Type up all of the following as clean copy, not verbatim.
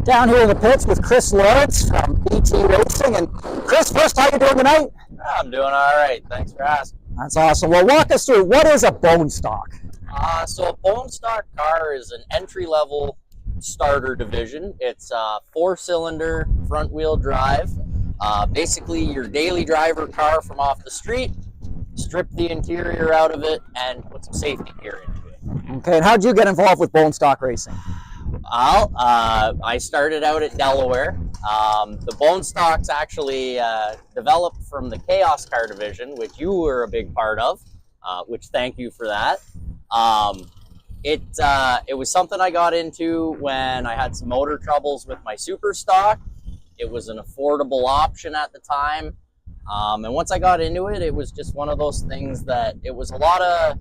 Down here in the pits with Chris Lawrence from BT Racing. And Chris, first, how you doing tonight? I'm doing all right. Thanks for asking. That's awesome. Well, walk us through, what is a bone stock? So a bone stock car is an entry-level starter division. It's a 4-cylinder front-wheel drive. Basically your daily driver car from off the street. Strip the interior out of it and put some safety gear into it. Okay, and how did you get involved with bone stock racing? Well, I started out at Delaware. The bone stocks actually developed from the Chaos Car division, which you were a big part of, which thank you for that. It was something I got into when I had some motor troubles with my super stock. It was an affordable option at the time. And once I got into it, it was just one of those things that it was a lot of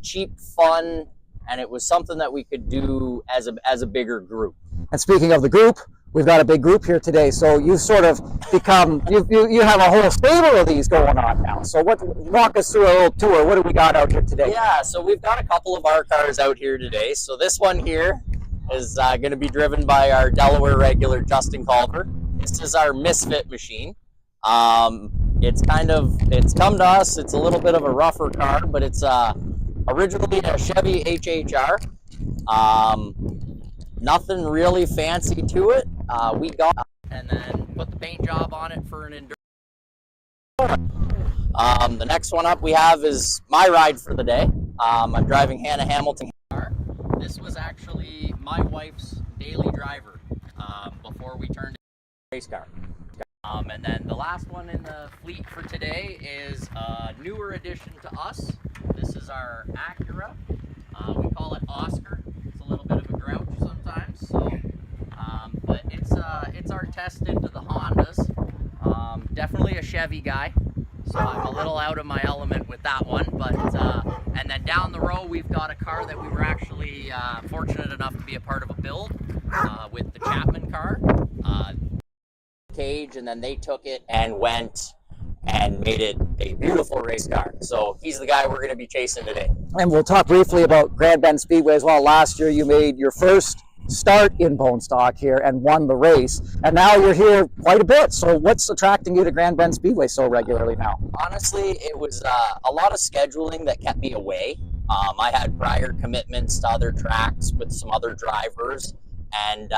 cheap fun, and it was something that we could do as a bigger group. And speaking of the group, we've got a big group here today. So you've sort of become, you have a whole stable of these going on now. So walk us through a little tour. What do we got out here today? Yeah, so we've got a couple of our cars out here today. So this one here is going to be driven by our Delaware regular, Justin Culver. This is our Misfit machine. It's come to us, it's a little bit of a rougher car, but it's originally a Chevy HHR. Nothing really fancy to it. We got and then put the paint job on it for an endurance. The next one up we have is my ride for the day. I'm driving Hannah Hamilton's car. This was actually my wife's daily driver before we turned into a race car. And then the last one in the fleet for today is a newer addition to us. This is our Acura. We call it Oscar. It's a little bit of a grouch sometimes, so but it's our test into the Hondas. Definitely a Chevy guy, so I'm a little out of my element with that one. But and then down the row we've got a car that we were actually fortunate enough to be a part of a build with the Chapman car. Cage, and then they took it and went and made it a beautiful race car. So he's the guy we're going to be chasing today. And we'll talk briefly about Grand Bend Speedway as well. Last year you made your first start in bone stock here and won the race, and now you're here quite a bit. So what's attracting you to Grand Bend Speedway so regularly now? Honestly, it was a lot of scheduling that kept me away. I had prior commitments to other tracks with some other drivers, and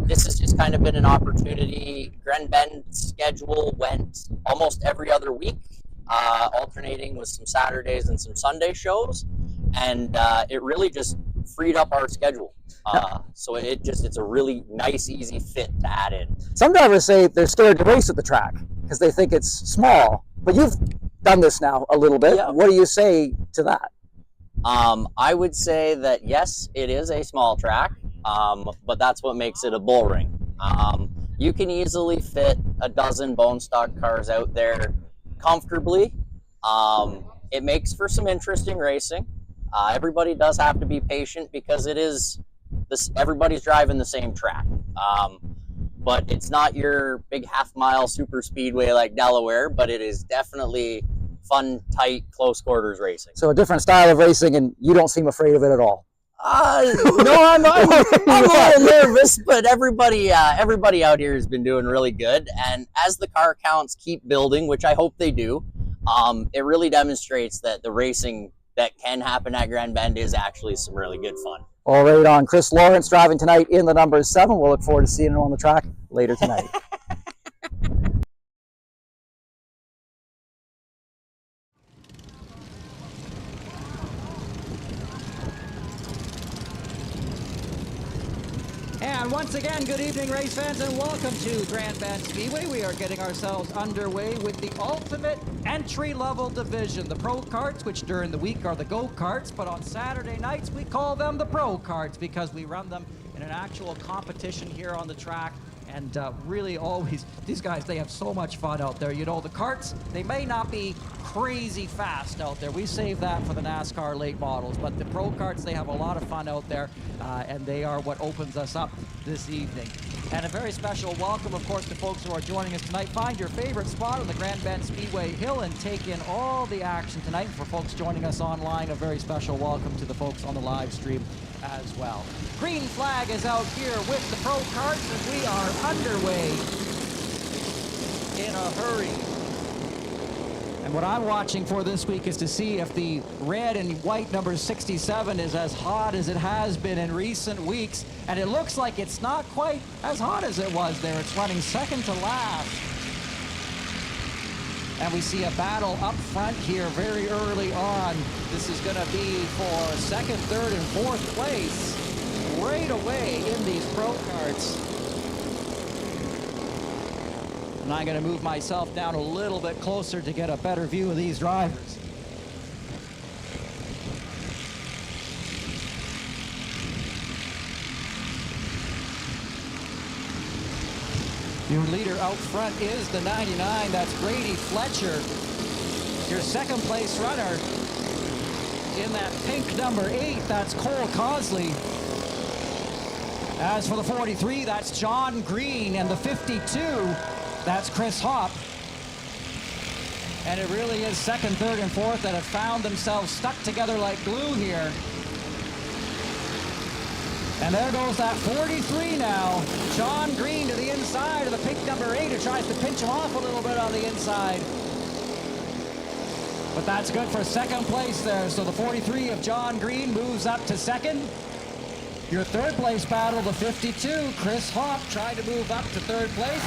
this has just kind of been an opportunity. Grand Bend's schedule went almost every other week, alternating with some Saturdays and some Sunday shows, and it really just freed up our schedule. So it's a really nice, easy fit to add in. Some drivers say they're scared to race at the track because they think it's small, but you've done this now a little bit. Yeah. What do you say to that? I would say that yes, it is a small track. But that's what makes it a bull ring. You can easily fit a dozen bone stock cars out there comfortably. It makes for some interesting racing. Everybody does have to be patient because everybody's driving the same track. But it's not your big half-mile super speedway like Delaware, but it is definitely fun, tight, close quarters racing. So a different style of racing, and you don't seem afraid of it at all. No, I'm a little nervous, but everybody out here has been doing really good. And as the car counts keep building, which I hope they do, it really demonstrates that the racing that can happen at Grand Bend is actually some really good fun. All right, on Chris Lawrence driving tonight in the number 7. We'll look forward to seeing him on the track later tonight. And once again, good evening, race fans, and welcome to Grand Bend Speedway. We are getting ourselves underway with the ultimate entry-level division, the Pro Karts, which during the week are the Go-Karts, but on Saturday nights we call them the Pro Karts because we run them in an actual competition here on the track. And really always, these guys, they have so much fun out there. You know, the karts, they may not be crazy fast out there. We save that for the NASCAR late models, but the Pro Karts, they have a lot of fun out there, and they are what opens us up this evening. And a very special welcome, of course, to folks who are joining us tonight. Find your favorite spot on the Grand Bend Speedway Hill and take in all the action tonight. And for folks joining us online, a very special welcome to the folks on the live stream as well. Green flag is out here with the Pro Karts, and we are underway in a hurry. And what I'm watching for this week is to see if the red and white number 67 is as hot as it has been in recent weeks. And it looks like it's not quite as hot as it was there. It's running second to last. And we see a battle up front here very early on. This is going to be for second, third, and fourth place right away in these Pro Karts. And I'm going to move myself down a little bit closer to get a better view of these drivers. Your leader out front is the 99. That's Brady Fletcher. Your second place runner in that pink number 8, that's Cole Cosley. As for the 43, that's John Green, and the 52, that's Chris Hopp. And it really is second, third, and fourth that have found themselves stuck together like glue here. And there goes that 43 now. John Green to the inside of the pink number 8, who tries to pinch him off a little bit on the inside. But that's good for second place there. So the 43 of John Green moves up to second. Your third place battle, the 52, Chris Hopp tried to move up to third place.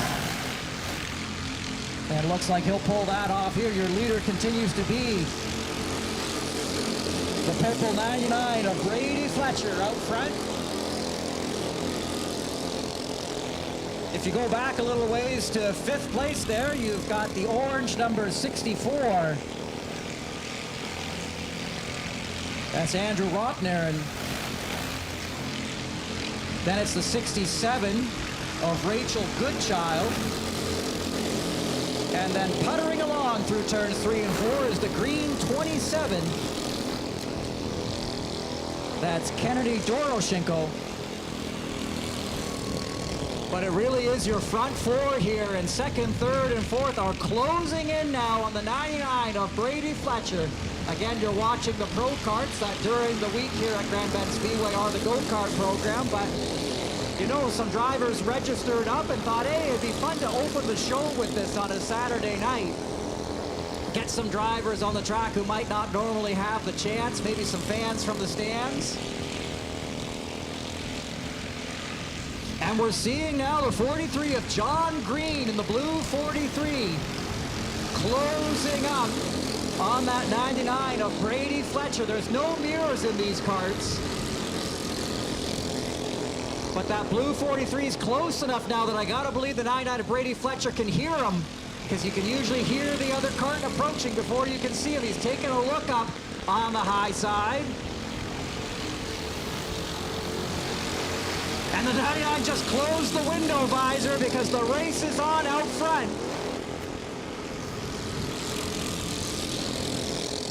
And it looks like he'll pull that off here. Your leader continues to be the purple 99 of Brady Fletcher out front. If you go back a little ways to fifth place there, you've got the orange number 64. That's Andrew Rockner. And then it's the 67 of Rachel Goodchild. And then puttering along through turns 3 and 4 is the green 27. That's Kennedy Doroshenko. But it really is your front four here, and second, third, and fourth are closing in now on the 99 of Brady Fletcher. Again, you're watching the Pro Karts that during the week here at Grand Bend Speedway are the go-kart program, but you know, some drivers registered up and thought, hey, it'd be fun to open the show with this on a Saturday night. Get some drivers on the track who might not normally have the chance, maybe some fans from the stands. And we're seeing now the 43 of John Green in the blue 43 closing up on that 99 of Brady Fletcher. There's no mirrors in these karts. But that blue 43 is close enough now that I gotta believe the 99 of Brady Fletcher can hear him, because you can usually hear the other kart approaching before you can see him. He's taking a look up on the high side. And the 99 just closed the window visor because the race is on out front.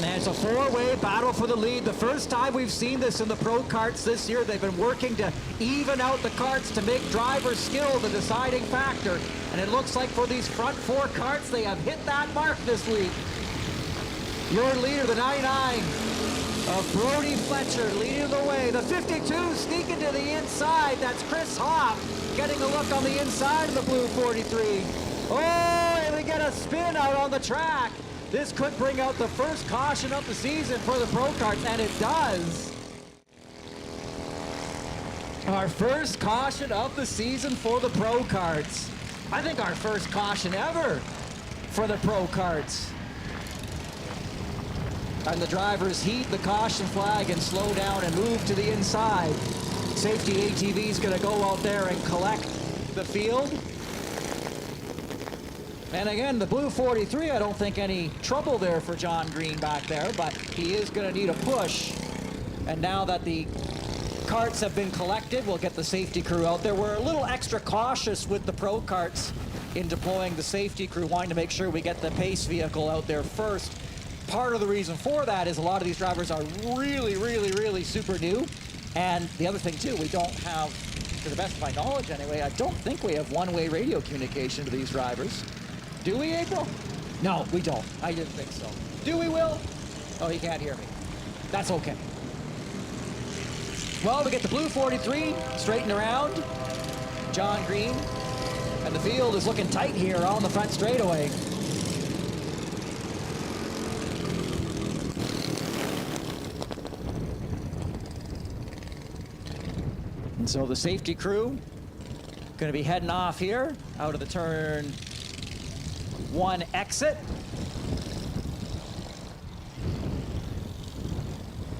And it's a four-way battle for the lead. The first time we've seen this in the Pro Karts this year. They've been working to even out the karts to make driver skill the deciding factor. And it looks like for these front four karts, they have hit that mark this week. Your leader, the 99 of Brody Fletcher, leading the way. The 52 sneaking to the inside. That's Chris Hopp getting a look on the inside of the blue 43. Oh, and we get a spin out on the track. This could bring out the first caution of the season for the Pro Karts, and it does. Our first caution of the season for the Pro Karts. I think our first caution ever for the Pro Karts. And the drivers heed the caution flag and slow down and move to the inside. Safety ATV is going to go out there and collect the field. And again, the blue 43, I don't think any trouble there for John Green back there, but he is going to need a push. And now that the karts have been collected, we'll get the safety crew out there. We're a little extra cautious with the Pro Karts in deploying the safety crew, wanting to make sure we get the pace vehicle out there first part of the reason for that is a lot of these drivers are really super new. And the other thing too, we don't have, to the best of my knowledge anyway, I don't think we have one-way radio communication to these drivers. Do we, April? No, we don't. I didn't think so. Do we, Will? Oh, he can't hear me. That's okay. Well, we get the blue 43 straightened around. John Green. And the field is looking tight here on the front straightaway. And so the safety crew going to be heading off here out of the turn 1 exit.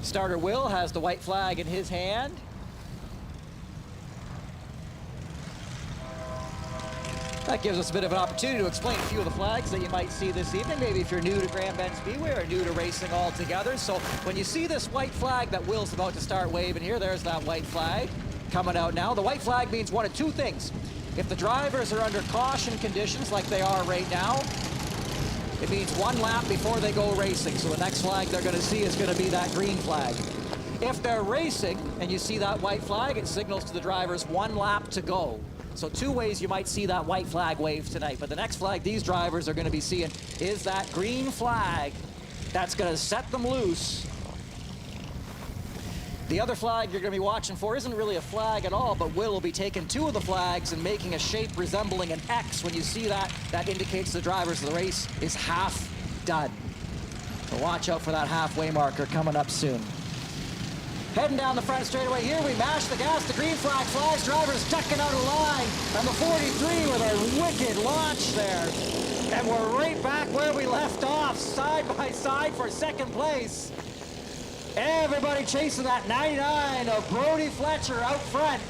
Starter Will has the white flag in his hand. That gives us a bit of an opportunity to explain a few of the flags that you might see this evening, maybe if you're new to Grand Bend Speedway or new to racing altogether. So when you see this white flag that Will's about to start waving here, there's that white flag coming out now. The white flag means one of two things. If the drivers are under caution conditions like they are right now, it means 1 lap before they go racing. So the next flag they're going to see is going to be that green flag. If they're racing and you see that white flag, it signals to the drivers 1 lap to go. So 2 ways you might see that white flag wave tonight. But the next flag these drivers are going to be seeing is that green flag that's going to set them loose. The other flag you're going to be watching for isn't really a flag at all, but Will be taking 2 of the flags and making a shape resembling an X. When you see that, that indicates to the drivers the race is half done. So watch out for that halfway marker coming up soon. Heading down the front straightaway here, we mash the gas, the green flag flies, drivers checking out of line, and the 43 with a wicked launch there. And we're right back where we left off, side by side for second place. Everybody chasing that 99 of Brody Fletcher out front.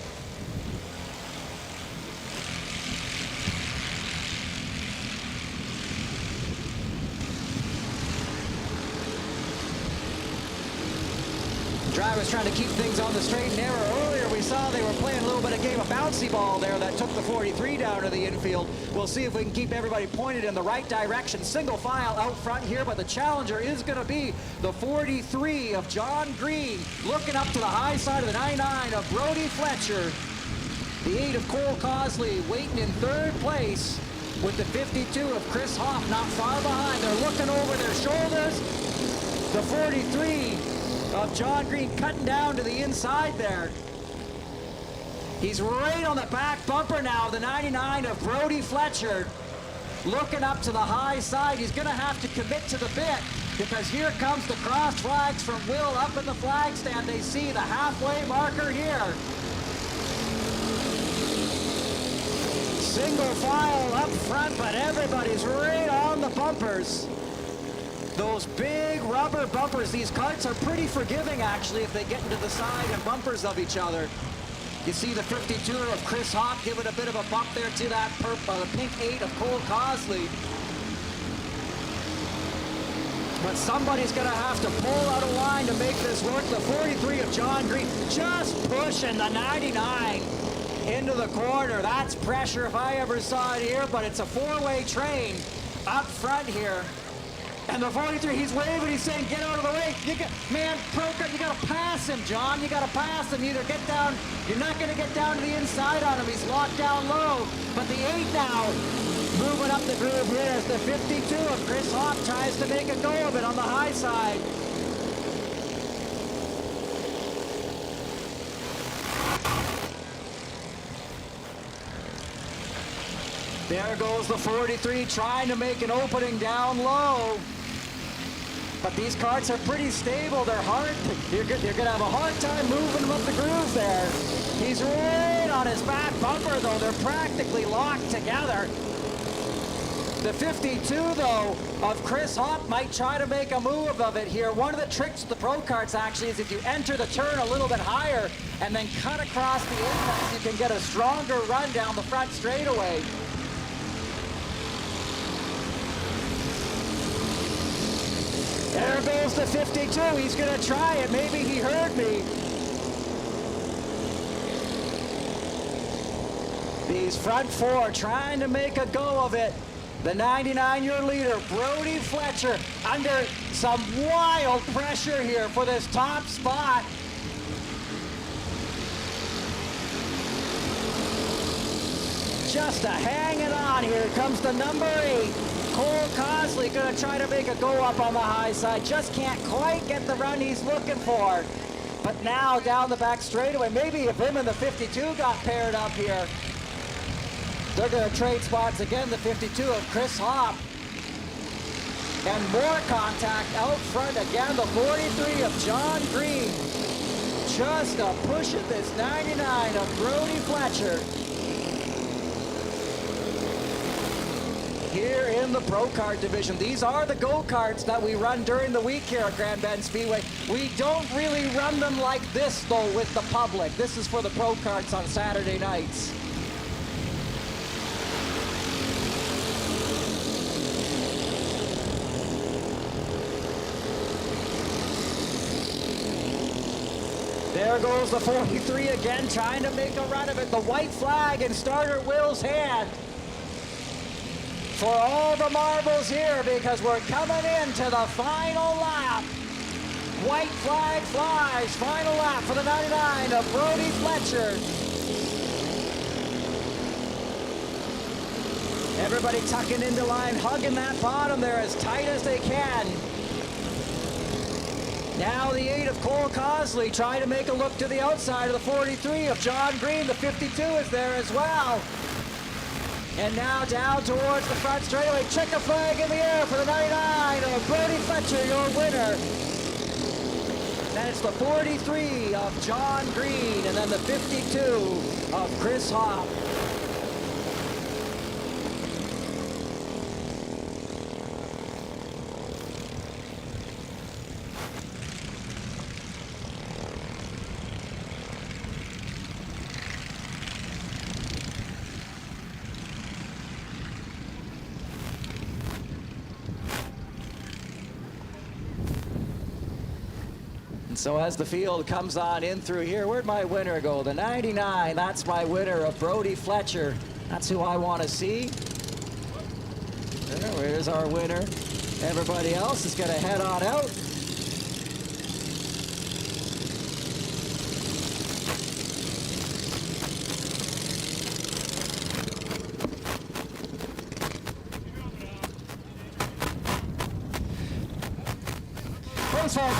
Drivers trying to keep things on the straight and narrow. Earlier we saw they were playing a little bit of game of bouncy ball there that took the 43 down to the infield. We'll see if we can keep everybody pointed in the right direction. Single file out front here, but the challenger is going to be the 43 of John Green, looking up to the high side of the 99 of Brody Fletcher. The 8 of Cole Cosley waiting in 3rd place with the 52 of Chris Hoff not far behind. They're looking over their shoulders. The 43 of John Green cutting down to the inside there. He's right on the back bumper now, the 99 of Brody Fletcher. Looking up to the high side. He's going to have to commit to the bit because here comes the cross flags from Will up in the flag stand. They see the halfway marker here. Single file up front, but everybody's right on the bumpers. Those big rubber bumpers, these karts are pretty forgiving actually if they get into the side and bumpers of each other. You see the 52 of Chris Hopp giving a bit of a bump there to that pink 8 of Cole Cosley. But somebody's going to have to pull out of line to make this work. The 43 of John Green just pushing the 99 into the corner. That's pressure if I ever saw it here, but it's a 4-way train up front here. And the 43, he's waving, he's saying, get out of the way. Man, Proker, you got to pass him, John. You got to pass him. Either get down, you're not going to get down to the inside on him. He's locked down low. But the 8 now, moving up the groove here as the 52 of Chris Hopp tries to make a go of it on the high side. There goes the 43 trying to make an opening down low. But these karts are pretty stable. They're hard. You're going to have a hard time moving them up the groove there. He's right on his back bumper, though. They're practically locked together. The 52, though, of Chris Hopp might try to make a move of it here. One of the tricks with the Pro Karts, actually, is if you enter the turn a little bit higher and then cut across the index, you can get a stronger run down the front straightaway. There goes the 52. He's going to try it. Maybe he heard me. These front 4 trying to make a go of it. The 99-year leader, Brody Fletcher, under some wild pressure here for this top spot. Just hanging on. Here comes the number 8. Cole Cosley gonna try to make a go up on the high side. Just can't quite get the run he's looking for. But now down the back straightaway, maybe if him and the 52 got paired up here, they're gonna trade spots again, the 52 of Chris Hopp. And more contact out front again, the 43 of John Green. Just a push at this 99 of Brody Fletcher. Here in the Pro Kart division. These are the go-karts that we run during the week here at Grand Bend Speedway. We don't really run them like this, though, with the public. This is for the Pro Karts on Saturday nights. There goes the 43 again, trying to make a run of it. The white flag in starter Will's hand. For all the marbles here, because we're coming into the final lap. White flag flies, final lap for the 99 of Brody Fletcher. Everybody tucking into line, hugging that bottom there as tight as they can. Now the 8 of Cole Cosley trying to make a look to the outside of the 43 of John Green. The 52 is there as well. And now down towards the front straightaway. Check a flag in the air for the 99 of Brody Fletcher, your winner. Then it's the 43 of John Green, and then the 52 of Chris Hopp. So as the field comes on in through here, where'd my winner go? The 99, that's my winner of Brody Fletcher. That's who I want to see. There's our winner. Everybody else is going to head on out.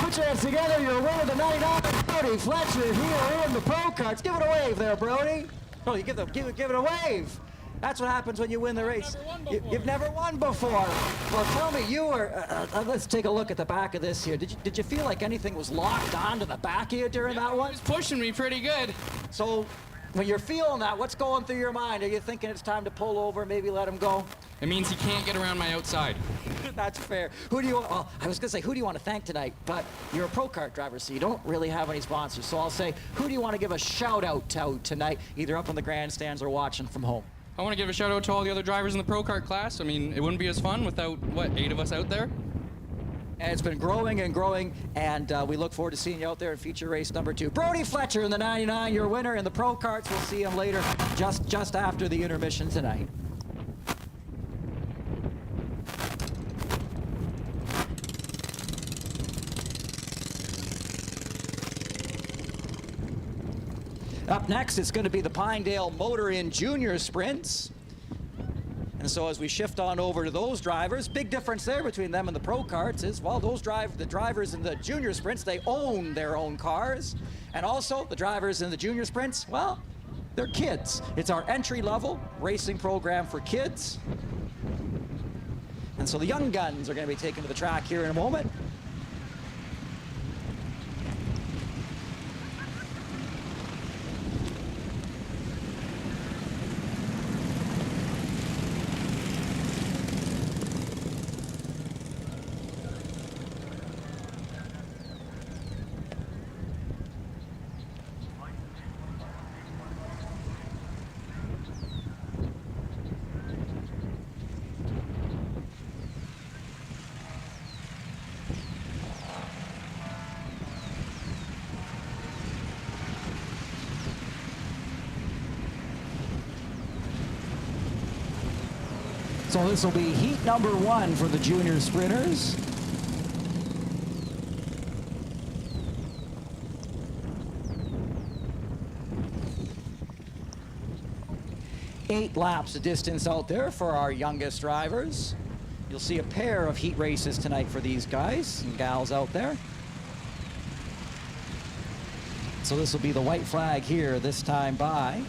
Put your hands together. You're winning the 99, Brody Fletcher here in the Pro Karts. Give it a wave there, Brody. Oh, you give it a wave. That's what happens when you win the race. You've never won before. Well, tell me, you were. Let's take a look at the back of this here. Did you feel like anything was locked onto the back of you during that one? He was pushing me pretty good. So, when you're feeling that, what's going through your mind? Are you thinking it's time to pull over, maybe let him go? It means he can't get around my outside. That's fair. Who do you want? Well, I was going to say, who do you want to thank tonight? But you're a Pro Kart driver, so you don't really have any sponsors. So I'll say, who do you want to give a shout out to tonight, either up in the grandstands or watching from home? I want to give a shout out to all the other drivers in the Pro Kart class. I mean, it wouldn't be as fun without, what, 8 of us out there? And it's been growing and growing, and we look forward to seeing you out there in feature race number 2. Brody Fletcher in the 99, your winner in the Pro Karts. We'll see him later, just after the intermission tonight. Up next, it's going to be the Pinedale Motor Inn Junior Sprints. And so as we shift on over to those drivers, big difference there between them and the Pro Karts is, well, the drivers in the Junior Sprints, they own their own cars. And also, the drivers in the Junior Sprints, well, they're kids. It's our entry-level racing program for kids. And so the young guns are going to be taken to the track here in a moment. So this will be heat number 1 for the junior sprinters. Eight laps of distance out there for our youngest drivers. You'll see a pair of heat races tonight for these guys and gals out there. So this will be the white flag here this time by.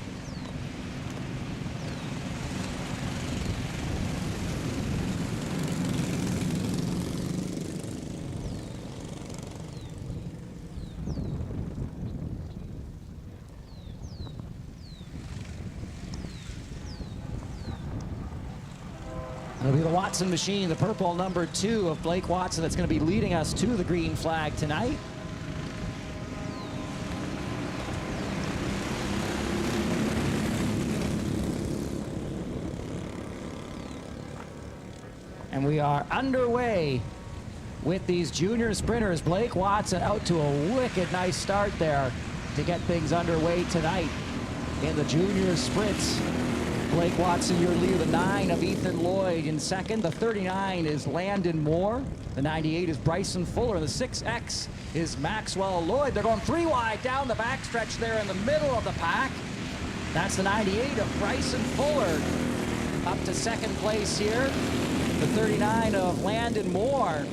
It'll be the Watson machine, the purple number 2 of Blake Watson, that's going to be leading us to the green flag tonight. And we are underway with these junior sprinters. Blake Watson out to a wicked nice start there to get things underway tonight in the junior sprints. Blake Watson, your leader, the 9 of Ethan Lloyd in second. The 39 is Landon Moore. The 98 is Bryson Fuller. The 6X is Maxwell Lloyd. They're going 3 wide down the backstretch there in the middle of the pack. That's the 98 of Bryson Fuller up to second place here. The 39 of Landon Moore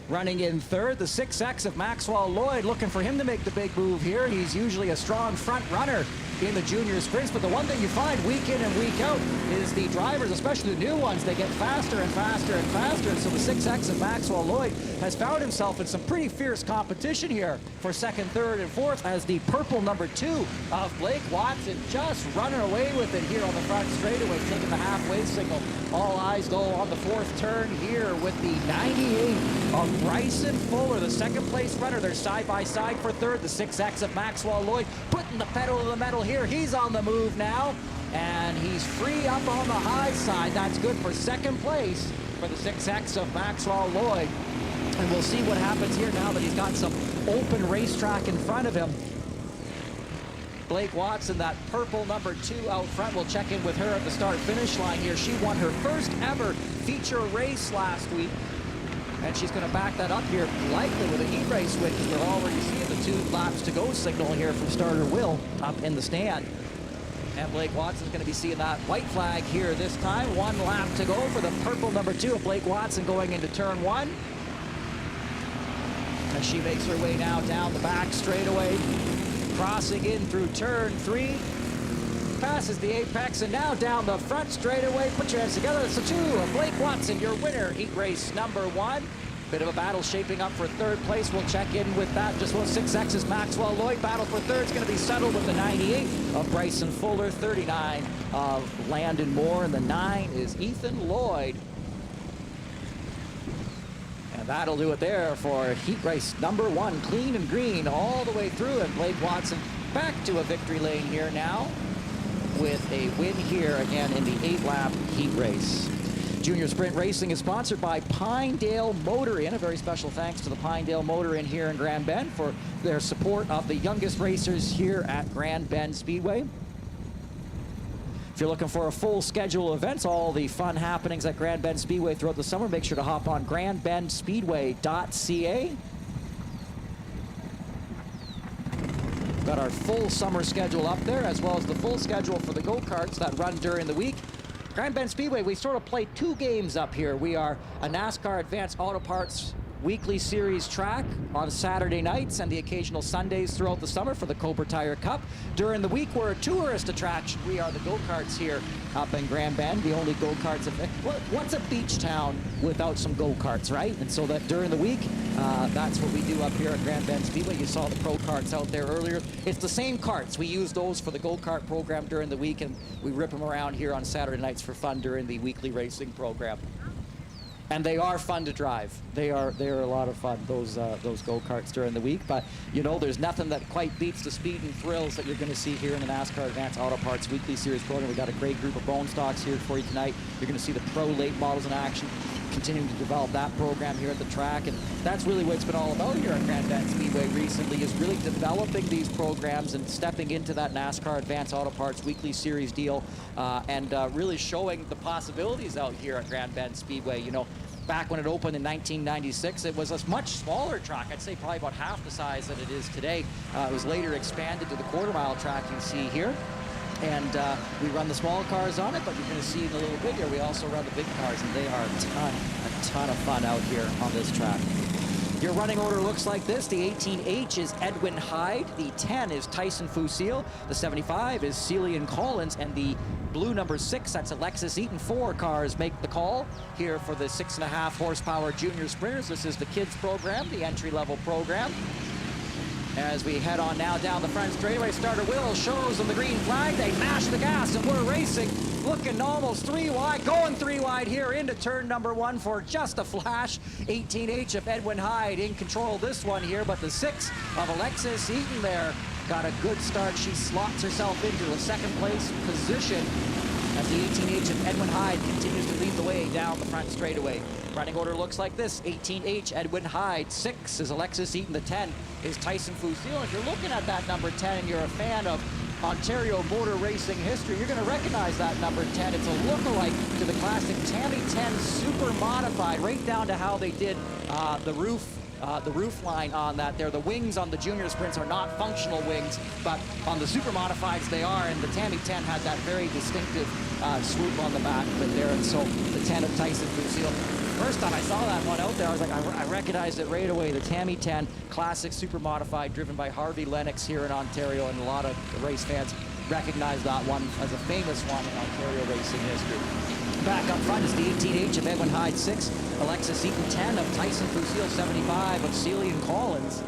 running in third. The 6X of Maxwell Lloyd, looking for him to make the big move here. He's usually a strong front runner in the junior sprints, but the one thing you find week in and week out is the drivers, especially the new ones, they get faster and faster and faster. And so the 6X of Maxwell Lloyd has found himself in some pretty fierce competition here for second, third, and fourth, as the purple number 2 of Blake Watson just running away with it here on the front straightaway, taking the halfway signal. All eyes though on the fourth turn here with the 98 of Bryson Fuller, the second place runner. They're side by side for third. The 6X of Maxwell Lloyd putting the pedal to the metal here. He's on the move now, and he's free up on the high side. That's good for second place for the 6X of Maxwell Lloyd. And we'll see what happens here now that he's got some open racetrack in front of him. Blake Watson, that purple number 2 out front. We'll check in with her at the start-finish line here. She won her first ever feature race last week, and she's going to back that up here, likely with a heat race win, because we're already seeing the 2 laps to go signal here from starter Will up in the stand. And Blake Watson's going to be seeing that white flag here this time. 1 lap to go for the purple number 2 of Blake Watson going into turn 1. As she makes her way now down the back straightaway, crossing in through turn 3. Passes the apex, and now down the front straightaway. Put your hands together. It's the 2 of Blake Watson, your winner, heat race number 1. Bit of a battle shaping up for third place. We'll check in with that. Just 6X's Maxwell Lloyd. Battle for third is going to be settled with the 98 of Bryson Fuller, 39 of Landon Moore, and the 9 is Ethan Lloyd. And that'll do it there for heat race number 1. Clean and green all the way through, and Blake Watson back to a victory lane here now, with a win here again in the 8-lap heat race. Junior Sprint Racing is sponsored by Pinedale Motor Inn. A very special thanks to the Pinedale Motor Inn here in Grand Bend for their support of the youngest racers here at Grand Bend Speedway. If you're looking for a full schedule of events, all the fun happenings at Grand Bend Speedway throughout the summer, make sure to hop on grandbendspeedway.ca. Got our full summer schedule up there, as well as the full schedule for the go-karts that run during the week. Grand Bend Speedway, we sort of play 2 games up here. We are a NASCAR Advanced Auto Parts weekly series track on Saturday nights and the occasional Sundays throughout the summer for the Cobra Tire Cup. During the week, we're a tourist attraction. We are the go-karts here up in Grand Bend, the only go-karts. What's a beach town without some go-karts, right? And so that during the week, that's what we do up here at Grand Bend Speedway. You saw the pro karts out there earlier. It's the same karts. We use those for the go-kart program during the week, and we rip them around here on Saturday nights for fun during the weekly racing program. And they are fun to drive. They are a lot of fun, those go-karts during the week. But, you know, there's nothing that quite beats the speed and thrills that you're going to see here in the NASCAR Advanced Auto Parts Weekly Series program. We got a great group of bone stocks here for you tonight. You're going to see the pro late models in action. continuing to develop that program here at the track, and that's really what it's been all about here at Grand Bend Speedway recently, is really developing these programs and stepping into that NASCAR Advanced Auto Parts Weekly Series deal, and really showing the possibilities out here at Grand Bend Speedway. You know, back when it opened in 1996, it was a much smaller track. I'd say probably about half the size that it is today. It was later expanded to the quarter-mile track you see here. And we run the small cars on it, but you're going to see in a little bit here, we also run the big cars, and they are a ton of fun out here on this track. Your running order looks like this. The 18H is Edwin Hyde, the 10 is Tyson Fusil, the 75 is Celian Collins, and the blue number 6, that's Alexis Eaton. 4 cars make the call here for the 6.5 horsepower junior sprinters. This is the kids program, the entry-level program. As we head on now down the front straightaway, starter Will shows them the green flag. They mash the gas, and we're racing, looking almost 3 wide, going 3 wide here into turn number 1 for just a flash. 18H of Edwin Hyde in control of this one here, but the 6 of Alexis Eaton there got a good start. She slots herself into a second place position as the 18H of Edwin Hyde continues to lead the way down the front straightaway. Running order looks like this. 18H, Edwin Hyde. 6 is Alexis Eaton. The 10 is Tyson Fusil. If you're looking at that number 10 and you're a fan of Ontario motor racing history, you're going to recognize that number 10. It's a lookalike to the classic Tammy 10 Super Modified, right down to how they did the roof line on that there. The wings on the junior sprints are not functional wings, but on the super modifieds they are, and the Tammy 10 had that very distinctive swoop on the back of it there, and so the 10 of Tyson Fusil. First time I saw that one out there, I was like, I recognized it right away. The Tammy 10 classic super modified driven by Harvey Lennox here in Ontario, and a lot of the race fans recognize that one as a famous one in Ontario racing history. Back up front is the 18H of Edwin Hyde. 6, Alexis Eaton. 10 of Tyson Fusil. 75 of Celian Collins.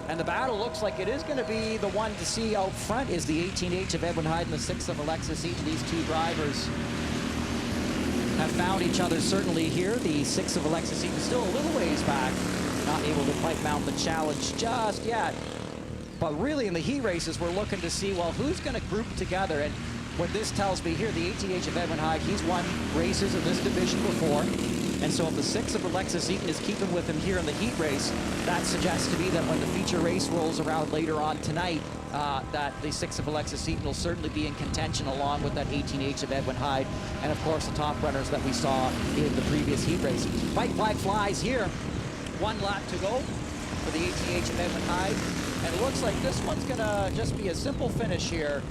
And the battle looks like it is going to be the one to see out front is the 18H of Edwin Hyde and the 6 of Alexis Eaton. These two drivers have found each other certainly here. The 6 of Alexis Eaton still a little ways back, not able to quite mount the challenge just yet. But really in the heat races, we're looking to see, well, who's going to group together. And what this tells me here, the 18H of Edwin Hyde, he's won races in this division before. And so if the 6 of Alexis Eaton is keeping with him here in the heat race, that suggests to me that when the feature race rolls around later on tonight, that the 6 of Alexis Eaton will certainly be in contention along with that 18H of Edwin Hyde, and of course the top runners that we saw in the previous heat race. White flag flies here. 1 lap to go for the 18H of Edwin Hyde, and it looks like this one's gonna just be a simple finish here,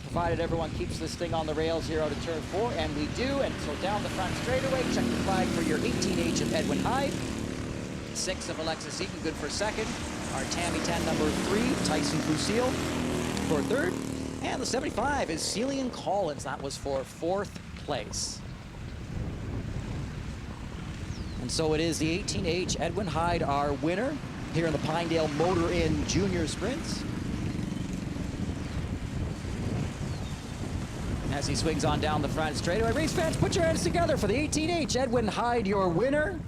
provided everyone keeps this thing on the rails here out of turn 4, and we do. And so down the front straightaway, check the flag for your 18H of Edwin Hyde. 6 of Alexis Eaton, good for second. Our Tammy 10 number 3, Tyson Fusil for third. And the 75 is Celian Collins. That was for 4th place. And so it is the 18H Edwin Hyde, our winner here in the Pinedale Motor Inn Junior Sprints. As he swings on down the front straightaway, race fans, put your hands together for the 18H Edwin Hyde, your winner.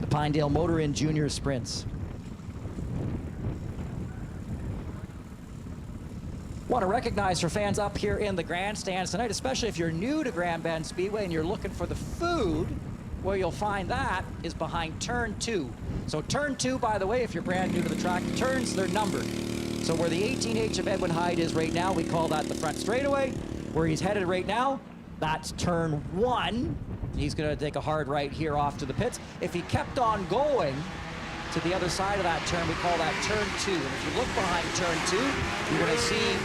The Pinedale Motor Inn Junior Sprints. Want to recognize for fans up here in the grandstands tonight, especially if you're new to Grand Bend Speedway and you're looking for the food, where you'll find that is behind turn 2. So turn 2, by the way, if you're brand new to the track, turns, they're numbered. So where the 18H of Edwin Hyde is right now, we call that the front straightaway. Where he's headed right now, that's turn 1. He's going to take a hard right here off to the pits. If he kept on going to the other side of that turn, we call that turn 2. And if you look behind turn 2, you're going to see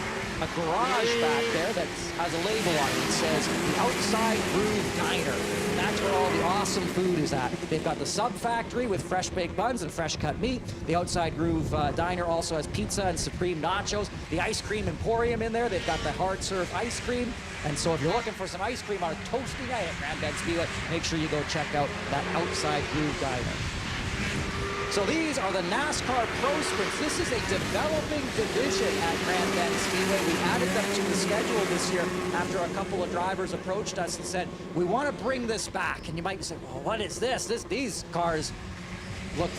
a garage back there that has a label on it. It says the Outside Groove Diner. And that's where all the awesome food is at. They've got the Sub Factory with fresh baked buns and fresh cut meat. The Outside Groove Diner also has pizza and supreme nachos. The Ice Cream Emporium in there. They've got the hard serve ice cream. And so if you're looking for some ice cream on a toasty night at Grand Bend Speedway, make sure you go check out that Outside Groove Diner. So these are the NASCAR Pro Sprints. This is a developing division at Grand Bend Speedway. We added them to the schedule this year after a couple of drivers approached us and said, we want to bring this back. And you might say, well, what is this? These cars look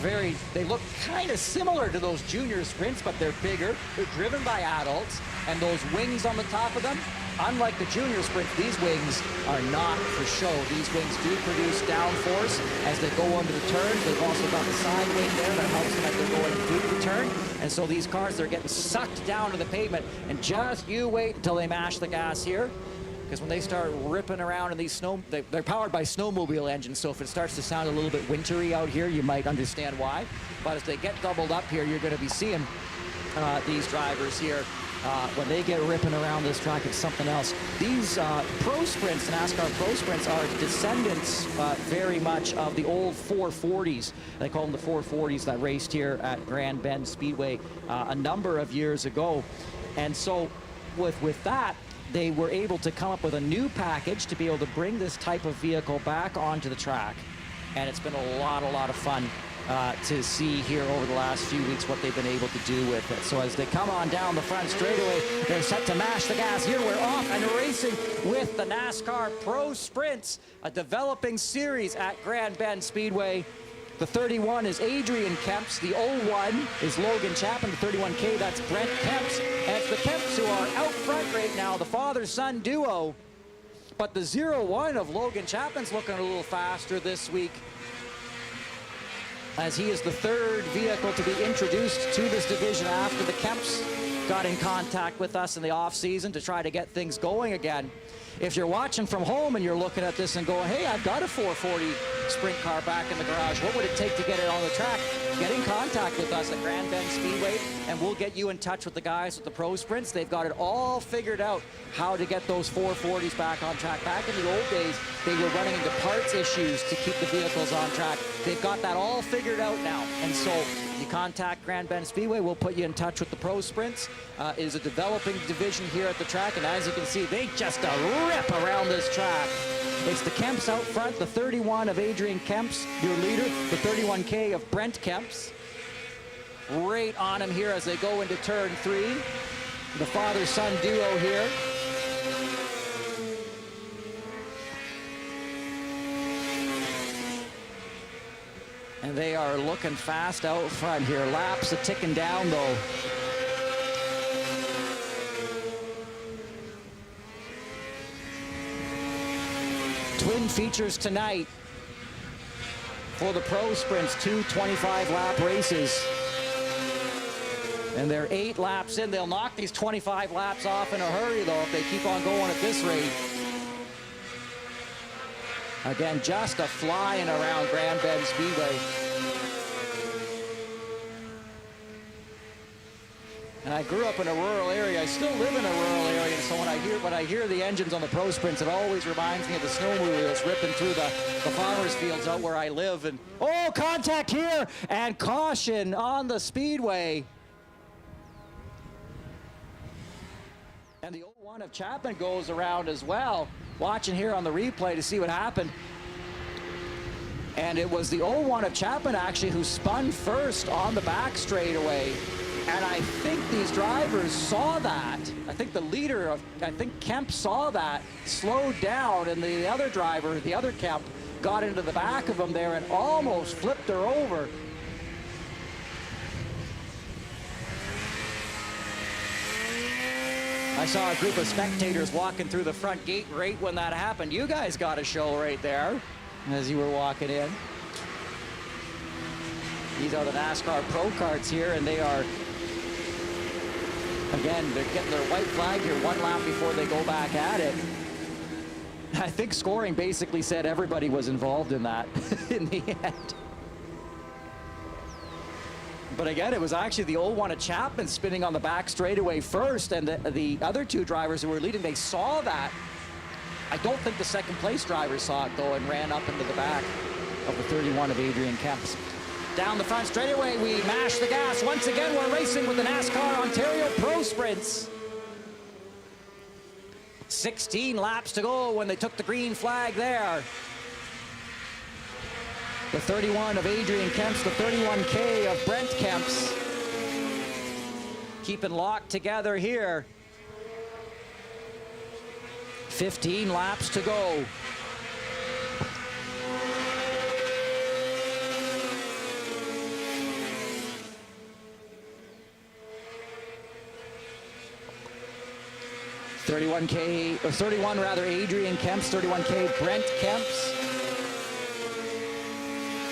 they look kind of similar to those junior sprints, but they're bigger. They're driven by adults, and those wings on the top of them, unlike the junior sprints, these wings are not for show. These wings do produce downforce as they go under the turns. They've also got the side wing there that helps them as they're going through the turn. And so these cars, they're getting sucked down to the pavement. And just you wait until they mash the gas here. Because when they start ripping around in these they're powered by snowmobile engines, so if it starts to sound a little bit wintry out here, you might understand why. But as they get doubled up here, you're going to be seeing these drivers here. When they get ripping around this track, it's something else. These pro sprints, NASCAR pro sprints, are descendants very much of the old 440s. They call them the 440s that raced here at Grand Bend Speedway a number of years ago. And so with that, they were able to come up with a new package to be able to bring this type of vehicle back onto the track. And it's been a lot of fun to see here over the last few weeks what they've been able to do with it. So as they come on down the front straightaway, they're set to mash the gas. Here we're off and racing with the NASCAR Pro Sprints, a developing series at Grand Bend Speedway. The 31 is Adrian Kemps. The 01 is Logan Chapman. The 31K, that's Brent Kemps. And it's the Kemps who are out front right now, the father-son duo. But the 01 of Logan Chapman's looking a little faster this week, as he is the third vehicle to be introduced to this division after the Kemps got in contact with us in the off-season to try to get things going again. If you're watching from home and you're looking at this and going, hey, I've got a 440 sprint car back in the garage, what would it take to get it on the track? Get in contact with us at Grand Bend Speedway, and we'll get you in touch with the guys with the Pro Sprints. They've got it all figured out how to get those 440s back on track. Back in the old days, they were running into parts issues to keep the vehicles on track. They've got that all figured out now. And so you contact Grand Bend Speedway, we'll put you in touch with the Pro Sprints. It is a developing division here at the track, and as you can see, they just rip around this track. It's the Kemps out front, the 31 of Adrian Kemps, your leader, the 31K of Brent Kemps. Right on him here as they go into turn 3. The father-son duo here. And they are looking fast out front here. Laps are ticking down though. Twin features tonight for the Pro Sprints, 2 25-lap races. And they're 8 laps in. They'll knock these 25 laps off in a hurry though if they keep on going at this rate. Again, just a flying around Grand Bend Speedway. And I grew up in a rural area. I still live in a rural area, so when I hear the engines on the Pro Sprints, it always reminds me of the snowmobiles ripping through the farmers' fields out where I live. And oh, contact here and caution on the Speedway. And the 01 of Chapman goes around as well. Watching here on the replay to see what happened. And it was the 01 of Chapman actually who spun first on the back straightaway. And I think these drivers saw that. I think the leader of, Kemp saw that, slowed down, and the other driver, the other Kemp, got into the back of him there and almost flipped her over. I saw a group of spectators walking through the front gate right when that happened. You guys got a show right there as you were walking in. These are the NASCAR Pro Karts here, and they are, again, they're getting their white flag here 1 lap before they go back at it. I think scoring basically said everybody was involved in that in the end. But again, it was actually the 01 of Chapman spinning on the back straightaway first, and the other 2 drivers who were leading, they saw that. I don't think the second place driver saw it though and ran up into the back of the 31 of Adrian Kemps. Down the front straightaway, we mash the gas. Once again, we're racing with the NASCAR Ontario Pro Sprints. 16 laps to go when they took the green flag there. The 31 of Adrian Kemps, the 31K of Brent Kemps. Keeping locked together here. 15 laps to go. 31K, or 31 rather, Adrian Kemp's, 31K, Brent Kemp's.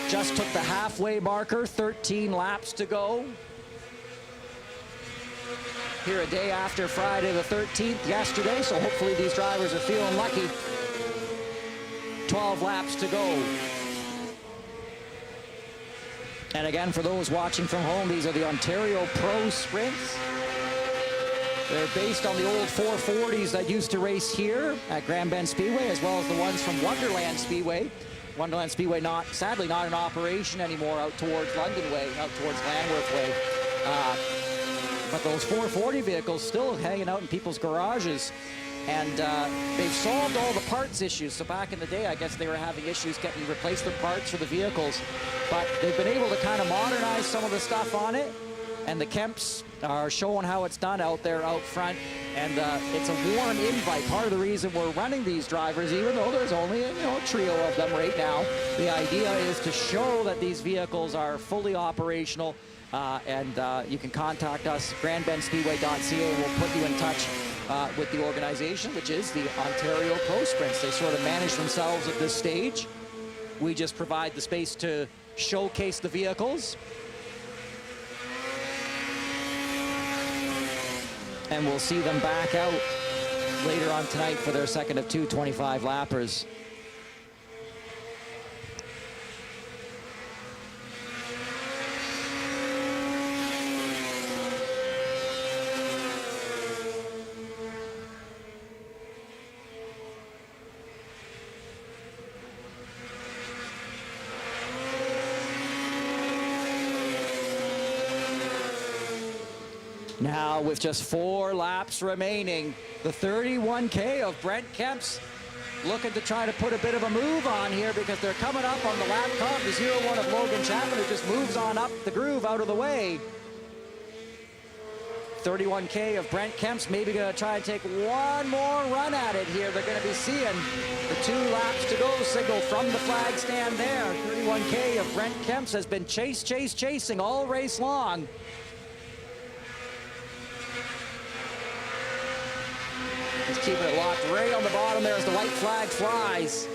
Just took the halfway marker, 13 laps to go. Here a day after Friday the 13th, yesterday, so hopefully these drivers are feeling lucky. 12 laps to go. And again, for those watching from home, these are the Ontario Pro Sprints. They're based on the old 440s that used to race here at Grand Bend Speedway, as well as the ones from Wonderland Speedway. Wonderland Speedway, sadly not in operation anymore out towards London Way, out towards Landworth Way. But those 440 vehicles still hanging out in people's garages. And they've solved all the parts issues. So back in the day, I guess they were having issues getting replacement parts for the vehicles. But they've been able to kind of modernize some of the stuff on it. And the Kemps are showing how it's done out there out front. And it's a warm invite. Part of the reason we're running these drivers, even though there's only a trio of them right now, the idea is to show that these vehicles are fully operational. You can contact us, grandbendspeedway.ca, and we'll put you in touch with the organization, which is the Ontario Pro Sprints. They sort of manage themselves at this stage. We just provide the space to showcase the vehicles. And we'll see them back out later on tonight for their second of two 25-lappers. Now, with just 4 laps remaining, the 31K of Brent Kemp's looking to try to put a bit of a move on here because they're coming up on the lap comp, the 01 of Logan Chapman, who just moves on up the groove out of the way. 31K of Brent Kemp's maybe going to try and take one more run at it here. They're going to be seeing the 2 laps to go signal from the flag stand there. 31K of Brent Kemp's has been chasing all race long. He's keeping it locked right on the bottom there as the white flag flies.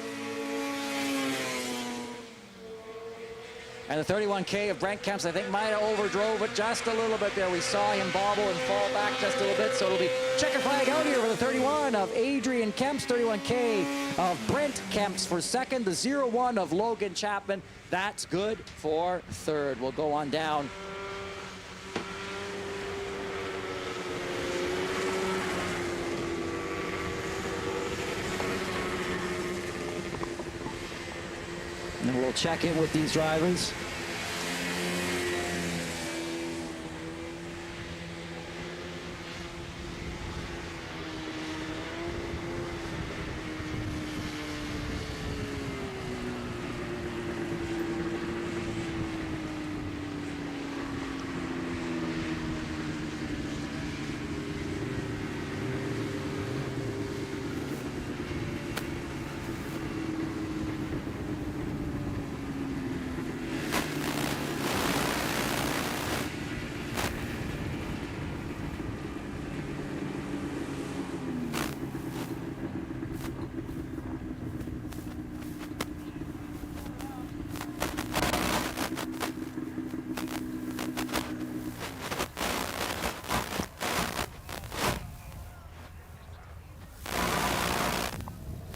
And the 31K of Brent Kemp's, I think, might have overdrove it just a little bit there. We saw him bobble and fall back just a little bit, so it'll be checker flag out here for the 31 of Adrian Kemp's, 31K of Brent Kemp's for second, the 01 of Logan Chapman. That's good for third. We'll go on down. And then we'll check in with these drivers.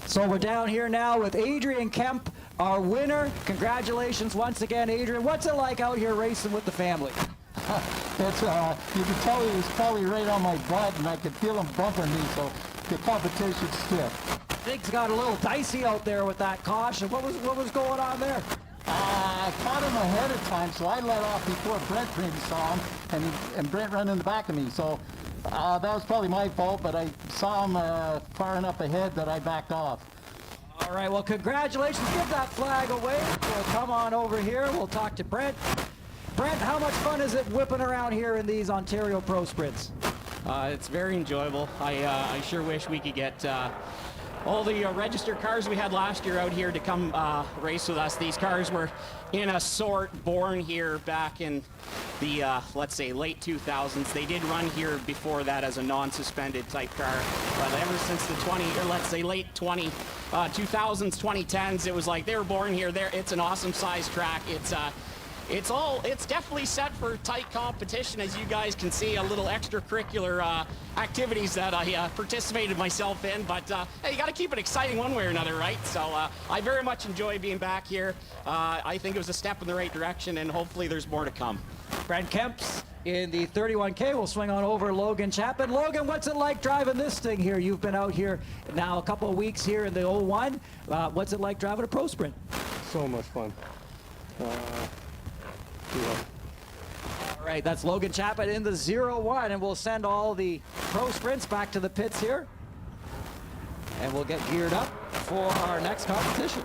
So we're down here now with Adrian Kemp, our winner. Congratulations once again, Adrian. What's it like out here racing with the family? It's, you can tell he was probably right on my butt, and I could feel him bumping me, so the competition's stiff. Things got a little dicey out there with that caution. What was going on there? I caught him ahead of time, so I let off before Brent maybe saw him, and Brent ran in the back of me. So that was probably my fault, but I saw him far enough ahead that I backed off. All right, well, congratulations. Give that flag away. We'll come on over here. We'll talk to Brent. Brent, how much fun is it whipping around here in these Ontario Pro Sprints? It's very enjoyable. I sure wish we could get all the registered cars we had last year out here to come race with us. These cars were in a sort born here back in the let's say late 2000s. They did run here before that as a non-suspended type car, but ever since the late 2000s, 2010s, it was like they were born here. It's an awesome size track. It's definitely set for tight competition, as you guys can see. A little extracurricular activities that I participated myself in, but hey, you got to keep it exciting one way or another, right? So I very much enjoy being back here. I think it was a step in the right direction, and hopefully there's more to come. Brent Kemps in the 31K will swing on over Logan Chapman. Logan, what's it like driving this thing here? You've been out here now a couple of weeks here in the 01. What's it like driving a Pro Sprint? So much fun. All right, that's Logan Chapman in the 01, and we'll send all the Pro Sprints back to the pits here. And we'll get geared up for our next competition.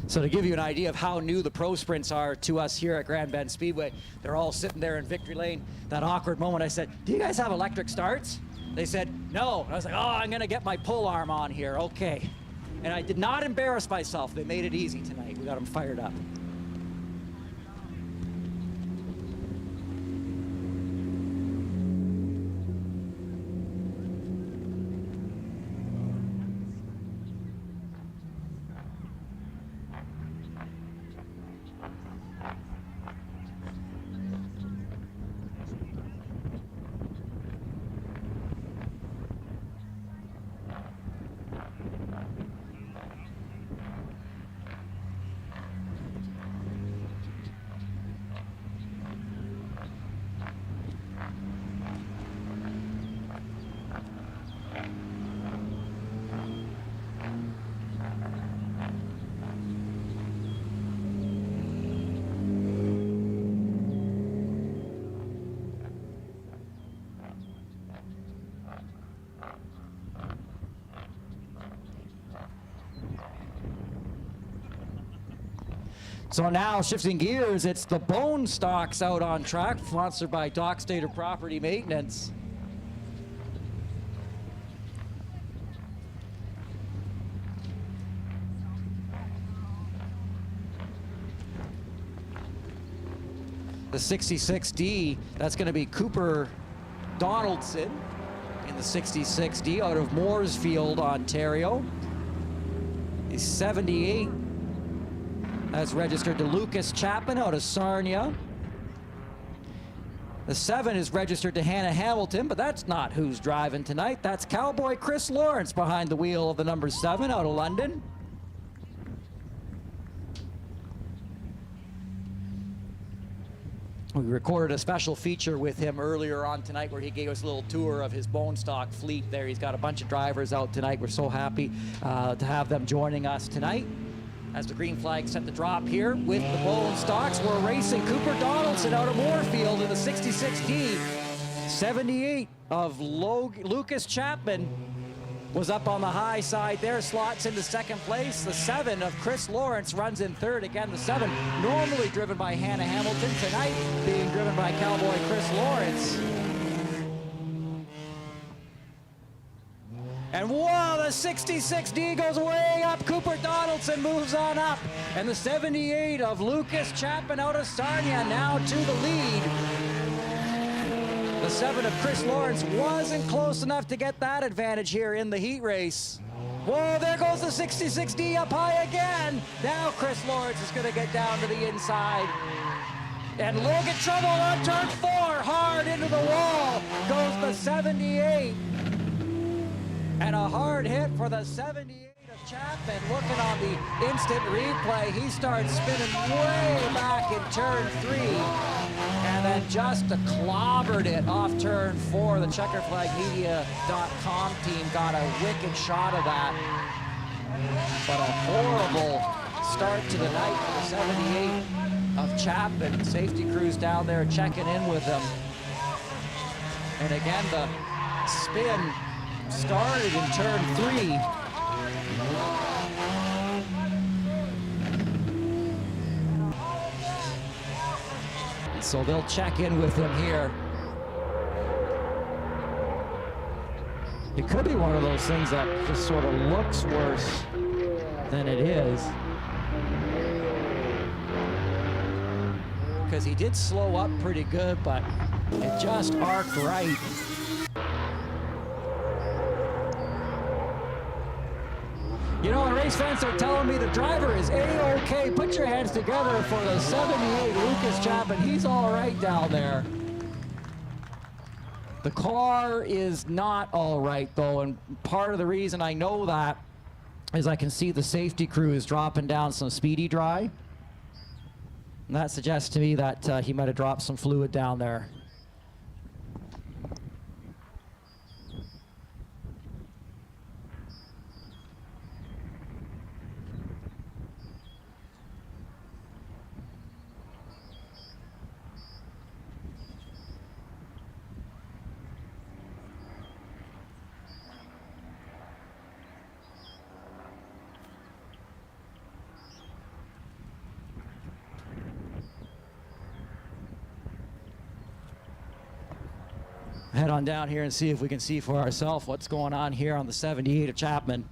So to give you an idea of how new the Pro Sprints are to us here at Grand Bend Speedway, they're all sitting there in victory lane. That awkward moment, I said, do you guys have electric starts? They said, no. And I was like, oh, I'm gonna get my pull arm on here, okay. And I did not embarrass myself. They made it easy tonight. We got them fired up. So now, shifting gears, it's the Bone Stocks out on track, sponsored by Dock Stater Property Maintenance. The 66D, that's going to be Cooper Donaldson in the 66D out of Mooresfield, Ontario. The 78, that's registered to Lucas Chapman out of Sarnia. The 7 is registered to Hannah Hamilton, but that's not who's driving tonight. That's Cowboy Chris Lawrence behind the wheel of the number 7 out of London. We recorded a special feature with him earlier on tonight where he gave us a little tour of his bone stock fleet there. He's got a bunch of drivers out tonight. We're so happy to have them joining us tonight. As the green flag set the drop here with the Bone Stocks, we're racing Cooper Donaldson out of Moorefield in the 66D. 78 of Lucas Chapman was up on the high side there, slots into second place. The 7 of Chris Lawrence runs in third. Again, the 7 normally driven by Hannah Hamilton, tonight being driven by Cowboy Chris Lawrence. And whoa, the 66D goes way up. Cooper Donaldson moves on up. And the 78 of Lucas Chapman out of Sarnia now to the lead. The 7 of Chris Lawrence wasn't close enough to get that advantage here in the heat race. Whoa, there goes the 66D up high again. Now Chris Lawrence is gonna get down to the inside. And Logan trouble on turn 4, hard into the wall goes the 78. And a hard hit for the 78 Chapman looking on the instant replay. He starts spinning way back in turn 3 and then just clobbered it off turn 4. The checkerflagmedia.com team got a wicked shot of that. But a horrible start to the night for the 78 of Chapman. Safety crews down there checking in with them. And again, the spin started in turn 3. So they'll check in with him here. It could be one of those things that just sort of looks worse than it is. Because he did slow up pretty good, but it just arced right. You know, the race fans are telling me the driver is A-OK. Put your hands together for the 78 Lucas Chapman. He's all right down there. The car is not all right, though, and part of the reason I know that is I can see the safety crew is dropping down some speedy dry. And that suggests to me that he might have dropped some fluid down there. Head on down here and see if we can see for ourselves what's going on here on the 78 of Chapman.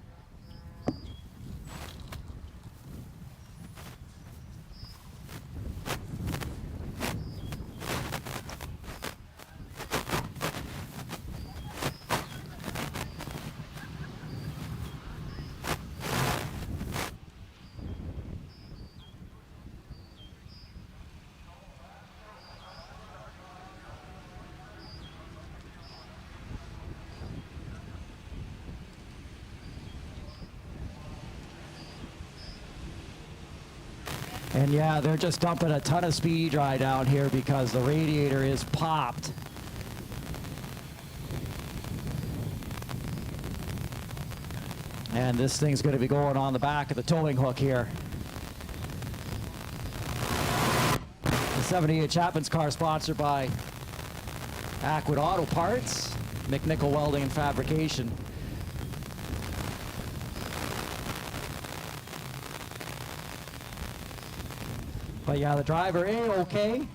And yeah, they're just dumping a ton of speedy dry down here because the radiator is popped. And this thing's going to be going on the back of the towing hook here. The 78 Chapman's car sponsored by Aquid Auto Parts, McNichol Welding and Fabrication. But yeah, the driver A-OK.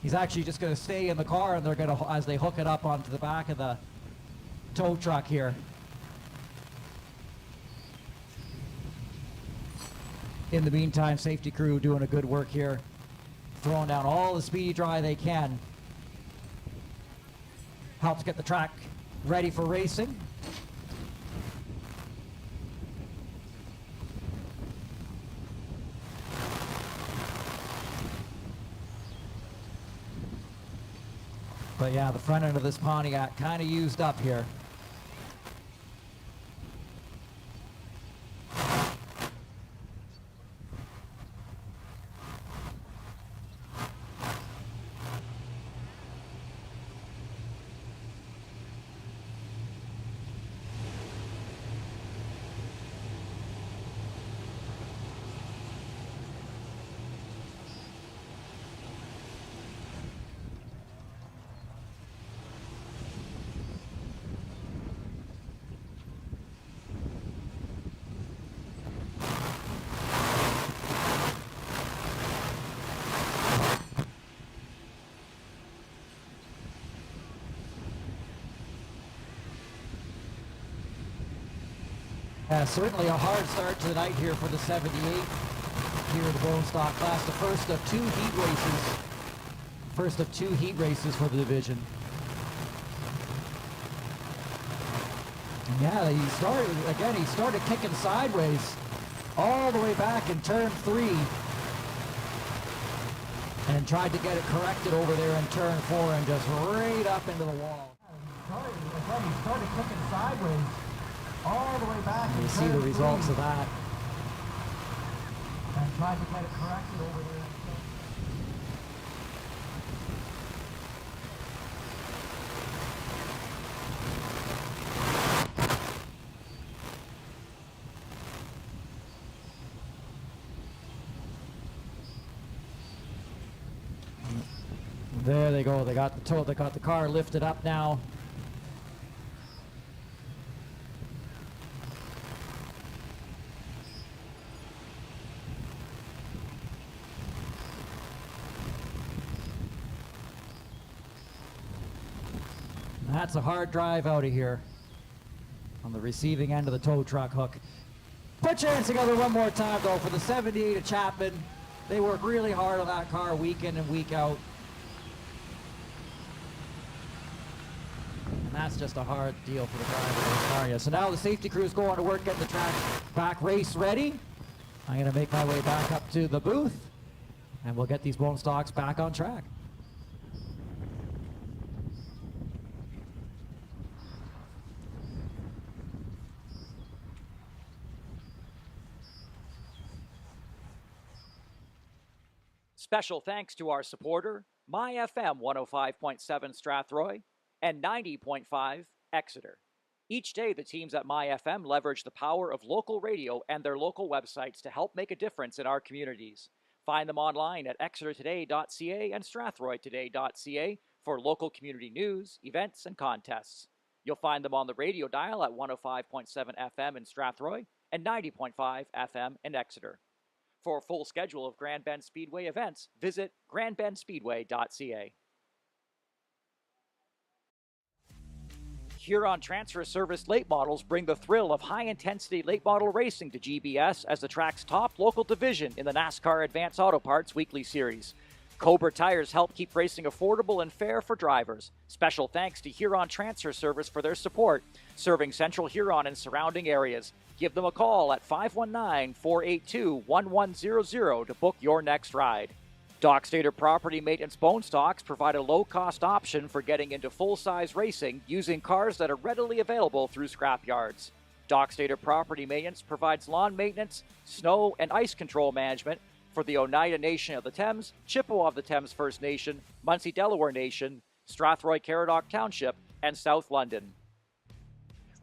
He's actually just going to stay in the car, and they're going to, as they hook it up onto the back of the tow truck here. In the meantime, safety crew doing a good work here, throwing down all the speedy dry they can. Helps get the track ready for racing. But yeah, the front end of this Pontiac kind of used up here. Certainly a hard start to the night here for the 78 here in the bone stock class. The first of two heat races. First of two heat races for the division. And yeah, he started kicking sideways all the way back in turn 3 and tried to get it corrected over there in turn 4 and just right up into the wall. He started kicking sideways all the way back. You see the results of that. And tried to get it corrected over there. There they go. They got the car lifted up now. That's a hard drive out of here on the receiving end of the tow truck hook. Put your hands together one more time, though, for the 78 of Chapman. They work really hard on that car week in and week out. And that's just a hard deal for the driver of the car. Yeah. So now the safety crew is going to work getting the track back race ready. I'm going to make my way back up to the booth, and we'll get these bone stocks back on track. Special thanks to our supporter, MyFM 105.7 Strathroy and 90.5 Exeter. Each day, the teams at MyFM leverage the power of local radio and their local websites to help make a difference in our communities. Find them online at exetertoday.ca and strathroytoday.ca for local community news, events, and contests. You'll find them on the radio dial at 105.7 FM in Strathroy and 90.5 FM in Exeter. For a full schedule of Grand Bend Speedway events, visit grandbendspeedway.ca. Huron Transfer Service late models bring the thrill of high-intensity late model racing to GBS as the track's top local division in the NASCAR Advance Auto Parts Weekly Series. Cobra tires help keep racing affordable and fair for drivers. Special thanks to Huron Transfer Service for their support, serving Central Huron and surrounding areas. Give them a call at 519-482-1100 to book your next ride. Dockstader Property Maintenance Bone Stocks provide a low-cost option for getting into full-size racing using cars that are readily available through scrapyards. Dockstader Property Maintenance provides lawn maintenance, snow, and ice control management for the Oneida Nation of the Thames, Chippewa of the Thames First Nation, Munsee Delaware Nation, Strathroy-Caradoc Township, and South London.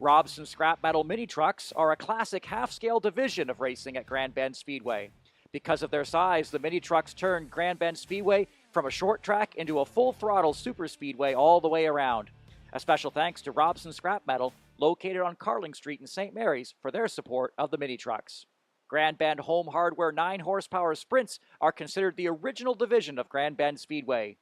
Robson Scrap Metal Mini Trucks are a classic half-scale division of racing at Grand Bend Speedway. Because of their size, the mini trucks turn Grand Bend Speedway from a short track into a full-throttle super speedway all the way around. A special thanks to Robson Scrap Metal, located on Carling Street in St. Mary's, for their support of the mini trucks. Grand Bend Home Hardware 9-horsepower Sprints are considered the original division of Grand Bend Speedway.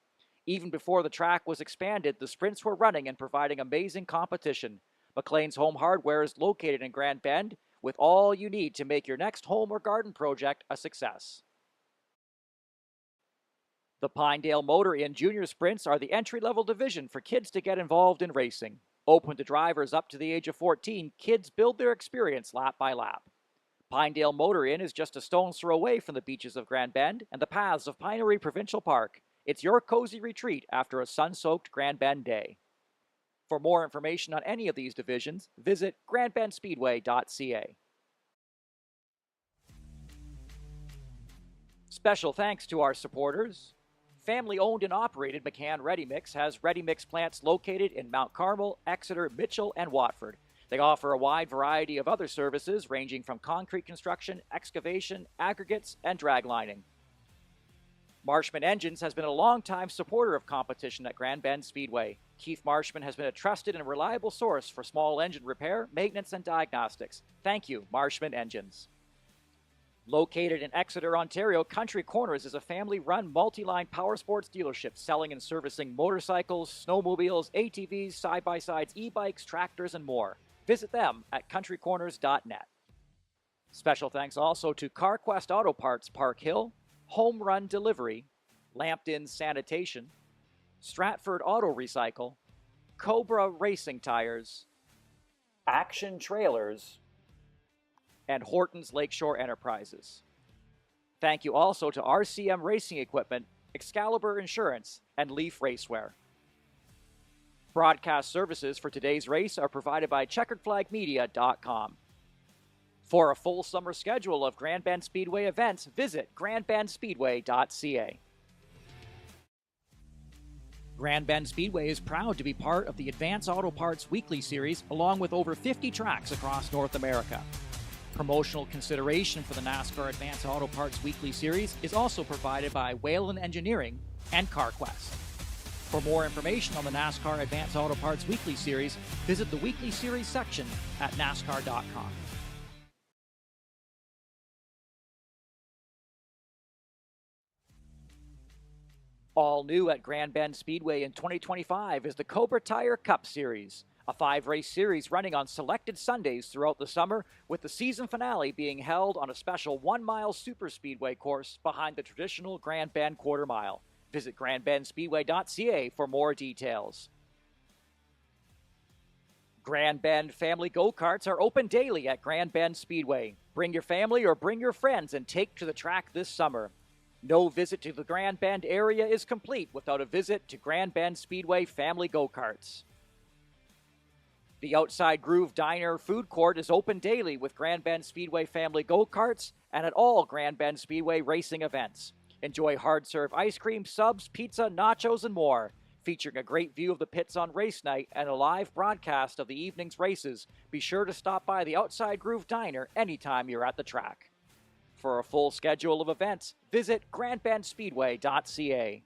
Even before the track was expanded, the Sprints were running and providing amazing competition. McLean's Home Hardware is located in Grand Bend, with all you need to make your next home or garden project a success. The Pinedale Motor Inn Junior Sprints are the entry-level division for kids to get involved in racing. Open to drivers up to the age of 14, kids build their experience lap by lap. Pinedale Motor Inn is just a stone's throw away from the beaches of Grand Bend and the paths of Pinery Provincial Park. It's your cozy retreat after a sun-soaked Grand Bend day. For more information on any of these divisions, visit grandbendspeedway.ca. Special thanks to our supporters. Family-owned and operated McCann Ready Mix has ready mix plants located in Mount Carmel, Exeter, Mitchell, and Watford. They offer a wide variety of other services ranging from concrete construction, excavation, aggregates, and draglining. Marshman Engines has been a long-time supporter of competition at Grand Bend Speedway. Keith Marshman has been a trusted and reliable source for small engine repair, maintenance, and diagnostics. Thank you, Marshman Engines. Located in Exeter, Ontario, Country Corners is a family-run multi-line power sports dealership selling and servicing motorcycles, snowmobiles, ATVs, side-by-sides, e-bikes, tractors, and more. Visit them at countrycorners.net. Special thanks also to CarQuest Auto Parts Park Hill, Home Run Delivery, Lambton Sanitation, Stratford Auto Recycle, Cobra Racing Tires, Action Trailers, and Horton's Lakeshore Enterprises. Thank you also to RCM Racing Equipment, Excalibur Insurance, and Leaf Racewear. broadcast services for today's race are provided by checkeredflagmedia.com. For a full summer schedule of Grand Bend Speedway events, visit grandbendspeedway.ca. Grand Bend Speedway is proud to be part of the Advance Auto Parts Weekly Series, along with over 50 tracks across North America. Promotional consideration for the NASCAR Advance Auto Parts Weekly Series is also provided by Whalen Engineering and CarQuest. For more information on the NASCAR Advance Auto Parts Weekly Series, visit the Weekly Series section at NASCAR.com. All new at Grand Bend Speedway in 2025 is the Cobra Tire Cup Series, a 5-race series running on selected Sundays throughout the summer, with the season finale being held on a special 1-mile superspeedway course behind the traditional Grand Bend quarter mile. Visit grandbendspeedway.ca for more details. Grand Bend family go-karts are open daily at Grand Bend Speedway. Bring your family or bring your friends and take to the track this summer. No visit to the Grand Bend area is complete without a visit to Grand Bend Speedway family go-karts. The Outside Groove Diner food court is open daily with Grand Bend Speedway family go-karts and at all Grand Bend Speedway racing events. Enjoy hard-serve ice cream, subs, pizza, nachos, and more. Featuring a great view of the pits on race night and a live broadcast of the evening's races, be sure to stop by the Outside Groove Diner anytime you're at the track. For a full schedule of events, visit grandbendspeedway.ca.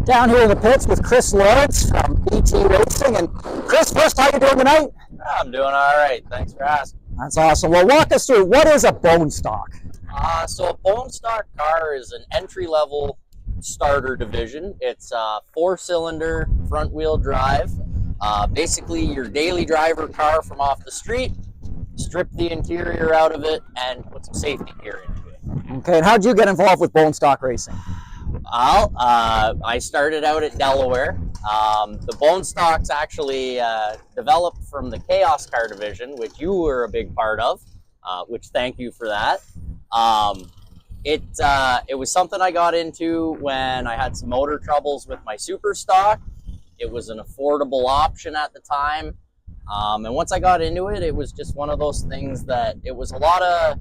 Down here in the pits with Chris Lawrence from ET Racing. And Chris, first, how you doing tonight? I'm doing all right. Thanks for asking. That's awesome. Well, walk us through, what is a bone stock? So a bone stock car is an entry-level starter division. It's a 4-cylinder front-wheel drive. Basically your daily driver car from off the street. Strip the interior out of it and put some safety gear into it. Okay, and how did you get involved with bone stock racing? Well, I started out at Delaware. The bone stocks actually developed from the Chaos Car division, which you were a big part of, which thank you for that. It was something I got into when I had some motor troubles with my super stock. It was an affordable option at the time. And once I got into it, it was just one of those things that it was a lot of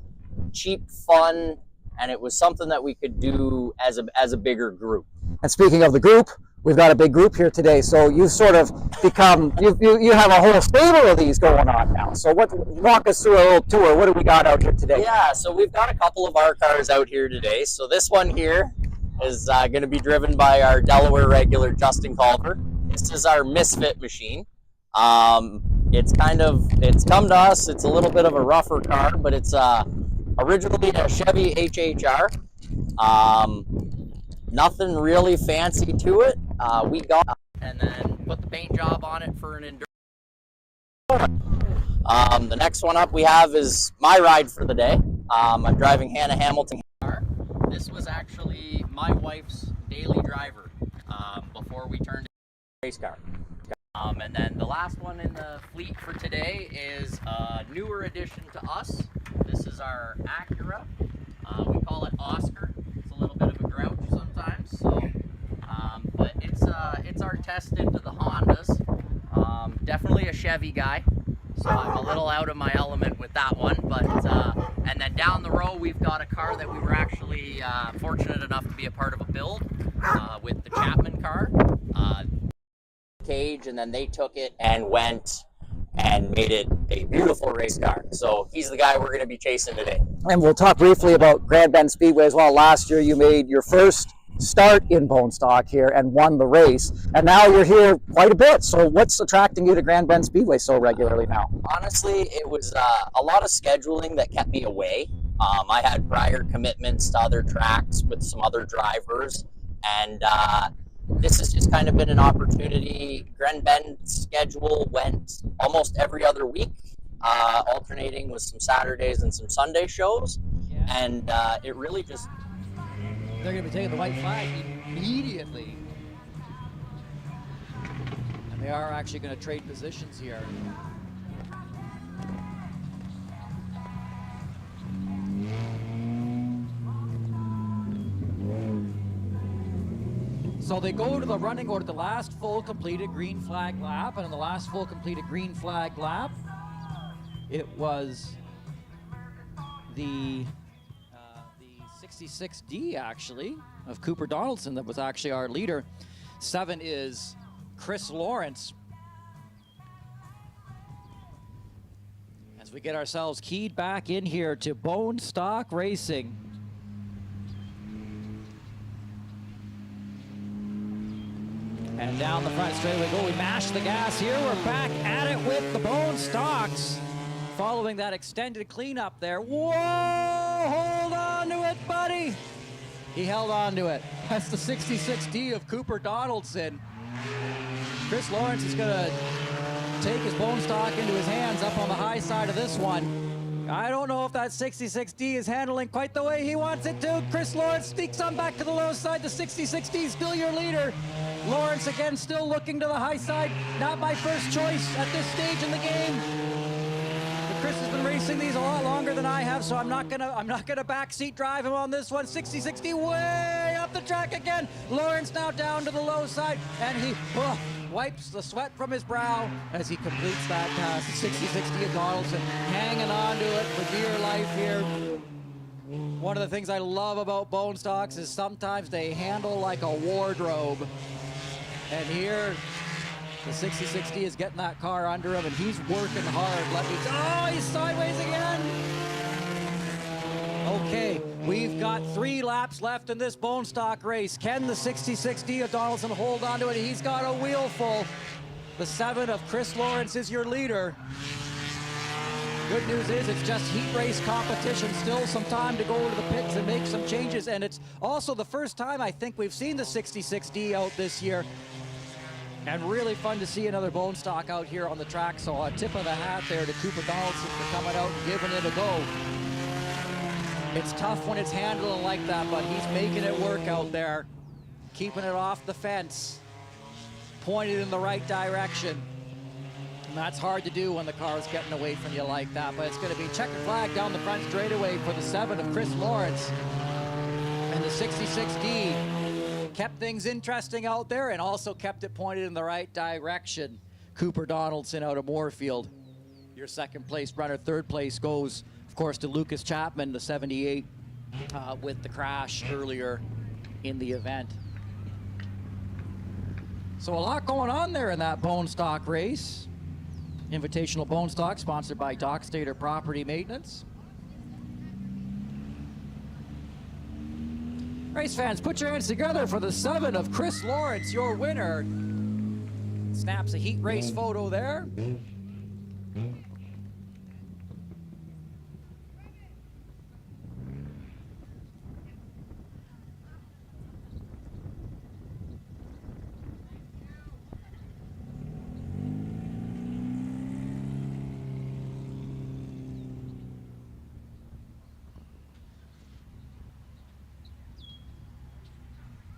cheap fun, and it was something that we could do as a bigger group. And speaking of the group, we've got a big group here today. So you've sort of become, you have a whole stable of these going on now. So walk us through a little tour. What do we got out here today? Yeah, so we've got a couple of our cars out here today. So this one here is going to be driven by our Delaware regular, Justin Culver. This is our Misfit machine. It's come to us. It's a little bit of a rougher car, but it's originally a Chevy HHR. Nothing really fancy to it. We got and then put the paint job on it for an endurance. The next one up we have is my ride for the day. I'm driving Hannah Hamilton car. This was actually my wife's daily driver before we turned it into a race car. And then the last one in the fleet for today is a newer addition to us. This is our Acura. We call it Oscar. It's a little bit of a grouch sometimes, so but it's our test into the Hondas. Definitely a Chevy guy, so I'm a little out of my element with that one. But and then down the row we've got a car that we were actually fortunate enough to be a part of a build with the Chapman car. Cage, and then they took it and went and made it a beautiful race car. So he's the guy we're going to be chasing today. And we'll talk briefly about Grand Bend Speedway as well. Last year you made your first start in bone stock here and won the race, and now you're here quite a bit. So what's attracting you to Grand Bend Speedway so regularly now? Honestly, it was a lot of scheduling that kept me away. I had prior commitments to other tracks with some other drivers, and this has just kind of been an opportunity. Grand Bend's schedule went almost every other week, alternating with some Saturdays and some Sunday shows, and it really just... They're going to be taking the white flag immediately. And they are actually going to trade positions here. So they go to the running order, the last full completed green flag lap, and in the last full completed green flag lap, it was the 66D actually of Cooper Donaldson that was actually our leader. 7 is Chris Lawrence. As we get ourselves keyed back in here to Bone Stock Racing. And down the front straight we go. We mash the gas here. We're back at it with the Bone Stocks. Following that extended cleanup there. Whoa! Hold on to it, buddy. He held on to it. That's the 66D of Cooper Donaldson. Chris Lawrence is going to take his Bone Stock into his hands up on the high side of this one. I don't know if that 66D is handling quite the way he wants it to. Chris Lawrence sneaks on back to the low side. The 66D is still your leader. Lawrence again still looking to the high side. Not my first choice at this stage in the game. But Chris has been racing these a lot longer than I have, so I'm not gonna backseat drive him on this one. 60-60 way up the track again. Lawrence now down to the low side, and he wipes the sweat from his brow as he completes that pass. The 60-60 of Donaldson hanging on to it for dear life here. One of the things I love about Bone Stocks is sometimes they handle like a wardrobe. And here, the 60-60 is getting that car under him, and he's working hard. He's sideways again. Okay, we've got 3 laps left in this Bone Stock race. Can the 60-60 of Donaldson hold on to it? He's got a wheel full. The 7 of Chris Lawrence is your leader. Good news is it's just heat race competition. Still some time to go to the pits and make some changes. And it's also the first time I think we've seen the 66D out this year. And really fun to see another Bone Stock out here on the track. So a tip of the hat there to Cooper Donaldson for coming out and giving it a go. It's tough when it's handling like that, but he's making it work out there. Keeping it off the fence. Pointed in the right direction. And that's hard to do when the car is getting away from you like that. But it's going to be checkered flag down the front straightaway for the 7 of Chris Lawrence. And the 66D kept things interesting out there and also kept it pointed in the right direction. Cooper Donaldson out of Moorfield, your second place runner. Third place goes, of course, to Lucas Chapman, the 78, with the crash earlier in the event. So a lot going on there in that Bone Stock race. Invitational Bone Stock, sponsored by Dock Stater Property Maintenance. Race fans, put your hands together for the 7 of Chris Lawrence, your winner. Snaps a heat race photo there.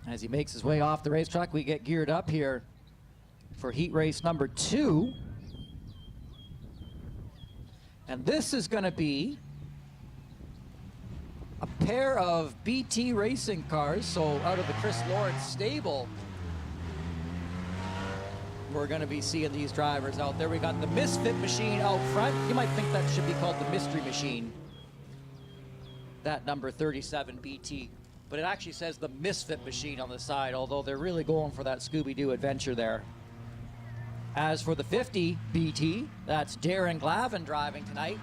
As he makes his way off the racetrack, we get geared up here for heat race number 2. And this is going to be a pair of BT racing cars. So out of the Chris Lawrence stable, we're going to be seeing these drivers out there. We got the Misfit machine out front. You might think that should be called the Mystery Machine. That number 37 BT. But it actually says the Misfit machine on the side, although they're really going for that Scooby-Doo adventure there. As for the 50 BT, that's Darren Glavin driving tonight.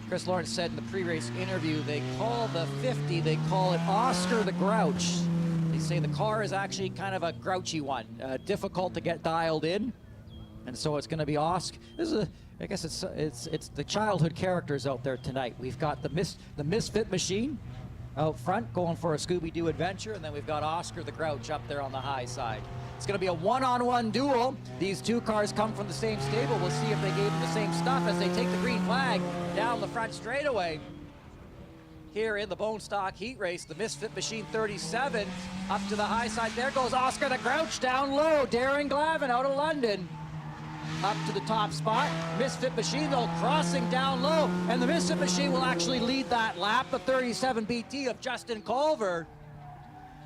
Chris Lawrence said in the pre-race interview, they call the 50, they call it Oscar the Grouch. They say the car is actually kind of a grouchy one, difficult to get dialed in. And so it's going to be Oscar. This is I guess it's the childhood characters out there tonight. We've got the Misfit Machine out front going for a Scooby-Doo adventure, and then we've got Oscar the Grouch up there on the high side. It's going to be a one-on-one duel. These two cars come from the same stable. We'll see if they gave them the same stuff as they take the green flag down the front straightaway. Here in the Bone Stock Heat Race, the Misfit Machine 37 up to the high side. There goes Oscar the Grouch down low. Darren Glavin out of London up to the top spot. Misfit Machine, though, crossing down low, and the Misfit Machine will actually lead that lap. The 37 BT of Justin Culver.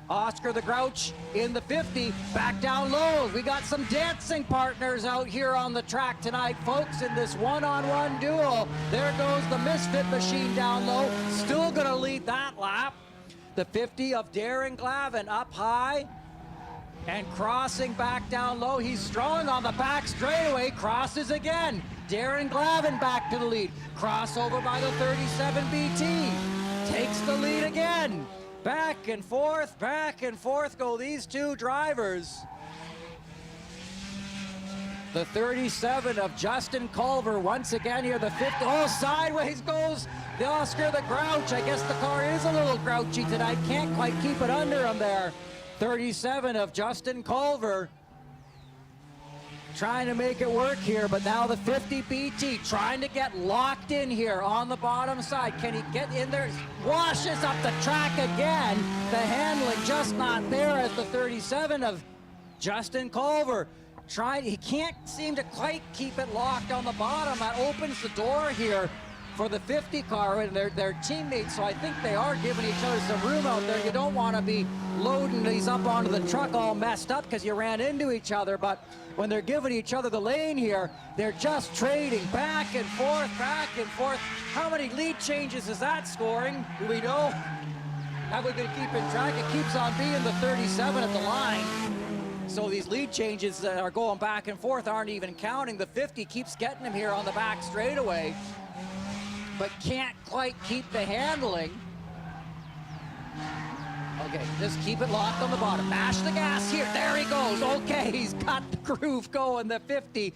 Oscar the Grouch in the 50, back down low. We got some dancing partners out here on the track tonight, folks, in this one-on-one duel. There goes the Misfit Machine down low, still gonna lead that lap. The 50 of Darren Glavin up high and crossing back down low. He's strong on the back straightaway, crosses again. Darren Glavin back to the lead. Crossover by the 37 BT. Takes the lead again. Back and forth go these two drivers. The 37 of Justin Culver once again here. The 50, oh, sideways goes the Oscar the Grouch. I guess the car is a little grouchy tonight. Can't quite keep it under him there. 37 of Justin Culver trying to make it work here, but now the 50 BT trying to get locked in here on the bottom side. Can he get in there? Washes up the track again. The handling just not there as the 37 of Justin Culver he can't seem to quite keep it locked on the bottom. That opens the door here for the 50 car and their teammates, so I think they are giving each other some room out there. You don't want to be loading these up onto the truck all messed up because you ran into each other, but when they're giving each other the lane here, they're just trading back and forth, back and forth. How many lead changes is that scoring? Do we know? Have we been keeping track? It keeps on being the 37 at the line. So these lead changes that are going back and forth aren't even counting. The 50 keeps getting him here on the back straightaway, but can't quite keep the handling. Okay, just keep it locked on the bottom. Mash the gas here. There he goes. Okay, he's got the groove going. The 50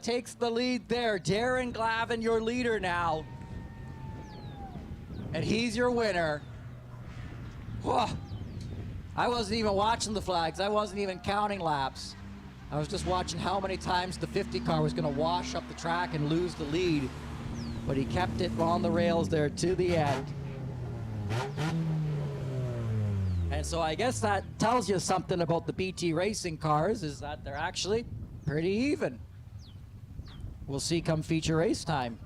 takes the lead there. Darren Glavin, your leader now. And he's your winner. Whoa. I wasn't even watching the flags. I wasn't even counting laps. I was just watching how many times the 50 car was going to wash up the track and lose the lead. But he kept it on the rails there to the end. And so I guess that tells you something about the BT racing cars, is that they're actually pretty even. We'll see come feature race time.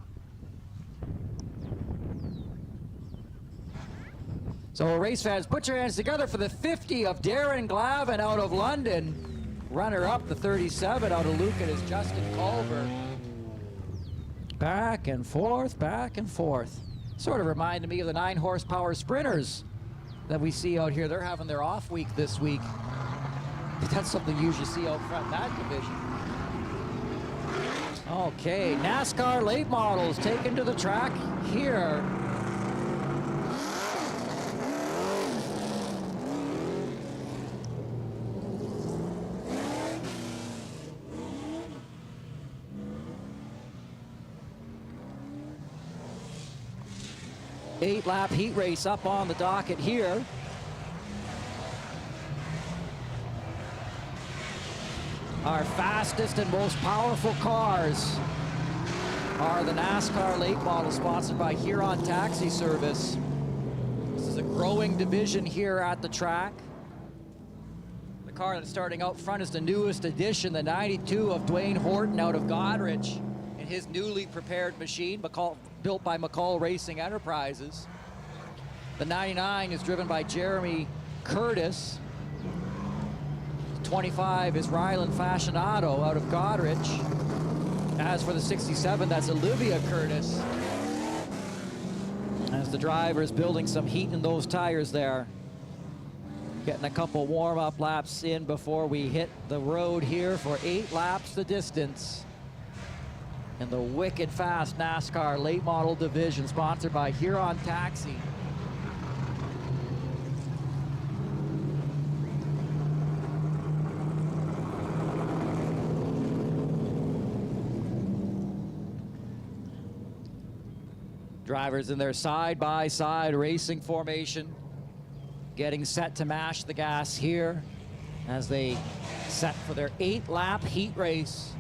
So race fans, put your hands together for the 50 of Darren Glavin out of London. Runner up, the 37 out of Lucan is Justin Culver. Back and forth, back and forth. Sort of reminded me of the 9 horsepower sprinters that we see out here. They're having their off week this week. That's something you usually see out front in that division. Okay, NASCAR late models taken to the track here. Eight-lap heat race up on the docket here. Our fastest and most powerful cars are the NASCAR late model sponsored by Huron Taxi Service. This is a growing division here at the track. The car that's starting out front is the newest addition, the 92 of Dwayne Horton out of Goderich in his newly prepared machine, built by McCall Racing Enterprises. The 99 is driven by Jeremy Curtis. 25 is Ryland Fashionado out of Goderich. As for the 67, that's Olivia Curtis. As the driver is building some heat in those tires there. Getting a couple warm-up laps in before we hit the road here for 8 laps the distance. In the wicked fast NASCAR late model division sponsored by Huron Taxi. Drivers in their side-by-side racing formation, getting set to mash the gas here as they set for their 8-lap heat race.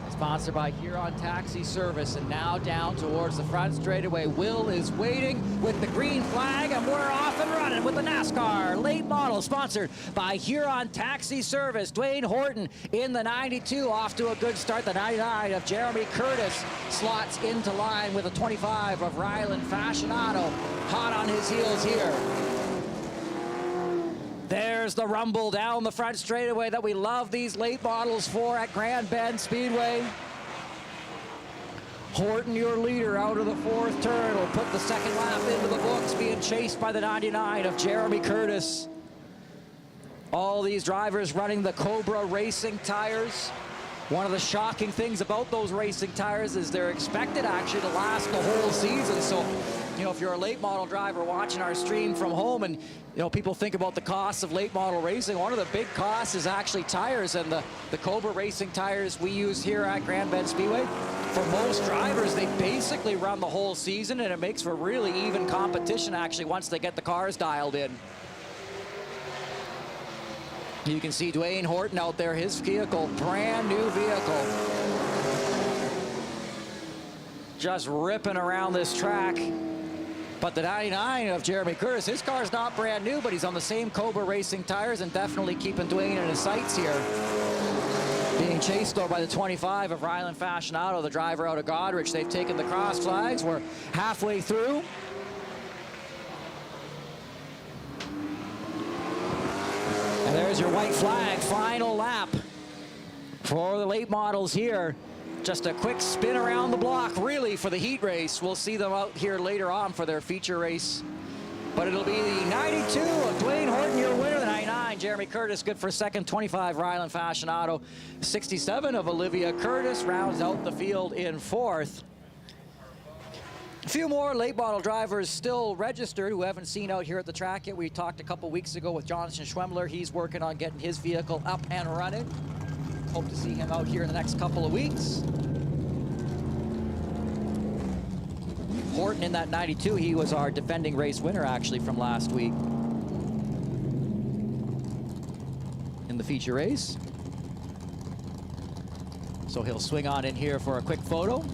Sponsored by Huron Taxi Service, and now down towards the front straightaway. Will is waiting with the green flag, and we're off and running with the NASCAR late model, sponsored by Huron Taxi Service. Dwayne Horton in the 92, off to a good start. The 99 of Jeremy Curtis slots into line with a 25 of Ryland Fascinato, hot on his heels here. There's the rumble down the front straightaway that we love these late models for at Grand Bend Speedway. Horton, your leader, out of the 4th turn, will put the 2nd lap into the books, being chased by the 99 of Jeremy Curtis. All these drivers running the Cobra racing tires. One of the shocking things about those racing tires is they're expected actually to last the whole season. So, you know, if you're a late model driver watching our stream from home, and you know, people think about the costs of late model racing, one of the big costs is actually tires, and the Cobra racing tires we use here at Grand Bend Speedway, for most drivers, they basically run the whole season, and it makes for really even competition actually once they get the cars dialed in. You can see Dwayne Horton out there, his vehicle, brand new vehicle. Just ripping around this track. But the 99 of Jeremy Curtis, his car's not brand new, but he's on the same Cobra racing tires and definitely keeping Dwayne in his sights here. Being chased though by the 25 of Ryland Fascinato, the driver out of Godrich. They've taken the cross flags. We're halfway through. And there's your white flag, final lap for the late models here. Just a quick spin around the block, really, for the heat race. We'll see them out here later on for their feature race. But it'll be the 92 of Dwayne Horton, your winner. The 99, Jeremy Curtis, good for 2nd. 25, Ryland Fascinato. 67 of Olivia Curtis rounds out the field in 4th. A few more late model drivers still registered who haven't seen out here at the track yet. We talked a couple weeks ago with Jonathan Schwemmler. He's working on getting his vehicle up and running. Hope to see him out here in the next couple of weeks. Horton in that 92, he was our defending race winner actually from last week in the feature race. So he'll swing on in here for a quick photo.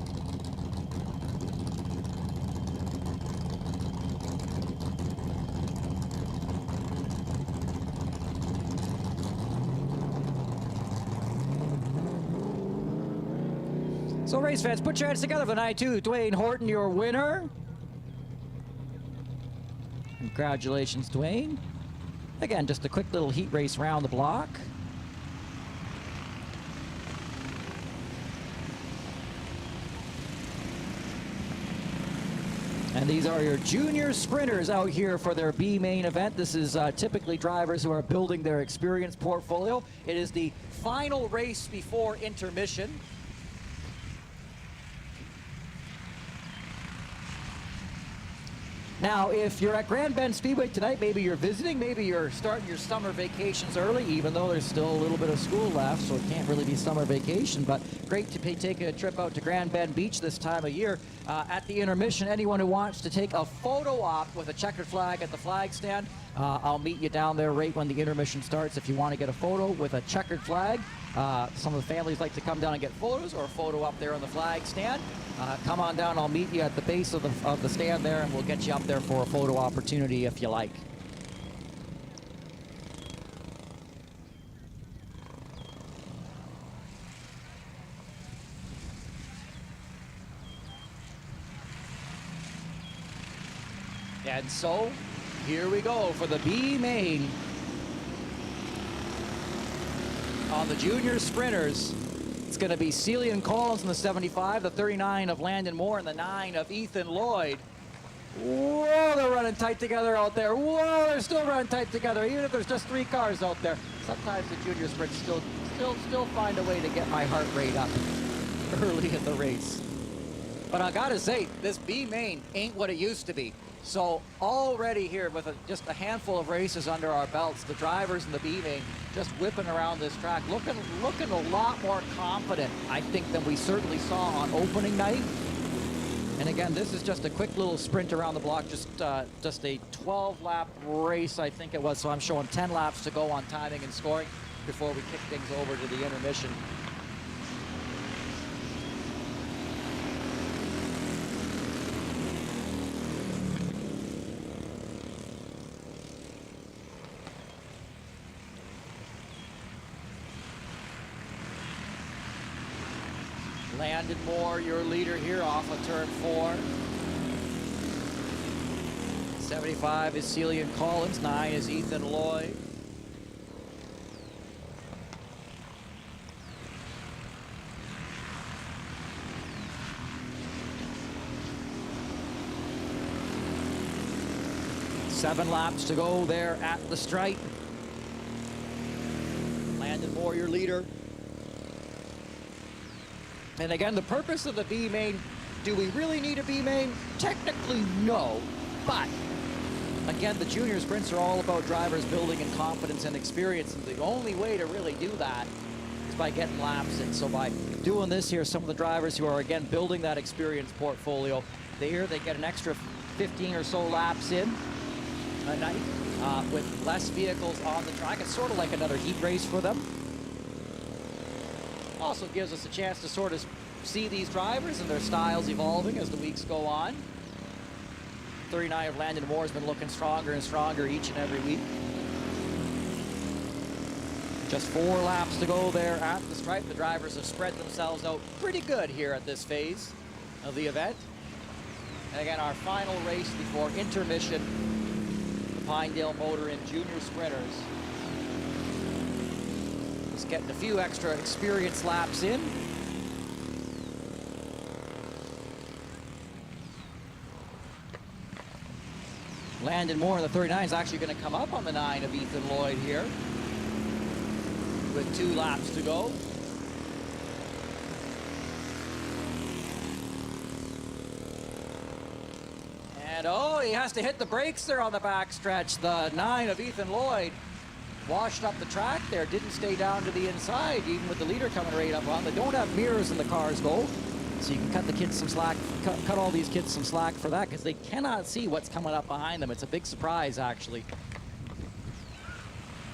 So race fans, put your hands together for the 92. Dwayne Horton, your winner. Congratulations, Dwayne. Again, just a quick little heat race around the block. And these are your junior sprinters out here for their B main event. This is typically drivers who are building their experience portfolio. It is the final race before intermission. Now, if you're at Grand Bend Speedway tonight, maybe you're visiting, maybe you're starting your summer vacations early, even though there's still a little bit of school left, so it can't really be summer vacation, but great to take a trip out to Grand Bend Beach this time of year. At the intermission, anyone who wants to take a photo op with a checkered flag at the flag stand, I'll meet you down there right when the intermission starts if you want to get a photo with a checkered flag. Some of the families like to come down and get photos or a photo up there on the flag stand. Come on down, I'll meet you at the base of the stand there, and we'll get you up there for a photo opportunity if you like. And so, here we go for the B main. On the junior sprinters, it's going to be Celian Collins in the 75, the 39 of Landon Moore, and the 9 of Ethan Lloyd. Whoa, they're running tight together out there. Whoa, they're still running tight together, even if there's just 3 cars out there. Sometimes the junior sprints still find a way to get my heart rate up early in the race. But I gotta say, this B main ain't what it used to be. So already here with just a handful of races under our belts, the drivers in the B main just whipping around this track, looking a lot more confident, I think, than we certainly saw on opening night. And again, this is just a quick little sprint around the block, just a 12-lap race, I think it was. So I'm showing 10 laps to go on timing and scoring before we kick things over to the intermission. Landon Moore, your leader here off of turn 4. 75 is Celian Collins, 9 is Ethan Lloyd. Seven laps to go there at the stripe. Landon Moore, your leader. And again, the purpose of the B main, do we really need a B main? Technically, no. But again, the junior sprints are all about drivers building in confidence and experience. And the only way to really do that is by getting laps in. So by doing this here, some of the drivers who are, again, building that experience portfolio, they get an extra 15 or so laps in a night with less vehicles on the track. It's sort of like another heat race for them. Also gives us a chance to sort of see these drivers and their styles evolving as the weeks go on. 39 of Landon Moore has been looking stronger and stronger each and every week. Just 4 laps to go there at the stripe. The drivers have spread themselves out pretty good here at this phase of the event. And again, our final race before intermission, the Pinedale Motor Inn Junior Sprinters. Just getting a few extra experience laps in. Landon Moore in the 39 is actually going to come up on the 9 of Ethan Lloyd here with 2 laps to go. And oh, he has to hit the brakes there on the backstretch. The 9 of Ethan Lloyd washed up the track there, didn't stay down to the inside, even with the leader coming right up on. They don't have mirrors in the cars though, so you can cut the kids some slack, cut all these kids some slack for that, because they cannot see what's coming up behind them. It's a big surprise, actually.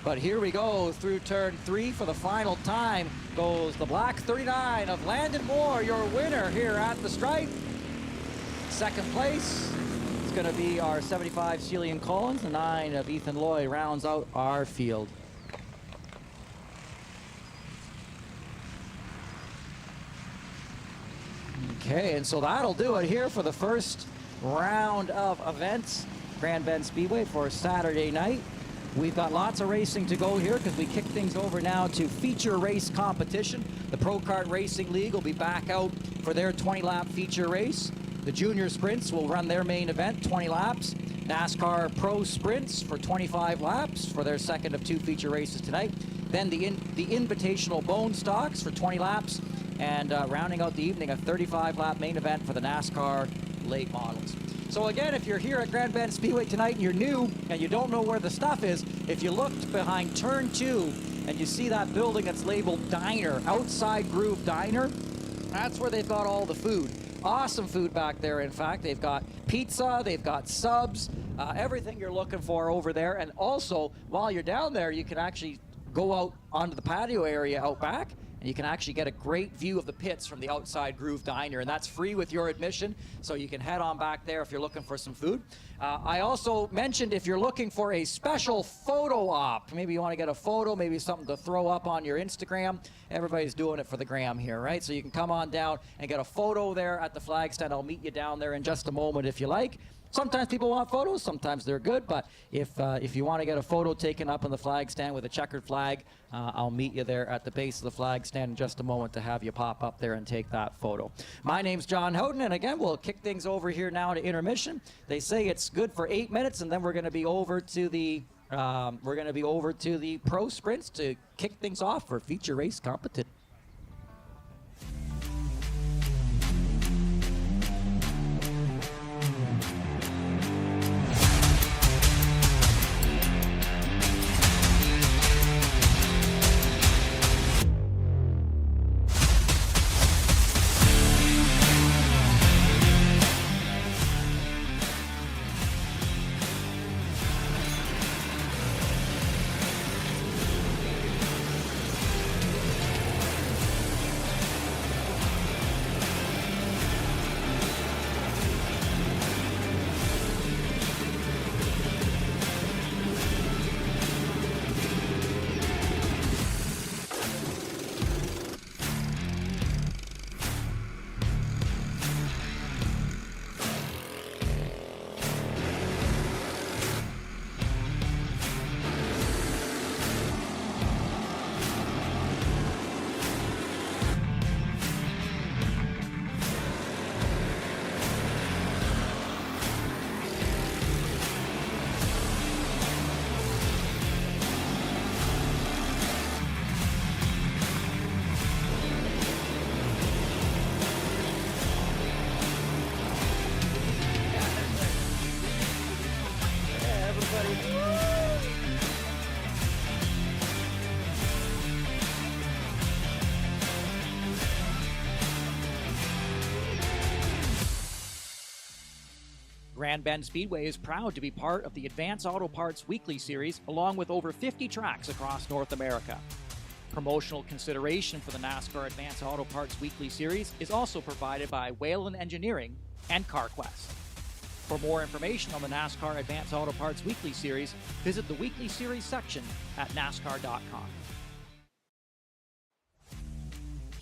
But here we go through turn 3 for the final time. Goes the black 39 of Landon Moore, your winner here at the stripe. Second place is going to be our 75 Celian Collins. The 9 of Ethan Lloyd rounds out our field. Okay, and so that'll do it here for the first round of events, Grand Bend Speedway, for Saturday night. We've got lots of racing to go here because we kick things over now to feature race competition. The Pro Kart Racing League will be back out for their 20-lap feature race. The Junior Sprints will run their main event, 20 laps. NASCAR Pro Sprints for 25 laps for their second of 2 feature races tonight. Then the Invitational Bone Stocks for 20 laps. And rounding out the evening, a 35-lap main event for the NASCAR late models. So again, if you're here at Grand Bend Speedway tonight and you're new and you don't know where the stuff is, if you looked behind turn 2 and you see that building that's labeled Diner, Outside Groove Diner, that's where they've got all the food. Awesome food back there, in fact. They've got pizza, they've got subs, everything you're looking for over there. And also, while you're down there, you can actually go out onto the patio area out back, and you can actually get a great view of the pits from the Outside Groove Diner, and that's free with your admission, so you can head on back there if you're looking for some food. I also mentioned if you're looking for a special photo op, maybe you want to get a photo, maybe something to throw up on your Instagram. Everybody's doing it for the gram here, right? So you can come on down and get a photo there at the flag stand. I'll meet you down there in just a moment if you like. Sometimes people want photos, sometimes they're good, but if you want to get a photo taken up on the flag stand with a checkered flag, I'll meet you there at the base of the flag stand in just a moment to have you pop up there and take that photo. My name's John Houghton, and again, we'll kick things over here now to intermission. They say it's good for 8 minutes, and then we're going to be over to the pro sprints to kick things off for feature race competition. Grand Bend Speedway is proud to be part of the Advance Auto Parts Weekly Series, along with over 50 tracks across North America. Promotional consideration for the NASCAR Advance Auto Parts Weekly Series is also provided by Whalen Engineering and CarQuest. For more information on the NASCAR Advance Auto Parts Weekly Series, visit the Weekly Series section at NASCAR.com.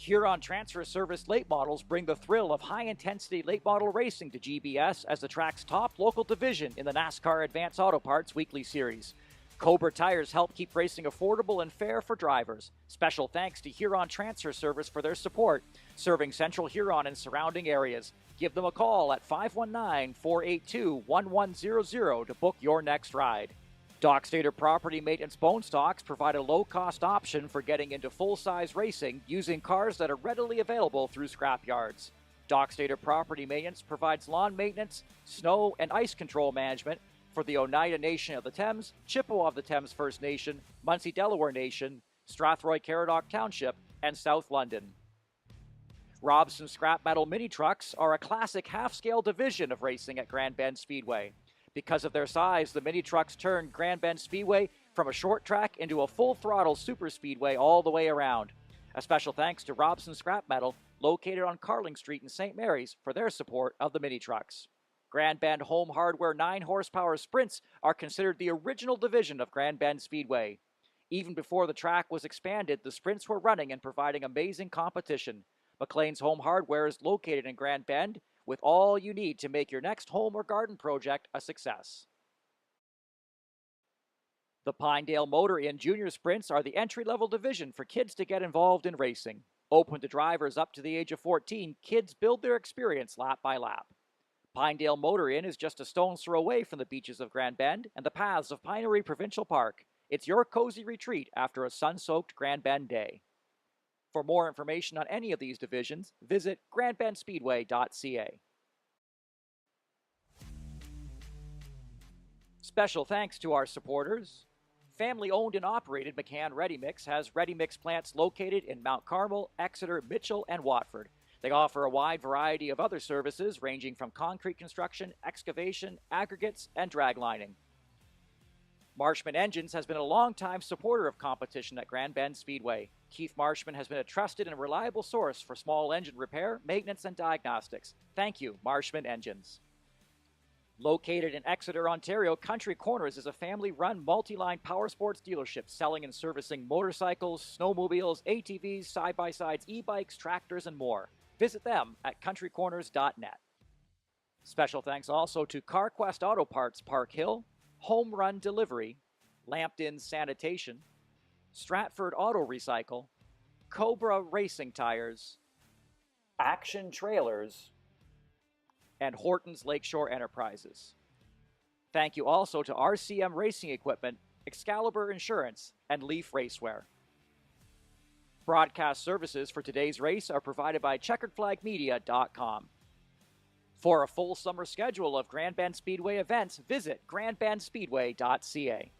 Huron Transfer Service late models bring the thrill of high-intensity late model racing to GBS as the track's top local division in the NASCAR Advance Auto Parts Weekly Series. Cobra tires help keep racing affordable and fair for drivers. Special thanks to Huron Transfer Service for their support, serving Central Huron and surrounding areas. Give them a call at 519-482-1100 to book your next ride. Dock Stater Property Maintenance Bone Stocks provide a low-cost option for getting into full-size racing using cars that are readily available through scrapyards. Dock Stater Property Maintenance provides lawn maintenance, snow, and ice control management for the Oneida Nation of the Thames, Chippewa of the Thames First Nation, Munsee Delaware Nation, Strathroy-Caradoc Township, and South London. Robson Scrap Metal Mini Trucks are a classic half-scale division of racing at Grand Bend Speedway. Because of their size, the mini trucks turn Grand Bend Speedway from a short track into a full-throttle super speedway all the way around. A special thanks to Robson Scrap Metal, located on Carling Street in St. Mary's, for their support of the mini trucks. Grand Bend Home Hardware 9-horsepower Sprints are considered the original division of Grand Bend Speedway. Even before the track was expanded, the Sprints were running and providing amazing competition. McLean's Home Hardware is located in Grand Bend, with all you need to make your next home or garden project a success. The Pinedale Motor Inn Junior Sprints are the entry-level division for kids to get involved in racing. Open to drivers up to the age of 14, kids build their experience lap by lap. Pinedale Motor Inn is just a stone's throw away from the beaches of Grand Bend and the paths of Pinery Provincial Park. It's your cozy retreat after a sun-soaked Grand Bend day. For more information on any of these divisions, visit grandbendspeedway.ca. Special thanks to our supporters. Family-owned and operated McCann Ready Mix has ready mix plants located in Mount Carmel, Exeter, Mitchell, and Watford. They offer a wide variety of other services ranging from concrete construction, excavation, aggregates, and drag lining. Marshman Engines has been a longtime supporter of competition at Grand Bend Speedway. Keith Marshman has been a trusted and reliable source for small engine repair, maintenance, and diagnostics. Thank you, Marshman Engines. Located in Exeter, Ontario, Country Corners is a family-run multi-line power sports dealership selling and servicing motorcycles, snowmobiles, ATVs, side-by-sides, e-bikes, tractors, and more. Visit them at countrycorners.net. Special thanks also to CarQuest Auto Parts Park Hill, Home Run Delivery, Lampton Sanitation, Stratford Auto Recycle, Cobra Racing Tires, Action Trailers, and Horton's Lakeshore Enterprises. Thank you also to RCM Racing Equipment, Excalibur Insurance, and Leaf Racewear. Broadcast services for today's race are provided by checkeredflagmedia.com. For a full summer schedule of Grand Bend Speedway events, visit grandbendspeedway.ca.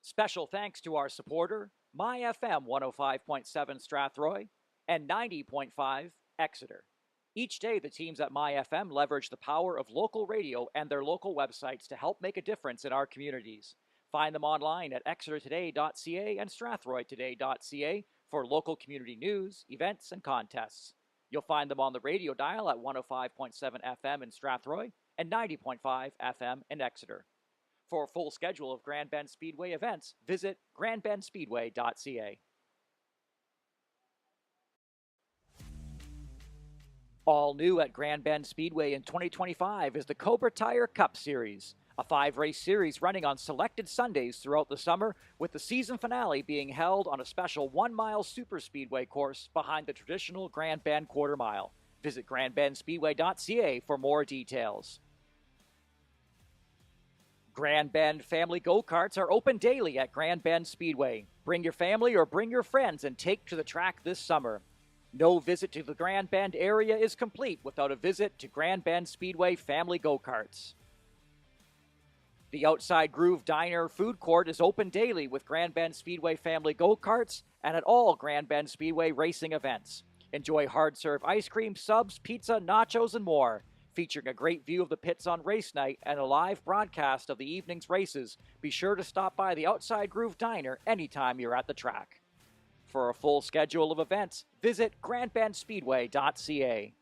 Special thanks to our supporter, MyFM 105.7 Strathroy and 90.5 Exeter. Each day, the teams at MyFM leverage the power of local radio and their local websites to help make a difference in our communities. Find them online at exetertoday.ca and strathroytoday.ca for local community news, events, and contests. You'll find them on the radio dial at 105.7 FM in Strathroy and 90.5 FM in Exeter. For a full schedule of Grand Bend Speedway events, visit grandbendspeedway.ca. All new at Grand Bend Speedway in 2025 is the Cobra Tire Cup Series, a 5-race series running on selected Sundays throughout the summer, with the season finale being held on a special 1-mile super speedway course behind the traditional Grand Bend quarter mile. Visit grandbendspeedway.ca for more details. Grand Bend family go-karts are open daily at Grand Bend Speedway. Bring your family or bring your friends and take to the track this summer. No visit to the Grand Bend area is complete without a visit to Grand Bend Speedway family go-karts. The Outside Groove Diner food court is open daily with Grand Bend Speedway family go-karts and at all Grand Bend Speedway racing events. Enjoy hard-serve ice cream, subs, pizza, nachos, and more. Featuring a great view of the pits on race night and a live broadcast of the evening's races, be sure to stop by the Outside Groove Diner anytime you're at the track. For a full schedule of events, visit grandbandspeedway.ca.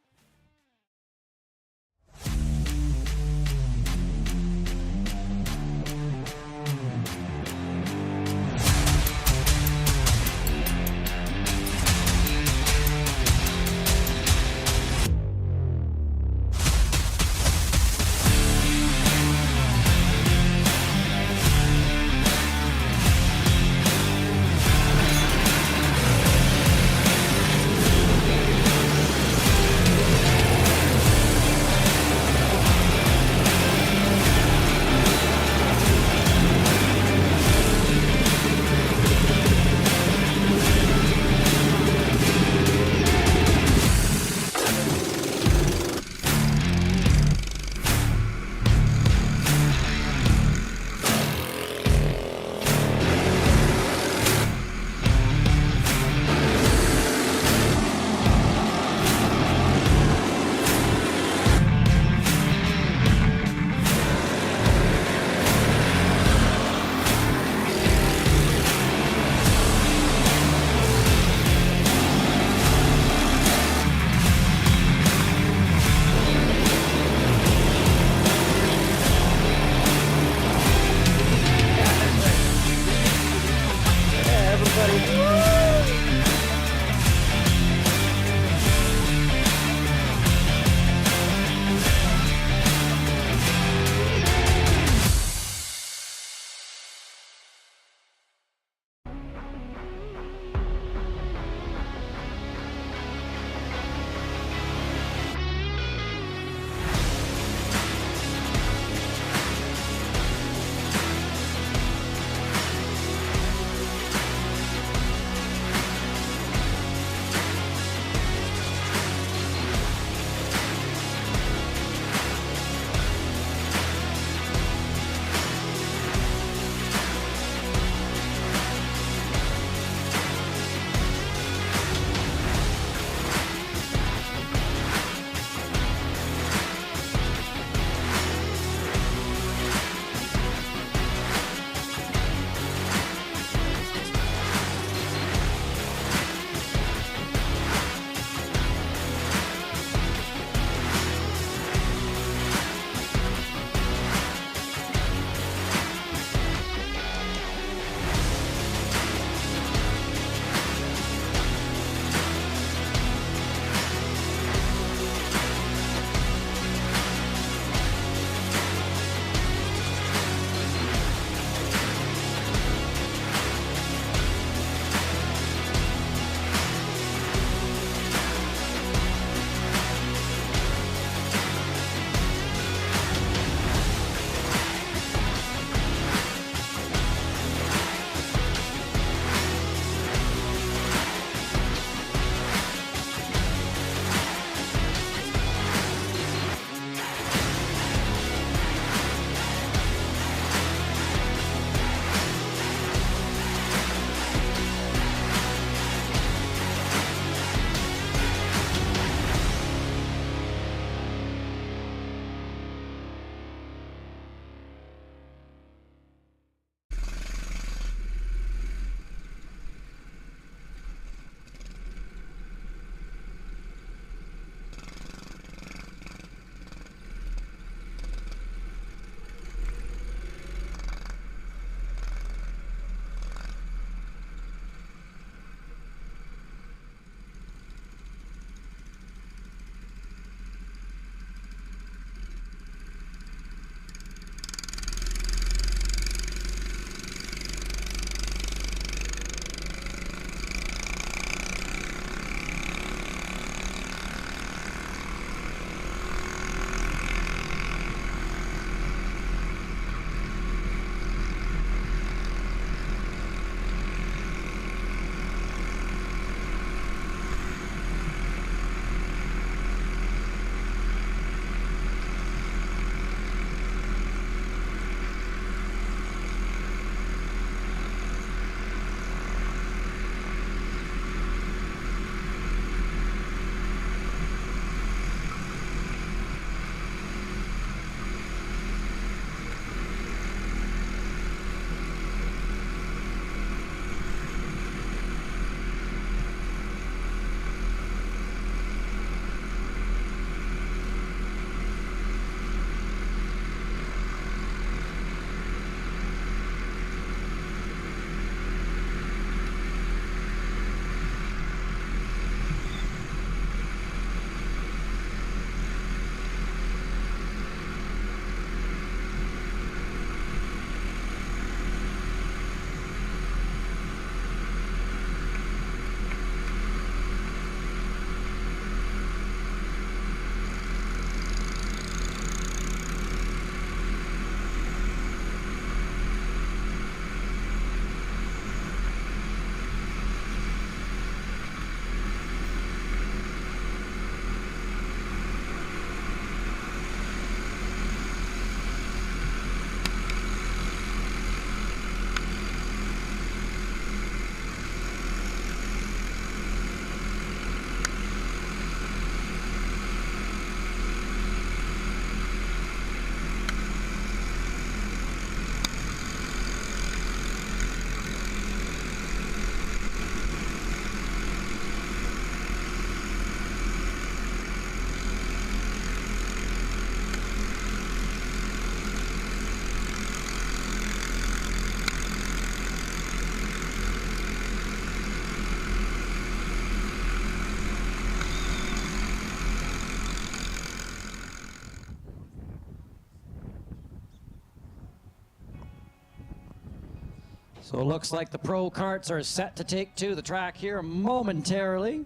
So it looks like the pro karts are set to take to the track here momentarily.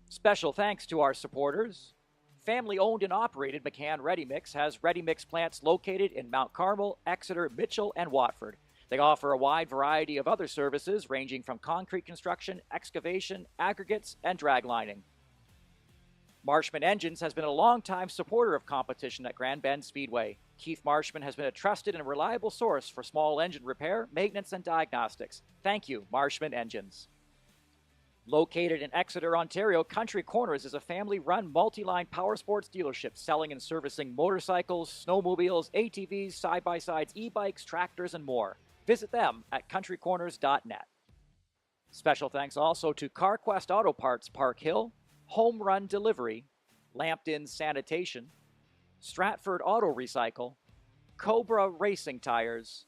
Special thanks to our supporters. Family owned and operated McCann Ready Mix has ready mix plants located in Mount Carmel, Exeter, Mitchell, and Watford. They offer a wide variety of other services ranging from concrete construction, excavation, aggregates, and drag lining. Marshman Engines has been a longtime supporter of competition at Grand Bend Speedway. Keith Marshman has been a trusted and reliable source for small engine repair, maintenance, and diagnostics. Thank you, Marshman Engines. Located in Exeter, Ontario, Country Corners is a family-run multi-line power sports dealership selling and servicing motorcycles, snowmobiles, ATVs, side-by-sides, e-bikes, tractors, and more. Visit them at countrycorners.net. Special thanks also to CarQuest Auto Parts Park Hill, Home Run Delivery, Lambton Sanitation, Stratford Auto Recycle, Cobra Racing Tires,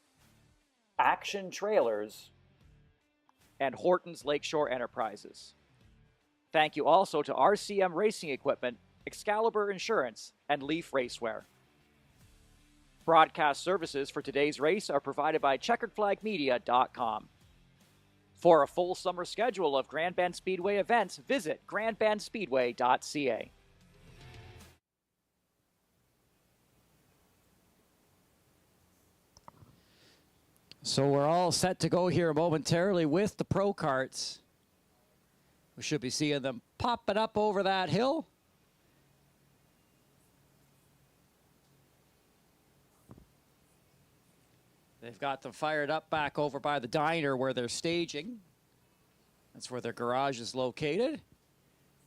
Action Trailers, and Horton's Lakeshore Enterprises. Thank you also to RCM Racing Equipment, Excalibur Insurance, and Leaf Racewear. Broadcast services for today's race are provided by checkeredflagmedia.com. For a full summer schedule of Grand Bend Speedway events, visit grandbendspeedway.ca. So we're all set to go here momentarily with the pro karts. We should be seeing them popping up over that hill. They've got them fired up back over by the diner where they're staging. That's where their garage is located.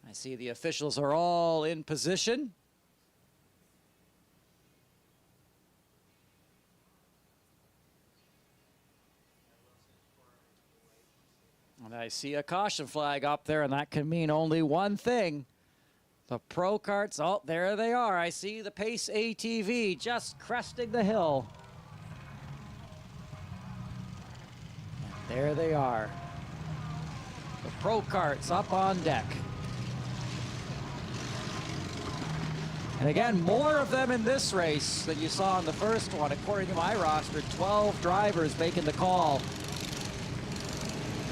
I see the officials are all in position. And I see a caution flag up there, and that can mean only one thing. The pro karts, oh, there they are. I see the Pace ATV just cresting the hill. And there they are. The pro karts up on deck. And again, more of them in this race than you saw in the first one. According to my roster, 12 drivers making the call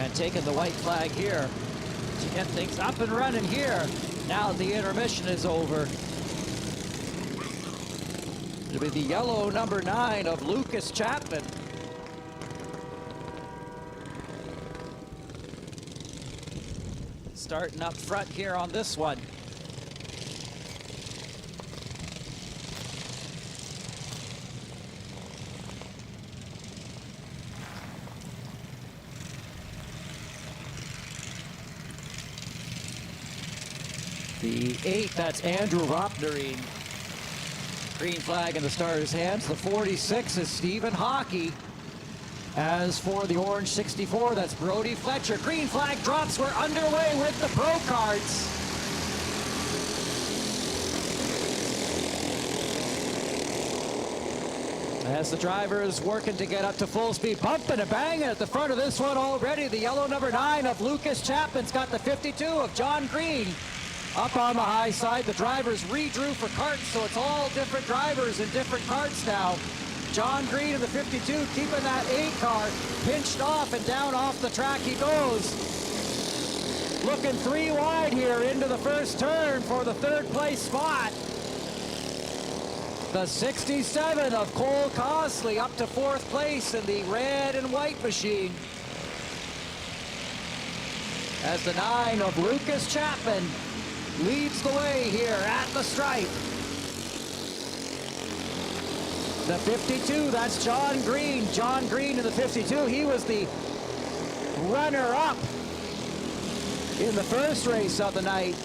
and taking the white flag here to get things up and running here. Now the intermission is over. It'll be the yellow number 9 of Lucas Chapman. Starting up front here on this one. The 8, that's Andrew Ropnerine. Green flag in the starter's hands. The 46 is Stephen Hockey. As for the orange 64, that's Brody Fletcher. Green flag drops. We're underway with the pro karts. As the drivers working to get up to full speed, bumping and banging at the front of this one already. The yellow number 9 of Lucas Chapman's got the 52 of John Green. Up on the high side, the drivers redrew for karts, so it's all different drivers in different karts now. John Green in the 52 keeping that 8 car pinched off, and down off the track he goes. Looking 3 wide here into the first turn for the 3rd place spot. The 67 of Cole Cosley up to 4th place in the red and white machine. As the 9 of Lucas Chapman leads the way here at the stripe. The 52, that's John Green. John Green in the 52, he was the runner-up in the first race of the night.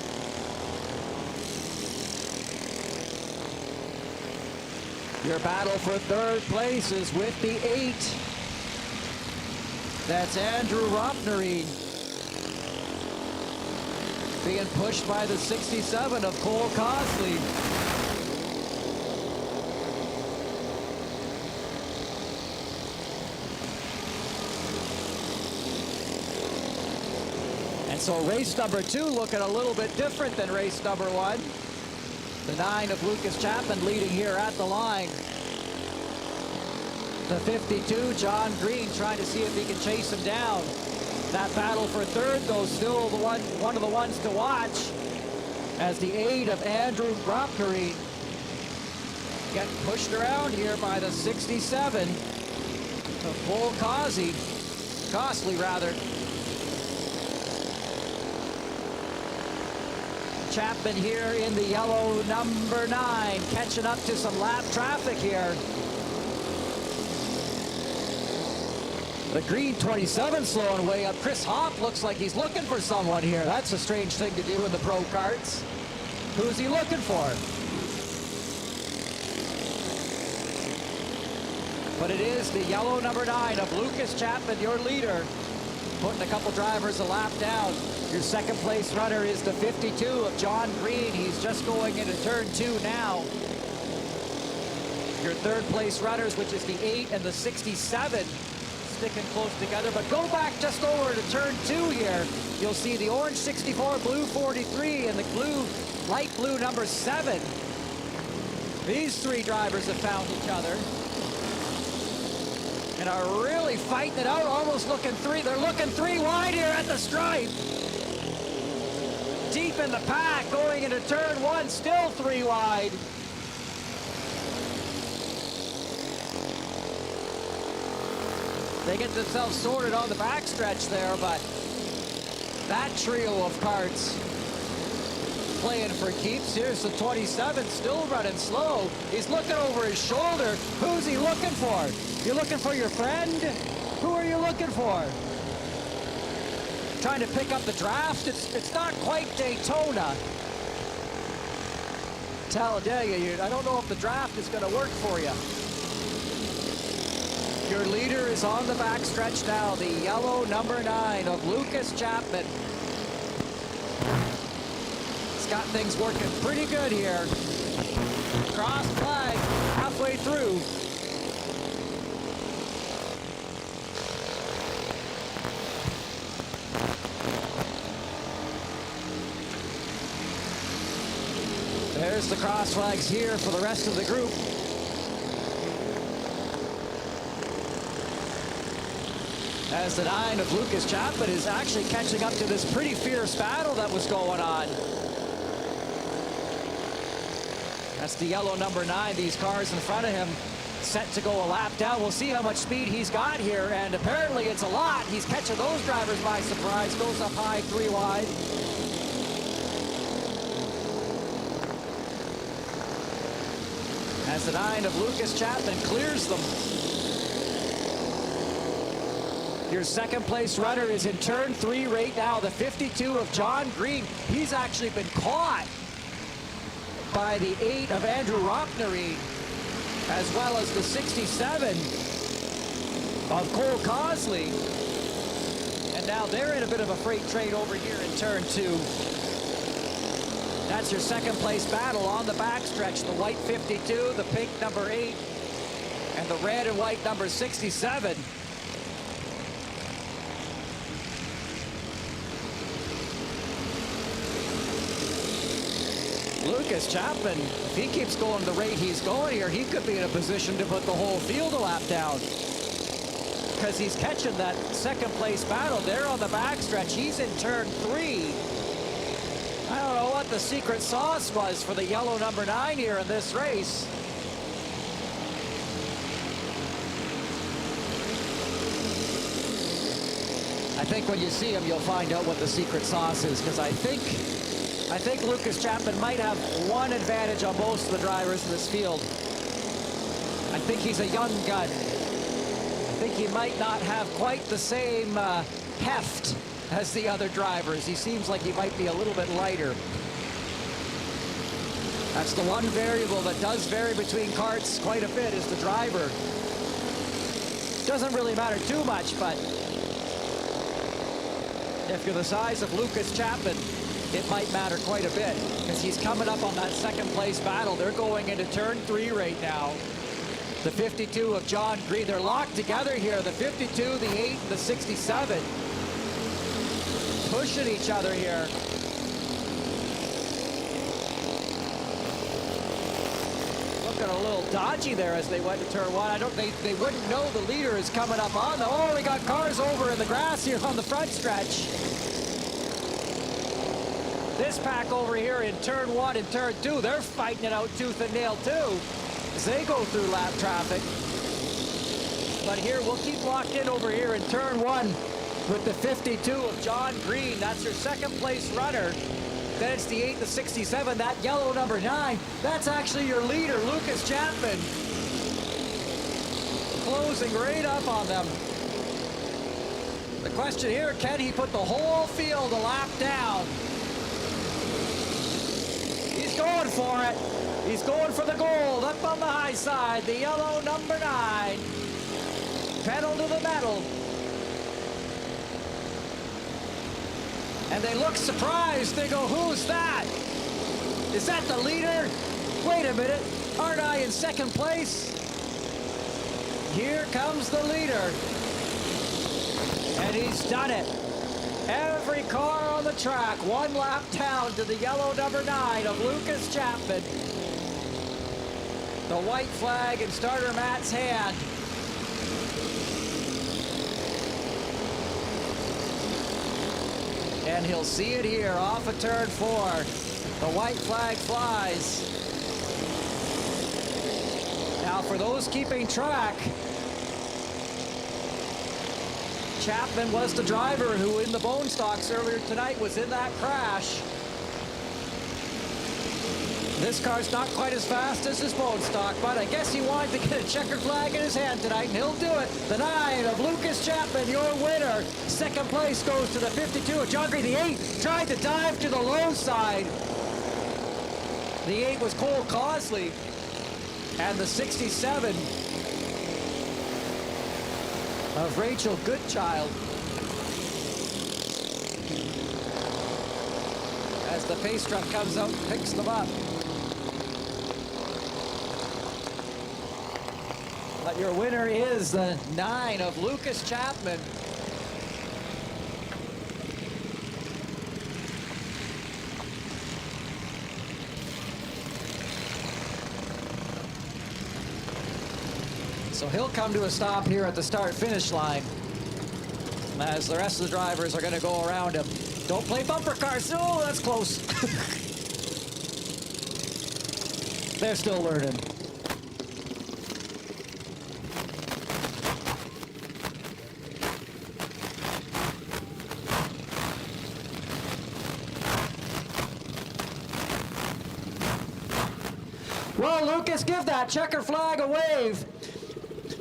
Your battle for 3rd place is with the 8. That's Andrew Ropnerine. Being pushed by the 67 of Cole Cosley. And so race number 2 looking a little bit different than race number 1. The 9 of Lucas Chapman leading here at the line. The 52, John Green, trying to see if he can chase him down. That battle for third, though, still the one of the ones to watch, as the 8 of Andrew Gropkery getting pushed around here by the 67 of Cole Costley rather. Chapman here in the yellow number 9, catching up to some lap traffic here. The green 27 slowing way up. Chris Hopp looks like he's looking for someone here. That's a strange thing to do in the pro karts. Who's he looking for? But it is the yellow number 9 of Lucas Chapman, your leader, putting a couple drivers a lap down. Your second place runner is the 52 of John Green. He's just going into turn 2 now. Your third place runners, which is the 8 and the 67, sticking close together. But go back just over to turn 2 here. You'll see the orange 64, blue 43, and the light blue number 7. These 3 drivers have found each other and are really fighting it out, almost looking 3. They're looking 3 wide here at the stripe. Deep in the pack, going into turn 1, still 3 wide. They get themselves sorted on the backstretch there, but that trio of karts playing for keeps. Here's the 27, still running slow. He's looking over his shoulder. Who's he looking for? You looking for your friend? Who are you looking for? Trying to pick up the draft? It's not quite Daytona. Talladega, I don't know if the draft is going to work for you. Your leader is on the backstretch now, the yellow number 9 of Lucas Chapman. He's got things working pretty good here. Cross flag halfway through. There's the cross flags here for the rest of the group. As the 9 of Lucas Chapman is actually catching up to this pretty fierce battle that was going on. That's the yellow number 9. These cars in front of him set to go a lap down. We'll see how much speed he's got here, and apparently it's a lot. He's catching those drivers by surprise. Goes up high, 3 wide. As the 9 of Lucas Chapman clears them. Your second place runner is in turn 3 right now, the 52 of John Green. He's actually been caught by the 8 of Andrew Rocknery, as well as the 67 of Cole Costley. And now they're in a bit of a freight train over here in turn 2. That's your second place battle on the backstretch. The white 52, the pink number 8, and the red and white number 67. Lucas Chapman, if he keeps going the rate he's going here, he could be in a position to put the whole field a lap down. Because he's catching that second place battle there on the backstretch. He's in turn 3. I don't know what the secret sauce was for the yellow number 9 here in this race. I think when you see him, you'll find out what the secret sauce is, because I think Lucas Chapman might have one advantage on most of the drivers in this field. I think he's a young gun. I think he might not have quite the same heft as the other drivers. He seems like he might be a little bit lighter. That's the one variable that does vary between karts quite a bit, is the driver. Doesn't really matter too much, but if you're the size of Lucas Chapman, it might matter quite a bit, because he's coming up on that second place battle. They're going into turn 3 right now. The 52 of John Green, they're locked together here. The 52, the 8, and the 67. pushing each other here. Looking a little dodgy there as they went to turn one. I don't think they wouldn't know the leader is coming up on them. Oh, we got cars over in the grass here on the front stretch. This pack over here in turn one and turn two, they're fighting it out tooth and nail too as they go through lap traffic. But here, we'll keep locked in over here in turn one with the 52 of John Green. That's your second place runner. Then it's the 8, the 67, that yellow number 9. That's actually your leader, Lucas Chapman. Closing right up on them. The question here, can he put the whole field a lap down? He's going for it. He's going for the gold up on the high side. The yellow number 9. Pedal to the metal. And they look surprised. They go, who's that? Is that the leader? Wait a minute. Aren't I in second place? Here comes the leader. And he's done it. Every car on the track, one lap down to the yellow number 9 of Lucas Chapman. The white flag in starter Matt's hand. And he'll see it here off of turn 4. The white flag flies. Now for those keeping track, Chapman was the driver who in the bone stocks earlier tonight was in that crash. This car's not quite as fast as his bone stock, but I guess he wanted to get a checkered flag in his hand tonight, and he'll do it. The 9 of Lucas Chapman, your winner. Second place goes to the 52 of John Green. The 8 tried to dive to the low side. The 8 was Cole Cosley, and the 67 of Rachel Goodchild. As the pace truck comes out and picks them up. But your winner is the 9 of Lucas Chapman. So he'll come to a stop here at the start-finish line as the rest of the drivers are going to go around him. Don't play bumper cars. Oh, that's close. They're still learning. Well, Lucas, give that checker flag a wave.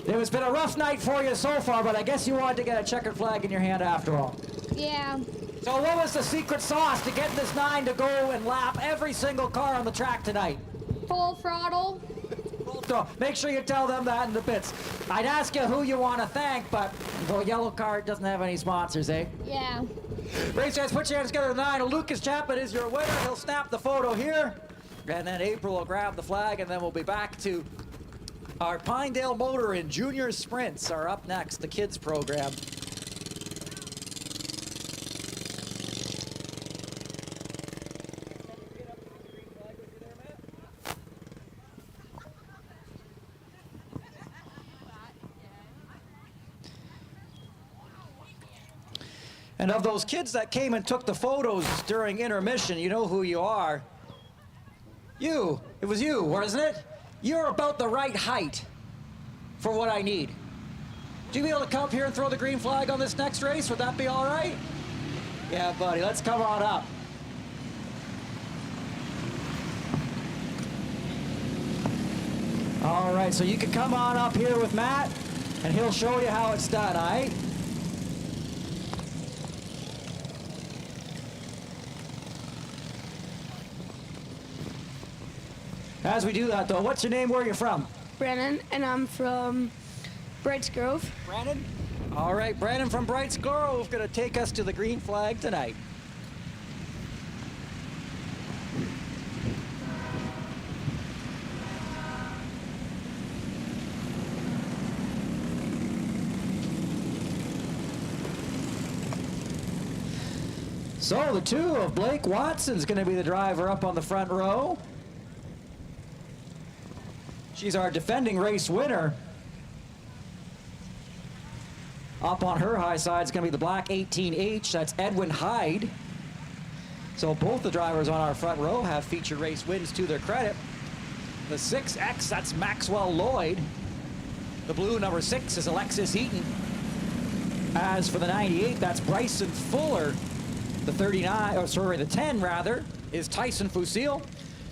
It has been a rough night for you so far, but I guess you wanted to get a checkered flag in your hand after all. Yeah. So what was the secret sauce to getting this 9 to go and lap every single car on the track tonight? Full throttle. Make sure you tell them that in the pits. I'd ask you who you want to thank, but the yellow card doesn't have any sponsors, eh? Yeah. Race guys, put your hands together. 9. Lucas Chapman is your winner. He'll snap the photo here. And then April will grab the flag, and then we'll be back to our Pinedale Motor and Junior Sprints are up next, the kids program. And of those kids that came and took the photos during intermission, you know who you are. You. It was you, wasn't it? You're about the right height for what I need. Would you be able to come up here and throw the green flag on this next race? Would that be all right? Yeah, buddy, let's come on up. All right, so you can come on up here with Matt, and he'll show you how it's done, all right? As we do that, though, what's your name? Where are you from? Brennan, and I'm from Brights Grove. Brandon? All right, Brandon from Brights Grove going to take us to the green flag tonight. So the 2 of Blake Watson's going to be the driver up on the front row. She's our defending race winner. Up on her high side is going to be the black 18H. That's Edwin Hyde. So both the drivers on our front row have feature race wins to their credit. The 6X, that's Maxwell Lloyd. The blue number 6 is Alexis Eaton. As for the 98, that's Bryson Fuller. The 39, oh sorry, the 10 rather, is Tyson Fusil.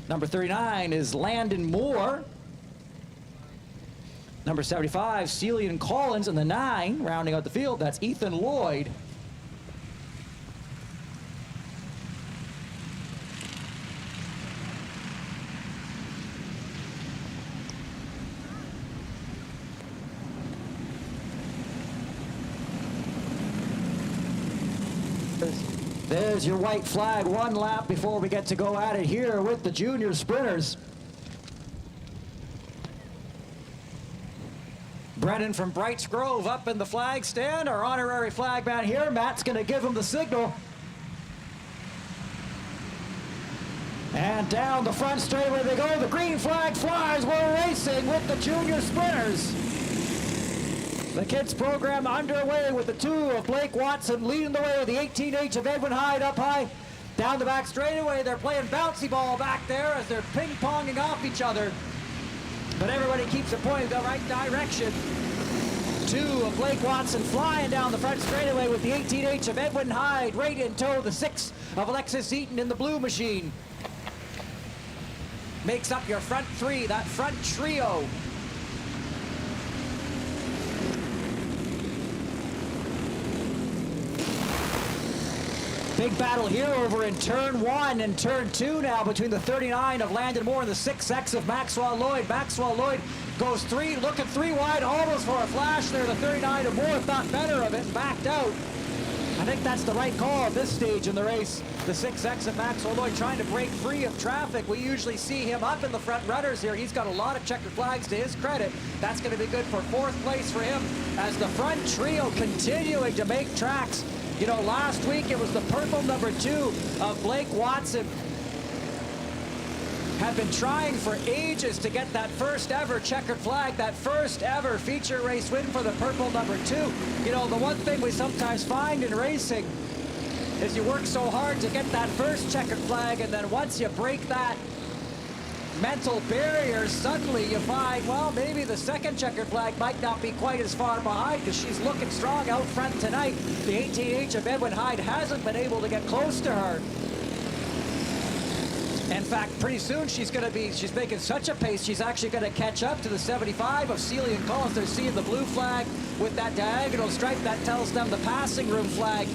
Number 39 is Landon Moore. Number 75, Celian Collins, and the 9, rounding out the field, that's Ethan Lloyd. There's your white flag, 1 lap before we get to go at it here with the junior sprinters. Brennan from Brights Grove up in the flag stand, our honorary flag man here. Matt's going to give him the signal. And down the front straightaway they go. The green flag flies. We're racing with the junior sprinters. The kids program underway with the 2 of Blake Watson leading the way with the 18H of Edwin Hyde up high. Down the back straightaway, they're playing bouncy ball back there as they're ping-ponging off each other. But everybody keeps it pointing the right direction. 2 of Blake Watson flying down the front straightaway with the 18H of Edwin Hyde right in tow. The 6 of Alexis Eaton in the blue machine. Makes up your front 3, that front trio. Big battle here over in turn 1 and turn 2 now between the 39 of Landon Moore and the 6X of Maxwell Lloyd. Maxwell Lloyd goes 3, looking 3 wide, almost for a flash there. The 39 of Moore thought better of it and backed out. I think that's the right call at this stage in the race. The 6X of Maxwell Lloyd trying to break free of traffic. We usually see him up in the front runners here. He's got a lot of checkered flags to his credit. That's going to be good for 4th place for him as the front trio continuing to make tracks. You know, last week it was the purple number 2 of Blake Watson. Had been trying for ages to get that first ever checkered flag, that first ever feature race win for the purple number 2. You know, the one thing we sometimes find in racing is you work so hard to get that first checkered flag, and then once you break that mental barrier, suddenly you find, well, maybe the second checkered flag might not be quite as far behind because she's looking strong out front tonight. The 18H of Edwin Hyde hasn't been able to get close to her. In fact, pretty soon she's making such a pace, she's actually going to catch up to the 75 of Celian Collins. They're seeing the blue flag with that diagonal stripe. That tells them the passing room flag,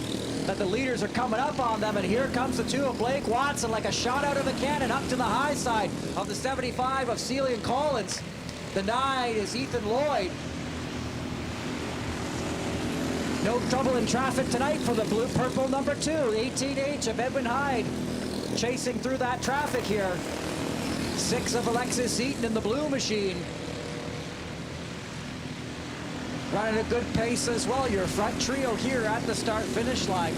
that the leaders are coming up on them. And here comes the 2 of Blake Watson like a shot out of a cannon up to the high side of the 75 of Celian Collins. The 9 is Ethan Lloyd. No trouble in traffic tonight for the purple number 2, the 18H of Edwin Hyde. Chasing through that traffic here. 6 of Alexis Eaton in the blue machine. Running a good pace as well. Your front trio here at the start-finish line.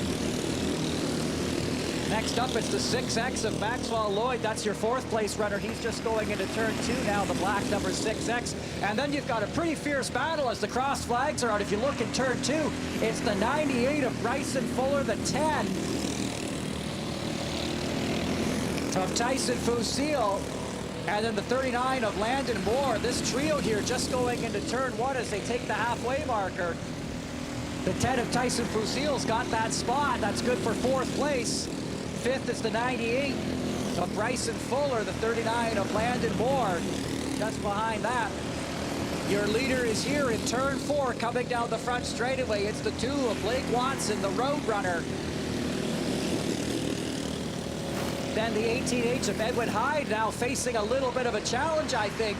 Next up, it's the 6X of Maxwell Lloyd. That's your 4th place runner. He's just going into turn 2 now, the black number 6X. And then you've got a pretty fierce battle as the cross flags are out. If you look in turn 2, it's the 98 of Bryson Fuller, the 10 of Tyson Fusil, and then the 39 of Landon Moore. This trio here just going into turn 1 as they take the halfway marker. The 10 of Tyson Fusil's got that spot. That's good for 4th place. 5th is the 98 of Bryson Fuller, the 39 of Landon Moore. Just behind that, your leader is here in turn 4 coming down the front straightaway. It's the 2 of Blake Watson, the road runner. Then the 18H of Edwin Hyde now facing a little bit of a challenge, I think.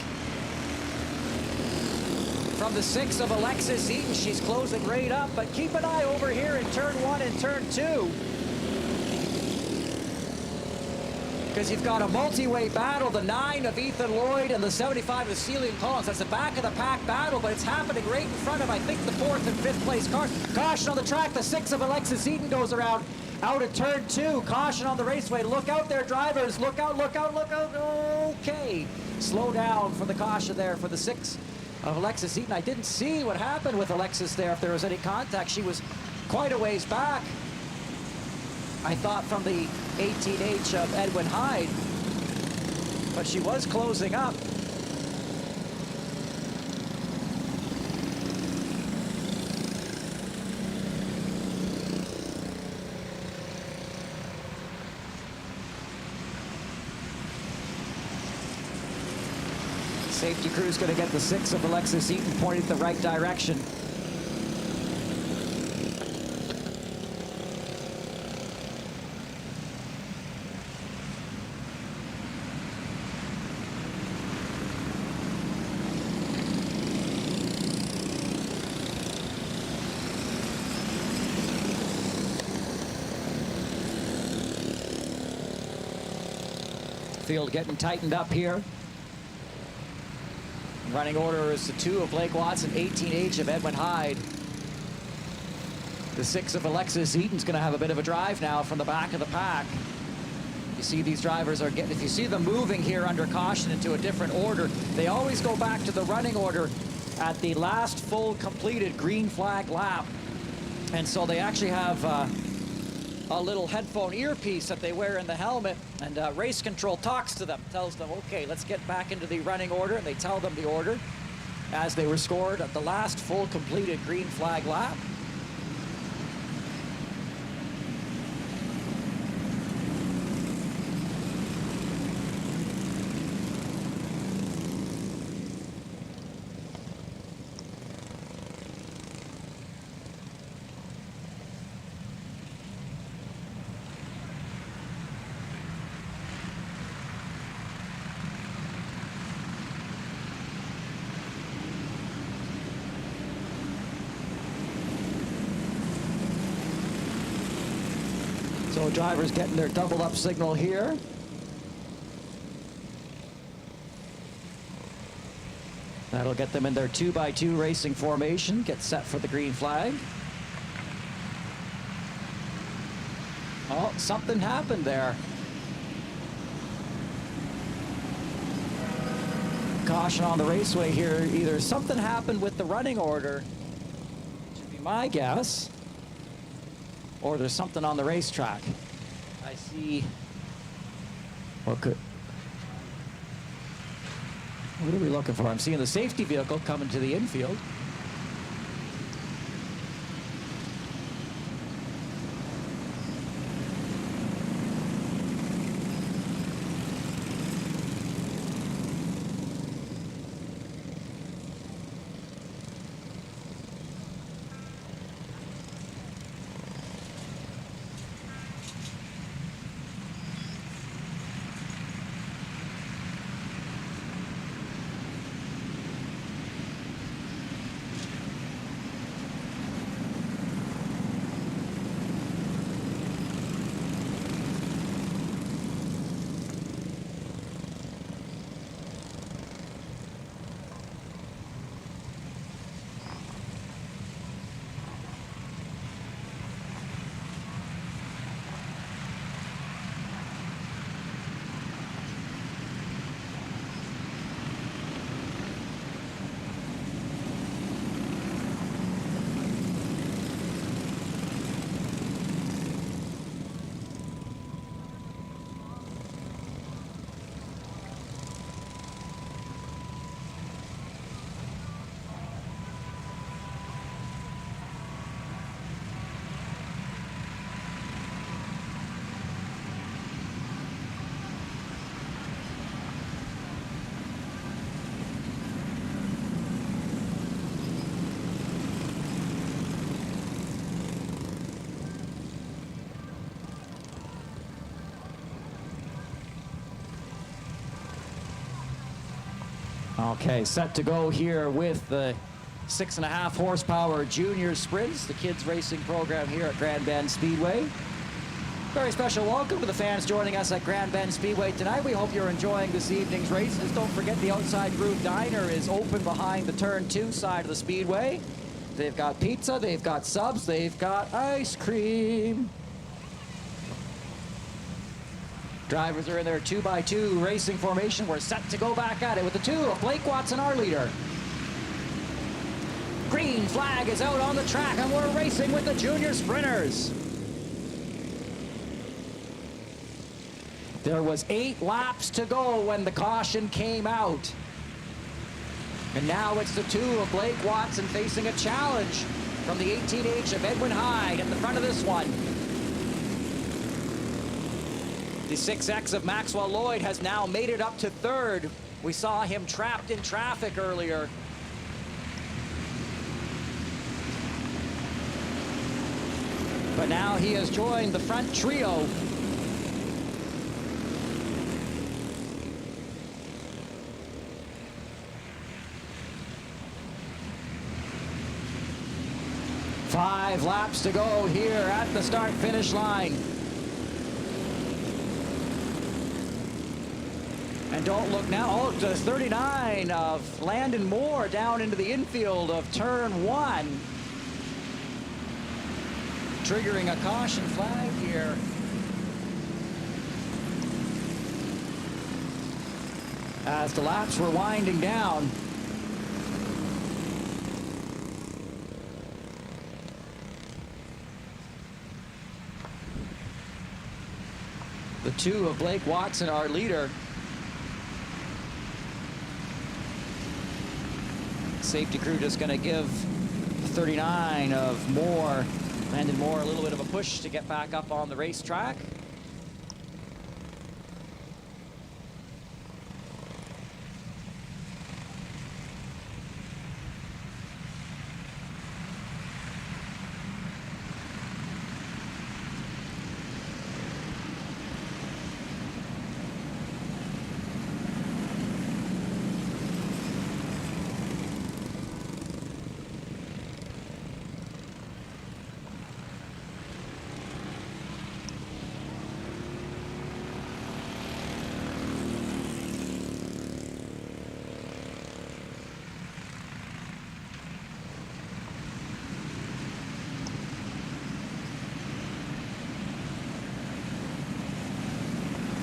From the 6 of Alexis Eaton, she's closing right up, but keep an eye over here in turn 1 and turn 2. Because you've got a multi-way battle, the 9 of Ethan Lloyd and the 75 of Celian Collins. That's the back of the pack battle, but it's happening right in front of, I think, the 4th and 5th place cars. Caution on the track, the 6 of Alexis Eaton goes around. Out at turn 2, caution on the raceway. Look out there, drivers. Look out, look out, look out. Okay. Slow down for the caution there for the 6 of Alexis Eaton. I didn't see what happened with Alexis there, if there was any contact. She was quite a ways back. I thought from the 18H of Edwin Hyde, but she was closing up. Safety crew's going to get the 6 of Alexis Eaton pointed the right direction. Field getting tightened up here. Running order is the 2 of Blake Watson, 18H of Edwin Hyde. The 6 of Alexis Eaton's going to have a bit of a drive now from the back of the pack. You see these drivers are getting, if you see them moving here under caution into a different order, they always go back to the running order at the last full completed green flag lap. And so they actually have a little headphone earpiece that they wear in the helmet, and race control talks to them, tells them, okay, let's get back into the running order, and they tell them the order as they were scored at the last full completed green flag lap. So drivers getting their double up signal here. That'll get them in their 2x2 racing formation, get set for the green flag. Oh, something happened there. Caution on the raceway here. Either something happened with the running order, should be my guess, or there's something on the racetrack. I see. What are we looking for? I'm seeing the safety vehicle coming to the infield. Okay, set to go here with the 6.5 horsepower junior sprints, the kids racing program here at Grand Bend Speedway. Very special welcome to the fans joining us at Grand Bend Speedway tonight. We hope you're enjoying this evening's races. Don't forget the Outside Groove Diner is open behind the turn 2 side of the Speedway. They've got pizza, they've got subs, they've got ice cream. Drivers are in their 2x2 racing formation. We're set to go back at it with the 2 of Blake Watson, our leader. Green flag is out on the track, and we're racing with the junior sprinters. There was 8 laps to go when the caution came out. And now it's the 2 of Blake Watson facing a challenge from the 18H of Edwin Hyde at the front of this one. The 6X of Maxwell Lloyd has now made it up to 3rd. We saw him trapped in traffic earlier. But now he has joined the front trio. Five laps to go here at the start-finish line. And don't look now, oh, to 39 of Landon Moore down into the infield of turn 1. Triggering a caution flag here. As the laps were winding down. The 2 of Blake Watson, our leader. Safety crew just going to give 39 of Moore, Landon Moore, a little bit of a push to get back up on the racetrack.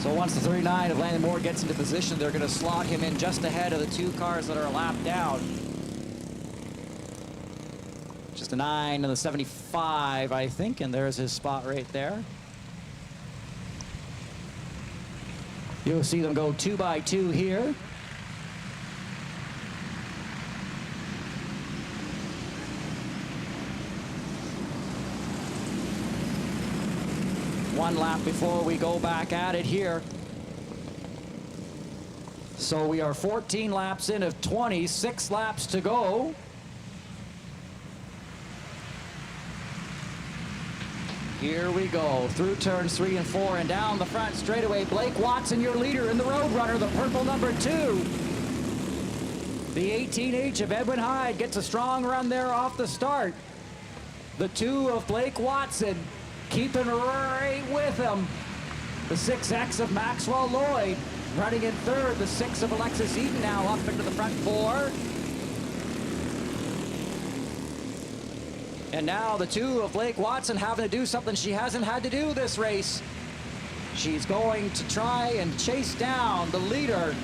So once the 39 of Landon Moore gets into position, they're going to slot him in just ahead of the 2 cars that are a lap down. Just a 9 and the 75, I think, and there's his spot right there. You'll see them go 2x2 here. One lap before we go back at it here. So we are 14 laps in of 20, 6 laps to go. Here we go, through turns 3 and 4 and down the front straightaway. Blake Watson, your leader in the Roadrunner, the purple number 2. The 18H of Edwin Hyde gets a strong run there off the start. The 2 of Blake Watson keeping right with him. The 6X of Maxwell Lloyd running in 3rd. The 6 of Alexis Eaton now up into the front 4. And now the 2 of Blake Watson having to do something she hasn't had to do this race. She's going to try and chase down the leader.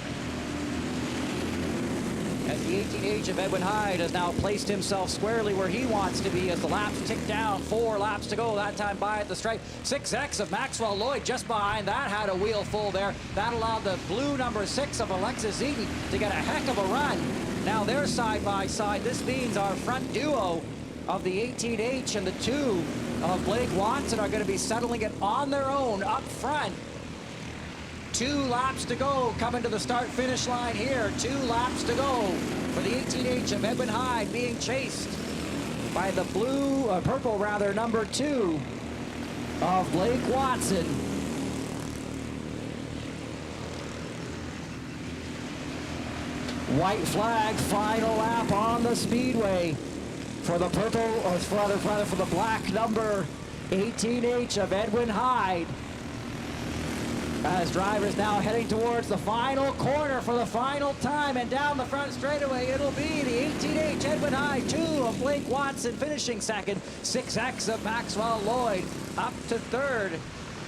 As the 18H of Edwin Hyde has now placed himself squarely where he wants to be as the laps tick down. 4 laps to go, that time by at the stripe. 6X of Maxwell Lloyd just behind that had a wheel full there. That allowed the blue number 6 of Alexis Eaton to get a heck of a run. Now they're side by side. This means our front duo of the 18H and the 2 of Blake Watson are going to be settling it on their own up front. 2 laps to go, coming to the start-finish line here. 2 laps to go for the 18H of Edwin Hyde being chased by the purple rather, number 2 of Blake Watson. White flag, final lap on the Speedway for the purple, or rather for the black number 18H of Edwin Hyde. As drivers now heading towards the final corner for the final time, and down the front straightaway it'll be the 18H Edwin Hyde, 2 of Blake Watson finishing second, 6X of Maxwell Lloyd up to 3rd.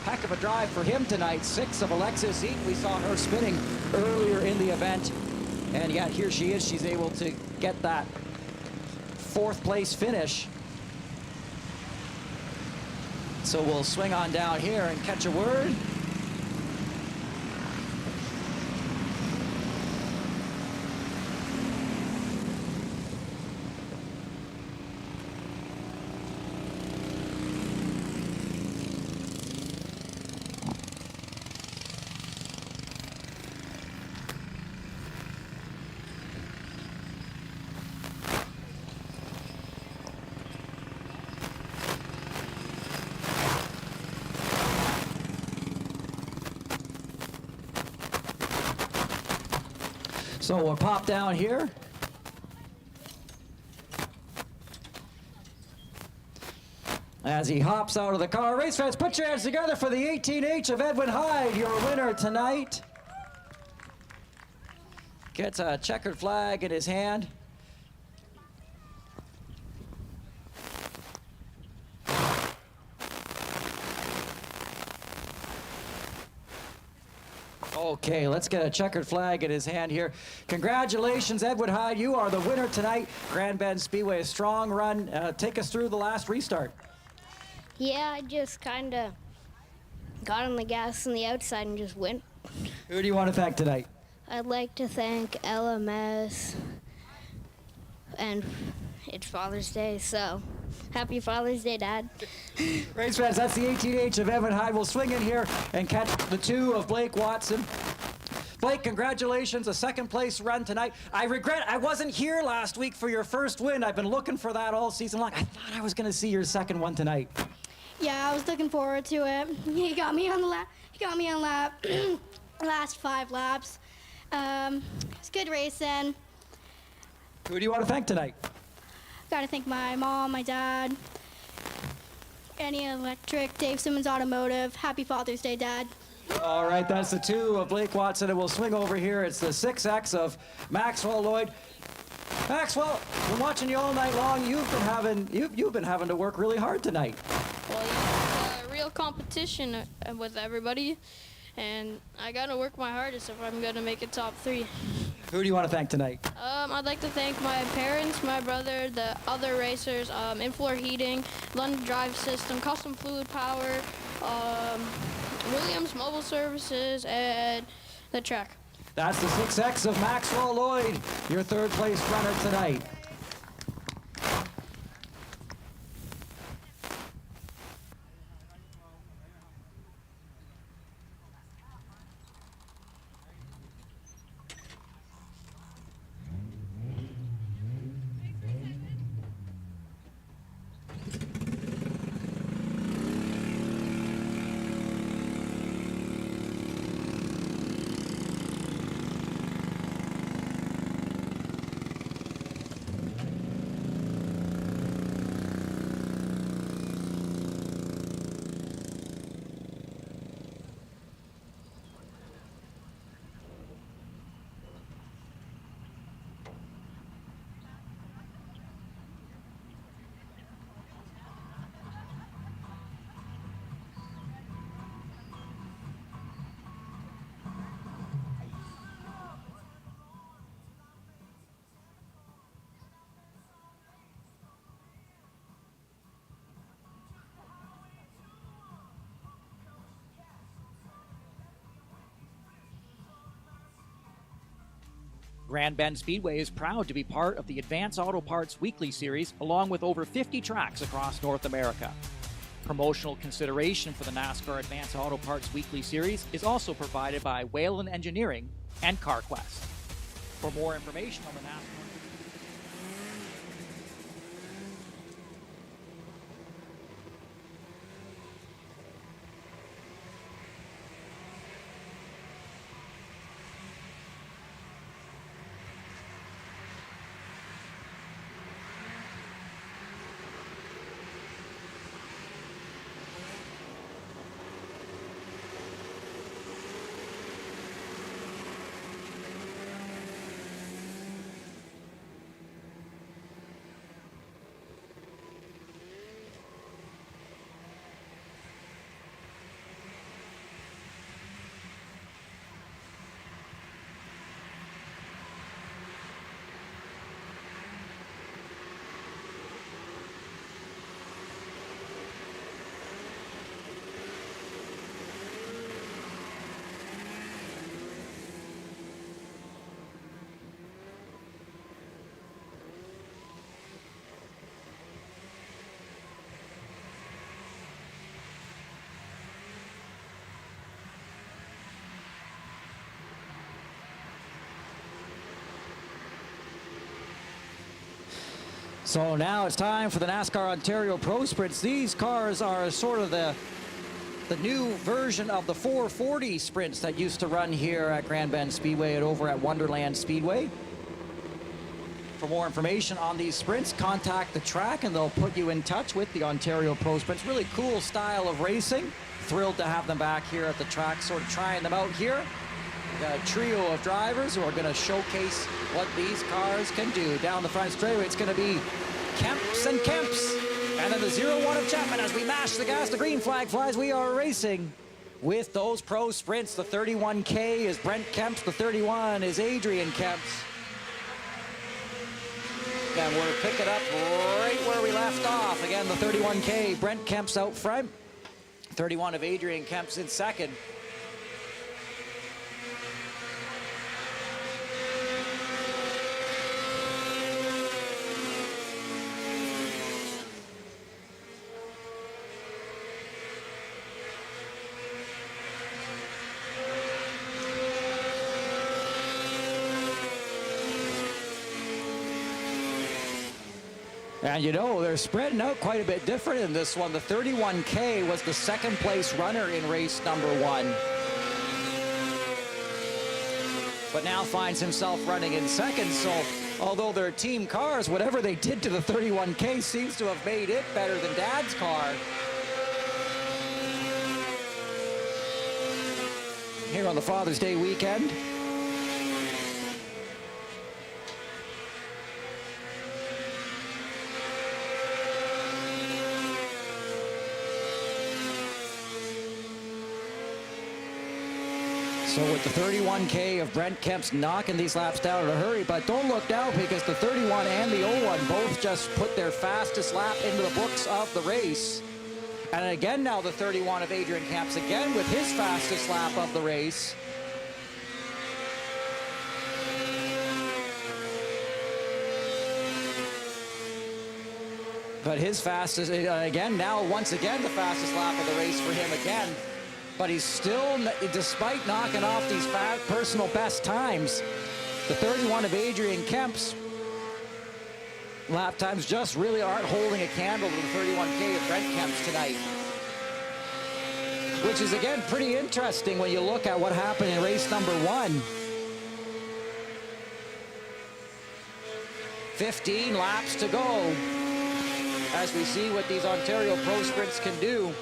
Heck of a drive for him tonight. 6 of Alexis Eaton. We saw her spinning earlier in the event. And yet here she is. She's able to get that 4th place finish. So we'll swing on down here and catch a word. So we'll pop down here. As he hops out of the car. Race fans, put your hands together for the 18H of Edwin Hyde, your winner tonight. Gets a checkered flag in his hand. Okay, let's get a checkered flag in his hand here. Congratulations, Edwin Hyde. You are the winner tonight. Grand Bend Speedway, a strong run. Take us through the last restart. Yeah, I just kind of got on the gas on the outside and just went. Who do you want to thank tonight? I'd like to thank LMS, and it's Father's Day, so happy Father's Day, Dad. Race fans, that's the 18H of Edwin Hyde. We'll swing in here and catch the 2 of Blake Watson. Blake, congratulations, a 2nd place run tonight. I regret I wasn't here last week for your 1st win. I've been looking for that all season long. I thought I was going to see your 2nd one tonight. Yeah, I was looking forward to it. He got me on the lap. Last 5 laps. It's good racing. Who do you want to thank tonight? Got to thank my mom, my dad, Any Electric, Dave Simmons Automotive. Happy Father's Day, Dad. All right, that's the 2 of Blake Watson, and we'll swing over here. It's the 6X of Maxwell Lloyd. Maxwell, been watching you all night long. You've been having to work really hard tonight. Well, yeah, it's a real competition with everybody, and I gotta work my hardest if I'm gonna make it top 3. Who do you want to thank tonight? I'd like to thank my parents, my brother, the other racers, In-Floor Heating, London Drive System, Custom Fluid Power, Williams Mobile Services, and the track. That's the 6X of Maxwell Lloyd, your 3rd place runner tonight. Grand Bend Speedway is proud to be part of the Advance Auto Parts Weekly Series, along with over 50 tracks across North America. Promotional consideration for the NASCAR Advance Auto Parts Weekly Series is also provided by Whalen Engineering and CarQuest. For more information on the NASCAR So now it's time for the NASCAR Ontario Pro Sprints. These cars are sort of the new version of the 440 sprints that used to run here at Grand Bend Speedway and over at Wonderland Speedway. For more information on these sprints, contact the track and they'll put you in touch with the Ontario Pro Sprints. Really cool style of racing. Thrilled to have them back here at the track, sort of trying them out here. Got a trio of drivers who are going to showcase what these cars can do. Down the front straightaway, it's going to be Kemps and Kemps. And then the 0-1 of Chapman as we mash the gas. The green flag flies. We are racing with those pro sprints. The 31K is Brent Kemps. The 31 is Adrian Kemps. And we're picking up right where we left off. Again, the 31K, Brent Kemps out front. 31 of Adrian Kemps in second. And you know, they're spreading out quite a bit different in this one. The 31K was the second place runner in race number 1. But now finds himself running in second. So although they're team cars, whatever they did to the 31K seems to have made it better than Dad's car. Here on the Father's Day weekend. So with the 31K of Brent Kemps knocking these laps down in a hurry, but don't look down because the 31 and the 01 both just put their fastest lap into the books of the race. And again now the 31 of Adrian Kemps again with his fastest lap of the race. But his fastest, again now once again the fastest lap of the race for him again. But he's still, despite knocking off these personal best times, the 31 of Adrian Kemps lap times just really aren't holding a candle to the 31K of Brent Kemps tonight. Which is, again, pretty interesting when you look at what happened in race number 1. 15 laps to go as we see what these Ontario Pro Sprints can do.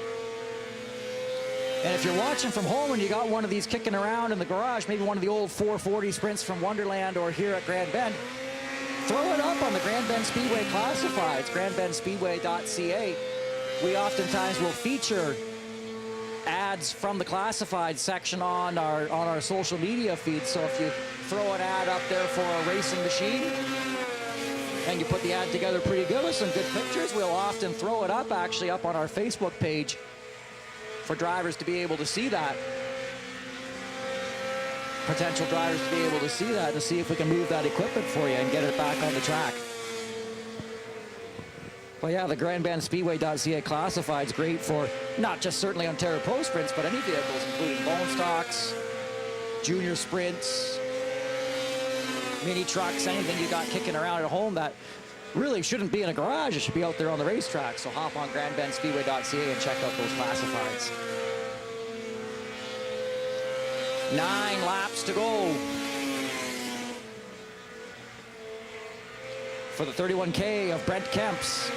And if you're watching from home and you got one of these kicking around in the garage, maybe one of the old 440 sprints from Wonderland or here at Grand Bend, throw it up on the Grand Bend Speedway Classifieds, grandbendspeedway.ca. We oftentimes will feature ads from the classified section on our social media feed. So if you throw an ad up there for a racing machine and you put the ad together pretty good with some good pictures, we'll often throw it up actually up on our Facebook page for drivers to be able to see that. Potential drivers to be able to see that, to see if we can move that equipment for you and get it back on the track. Well, yeah, the grandbendspeedway.ca Classified's great for not just certainly Ontario Pro Sprints, but any vehicles, including bone stocks, junior sprints, mini trucks, anything you got kicking around at home that really shouldn't be in a garage. It should be out there on the racetrack. So hop on grandbendspeedway.ca and check out those classifieds. 9 laps to go for the 31K of Brent Kemps.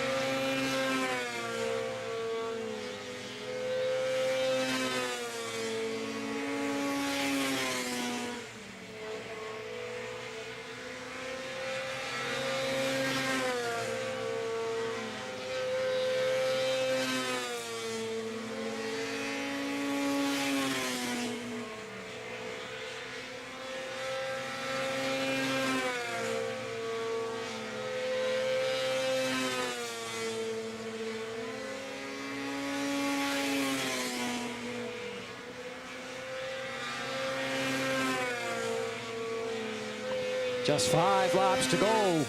Just 5 laps to go.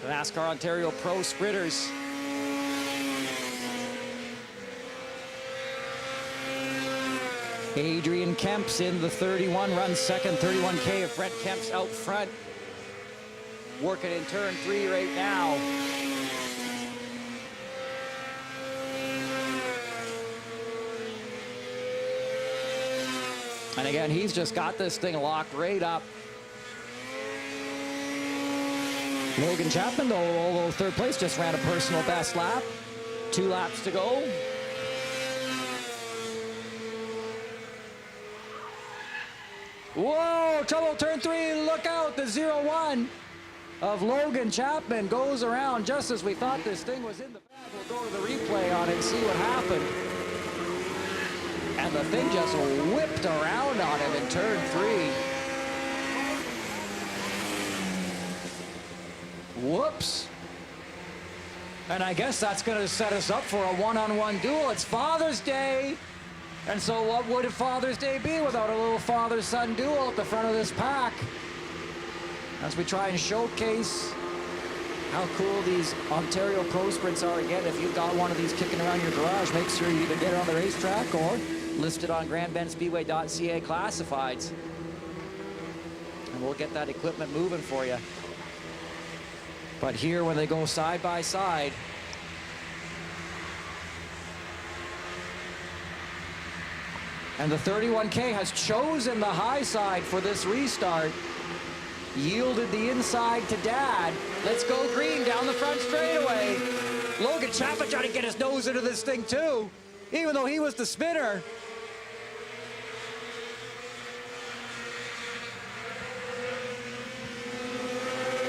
The NASCAR Ontario Pro Sprinters. Adrian Kemps in the 31, runs second. 31K of Brent Kemps out front. working in turn 3 right now. And again, he's just got this thing locked right up. Logan Chapman, though, although third place, just ran a personal best lap. 2 laps to go. Whoa, trouble turn 3, look out, the 0-1 of Logan Chapman goes around just as we thought this thing was in the bag. We'll go to the replay on it and see what happened. And the thing just whipped around on him in turn 3. Whoops. And I guess that's going to set us up for a one-on-one duel. It's Father's Day. And so what would Father's Day be without a little father-son duel at the front of this pack? As we try and showcase how cool these Ontario Pro Sprints are. Again, if you've got one of these kicking around your garage, make sure you either get it on the racetrack or list it on grandbendspeedway.ca classifieds. And we'll get that equipment moving for you. But here, when they go side by side, and the 31K has chosen the high side for this restart, yielded the inside to Dad. Let's go green down the front straightaway. Logan Chapman trying to get his nose into this thing too, even though he was the spinner.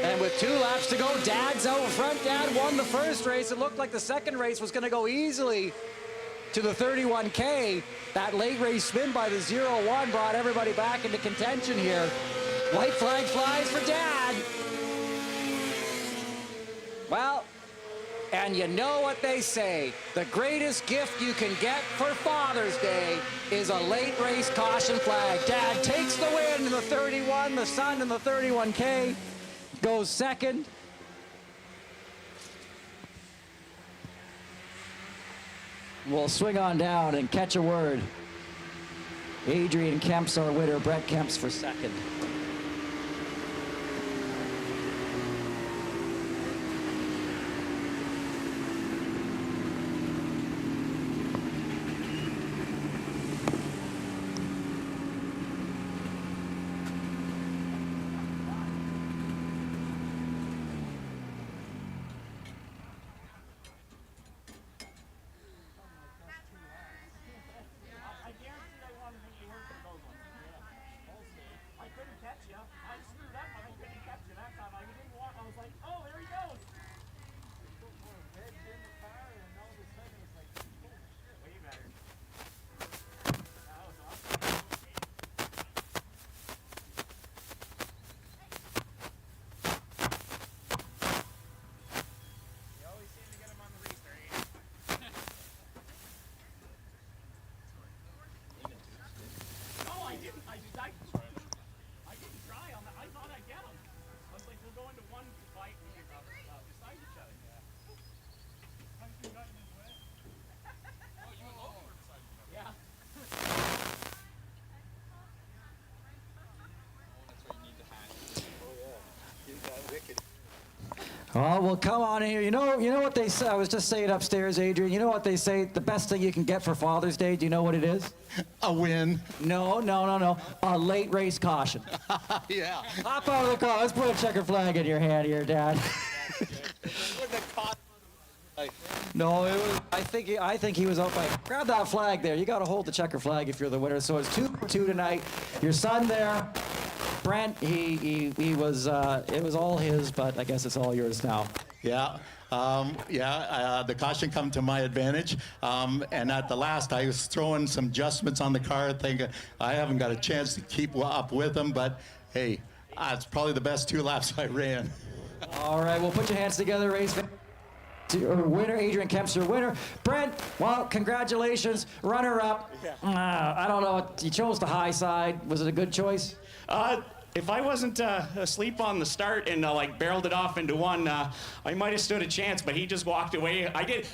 And with 2 laps to go, Dad's out front. Dad won the first race. It looked like the second race was going to go easily to the 31K. That late race spin by the 0-1 brought everybody back into contention here. White flag flies for Dad. Well, and you know what they say. The greatest gift you can get for Father's Day is a late race caution flag. Dad takes the win in the 31. The son in the 31K goes second. We'll swing on down and catch a word. Adrian Kemp's our winner. Brett Kemp's for second. Oh, well, come on in here. You know what they say. I was just saying upstairs, Adrian. You know what they say? The best thing you can get for Father's Day. Do you know what it is? A win. No. A late race caution. Yeah. Hop out of the car. Let's put a checker flag in your hand here, Dad. No, it was. I think he was out by. Grab that flag there. You got to hold the checker flag if you're the winner. So it's 2-2 tonight. Your son there, Brent. He was. It was all his, but I guess it's all yours now. Yeah. The caution come to my advantage. And at the last, I was throwing some adjustments on the car, thinking I haven't got a chance to keep up with them. But hey, it's probably the best 2 laps I ran. All right, well, put your hands together, race. Winner, Adrian Kemp's your winner. Brent, well, congratulations, runner-up. I don't know, you chose the high side. Was it a good choice? if I wasn't asleep on the start and like barreled it off into one, I might have stood a chance, but he just walked away.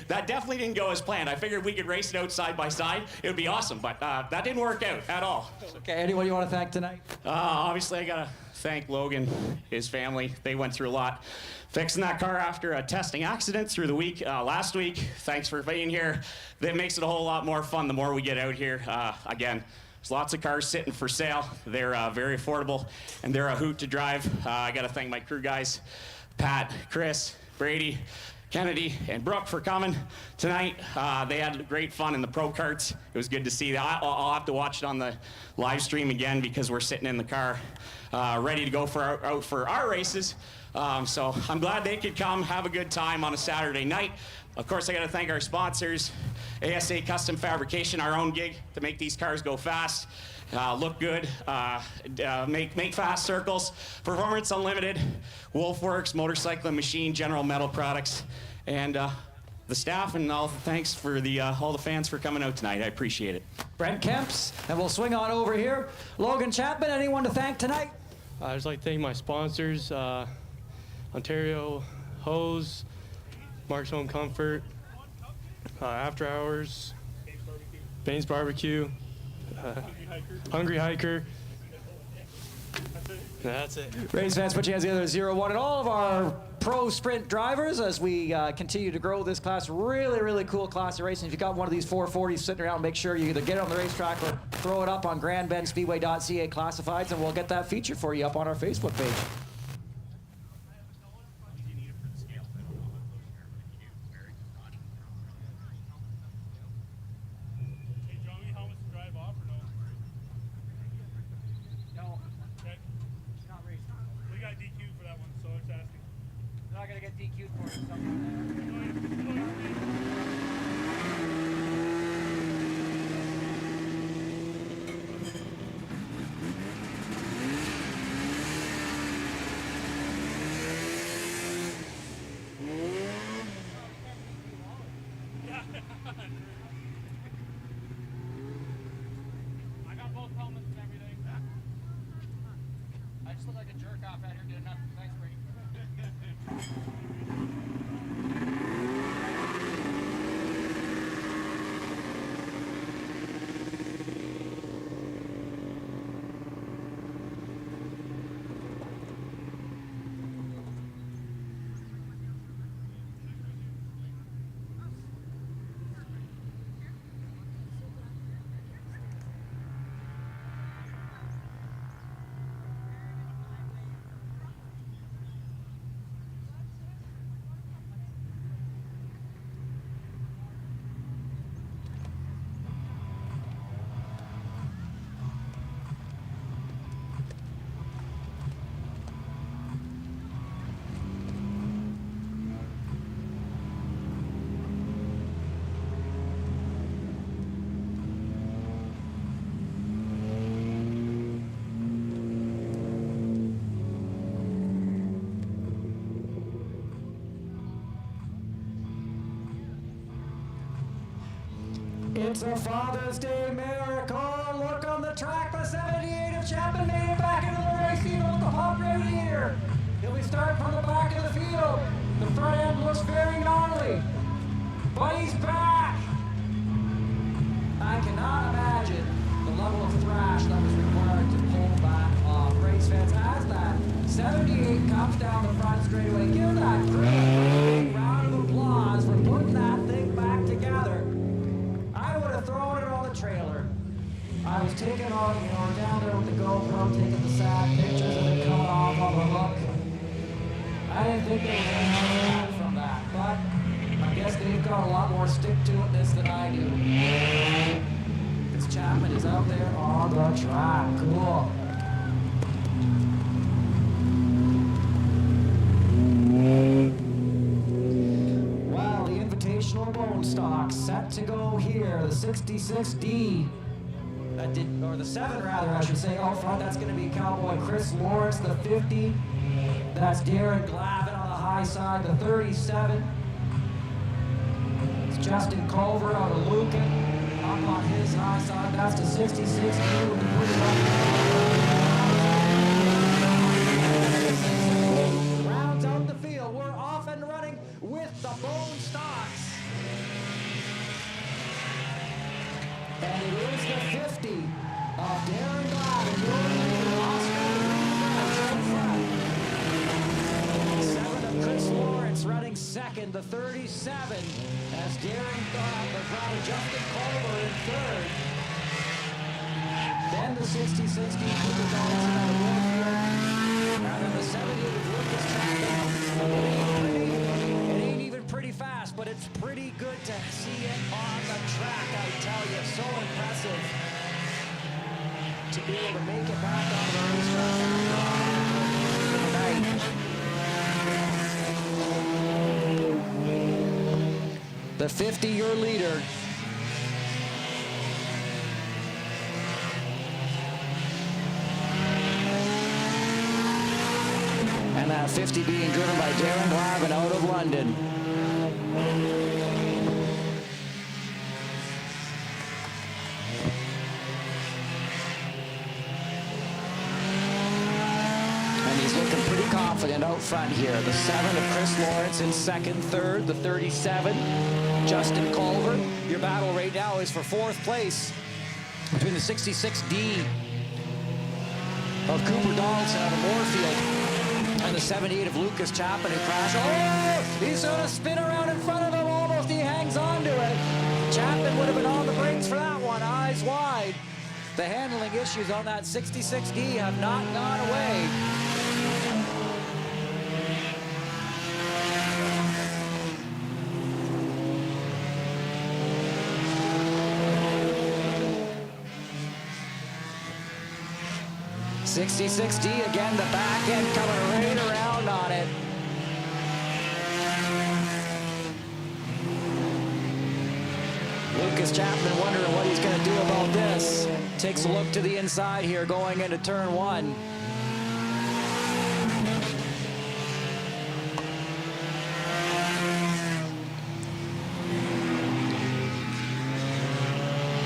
That definitely didn't go as planned. I figured we could race it out side by side. It would be awesome, but that didn't work out at all. Okay, anyone you want to thank tonight? Obviously, I got to thank Logan, his family. They went through a lot. Fixing that car after a testing accident through the week, last week. Thanks for being here. That makes it a whole lot more fun the more we get out here. Again, there's lots of cars sitting for sale. They're very affordable, and they're a hoot to drive. I got to thank my crew guys, Pat, Chris, Brady, Kennedy, and Brooke for coming tonight. They had great fun in the pro karts. It was good to see that. I'll have to watch it on the live stream again because we're sitting in the car ready to go out for our races. So I'm glad they could come, have a good time on a Saturday night. Of course, I got to thank our sponsors, ASA Custom Fabrication, our own gig to make these cars go fast, look good, make fast circles. Performance Unlimited, Wolfworks, Motorcycle and Machine, General Metal Products, and the staff, and all thanks for all the fans for coming out tonight. I appreciate it. Brent Kemps, and we'll swing on over here. Logan Chapman, anyone to thank tonight? I'd just like to thank my sponsors, Ontario Hose, Mark's Home Comfort, After Hours, Baines Barbecue, Hungry Hiker. That's it. Race fans, put your hands together, 0-1. And all of our pro sprint drivers as we continue to grow this class. Really, really cool class of racing. If you got one of these 440s sitting around, make sure you either get it on the racetrack or throw it up on grandbendspeedway.ca classifieds, and we'll get that feature for you up on our Facebook page. I got both helmets and everything. I just look like a jerk off out here getting nothing. Thanks, Brady. It's a Father's Day miracle. Look on the track. The 78 of Chapman made it back into the race field with the hot radiator. He'll be starting from the back of the field. The front end looks very gnarly, but he's back. I cannot imagine the level of thrash that was required to pull back off. Race fans, as that 78 comes down the front straightaway, give that great round of applause for putting that thing back together. I would have thrown it on the trailer. I was taking on, down there with the GoPro, taking the sad pictures of it coming off on the hook. I didn't think they were going to come back from that, but I guess they've got a lot more stick-to-itness than I do. This Chapman is out there on the track. Cool. Wow, the Invitational Bone Stock set to go here. The 66D. Or the 7 rather, I should say. Out front, that's going to be Cowboy Chris Lawrence. The 50. That's Darren Glavin on the high side. The 37. It's Justin Culver out of Lucan. Up on his high side. That's the 66D with the pretty And it is the 50 of Darren Glavin, your leader, Oscar in front. 7 of Chris Lawrence running second, the 37 as Darren Glavin brought Justin Culver in third. Then the 66 Cooper Donaldson out of Warfield. And then the 78 of Lucas Chapman. It ain't even pretty fast, but it's pretty good to see it on the track, I tell you. So impressive to be able to make it back on the racetrack tonight. The 50, your leader. And that 50 being driven by Darren Glavin out of London. And he's looking pretty confident out front here. The 7 of Chris Lawrence in second, third. The 37, Justin Culver. Your battle right now is for 4th place between the 66D of Cooper Donaldson out of Moorfield and the 78 of Lucas Chapman, who crashed. Oh, he's going to spin around in front of him almost. He hangs on to it. Chapman would have been on the brakes for that one, eyes wide. The handling issues on that 66D have not gone away. .66D again, the back end coming right around on it. Lucas Chapman wondering what he's going to do about this. Takes a look to the inside here going into turn 1.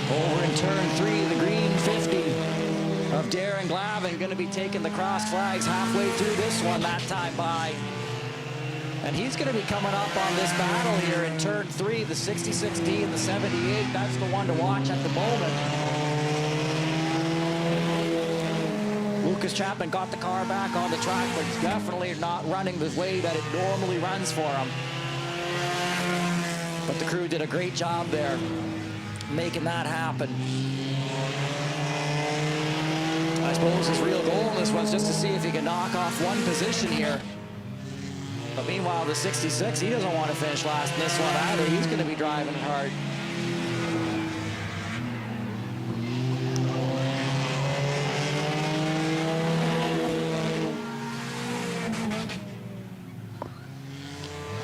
Over in turn 3, the green 50 of Darren Glavin going to be taking the cross flags halfway through this one that time by. And he's going to be coming up on this battle here in turn 3, the 66D and the 78. That's the one to watch at the moment. Lucas Chapman got the car back on the track, but it's definitely not running the way that it normally runs for him. But the crew did a great job there, making that happen. I suppose his real goal in this was just to see if he can knock off one position here. But meanwhile, the 66, he doesn't want to finish last in this one either. He's going to be driving hard.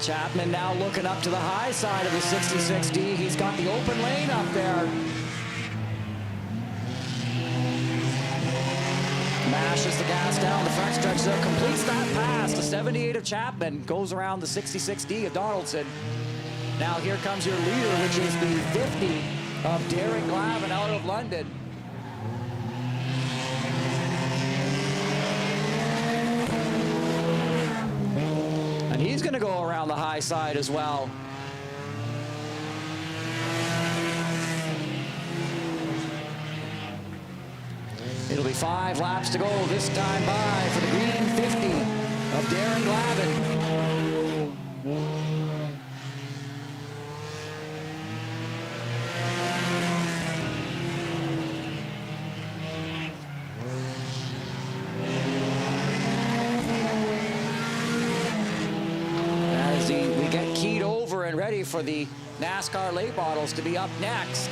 Chapman now looking up to the high side of the 66D. He's got the open lane up there. Mashes the gas down the front stretch there, completes that pass. The 78 of Chapman goes around the 66D of Donaldson. Now here comes your leader, which is the 50 of Darren Glavin out of London. And he's going to go around the high side as well. It'll be 5 laps to go this time by for the green 50 of Darren Glavin. As we get keyed over and ready for the NASCAR late models to be up next.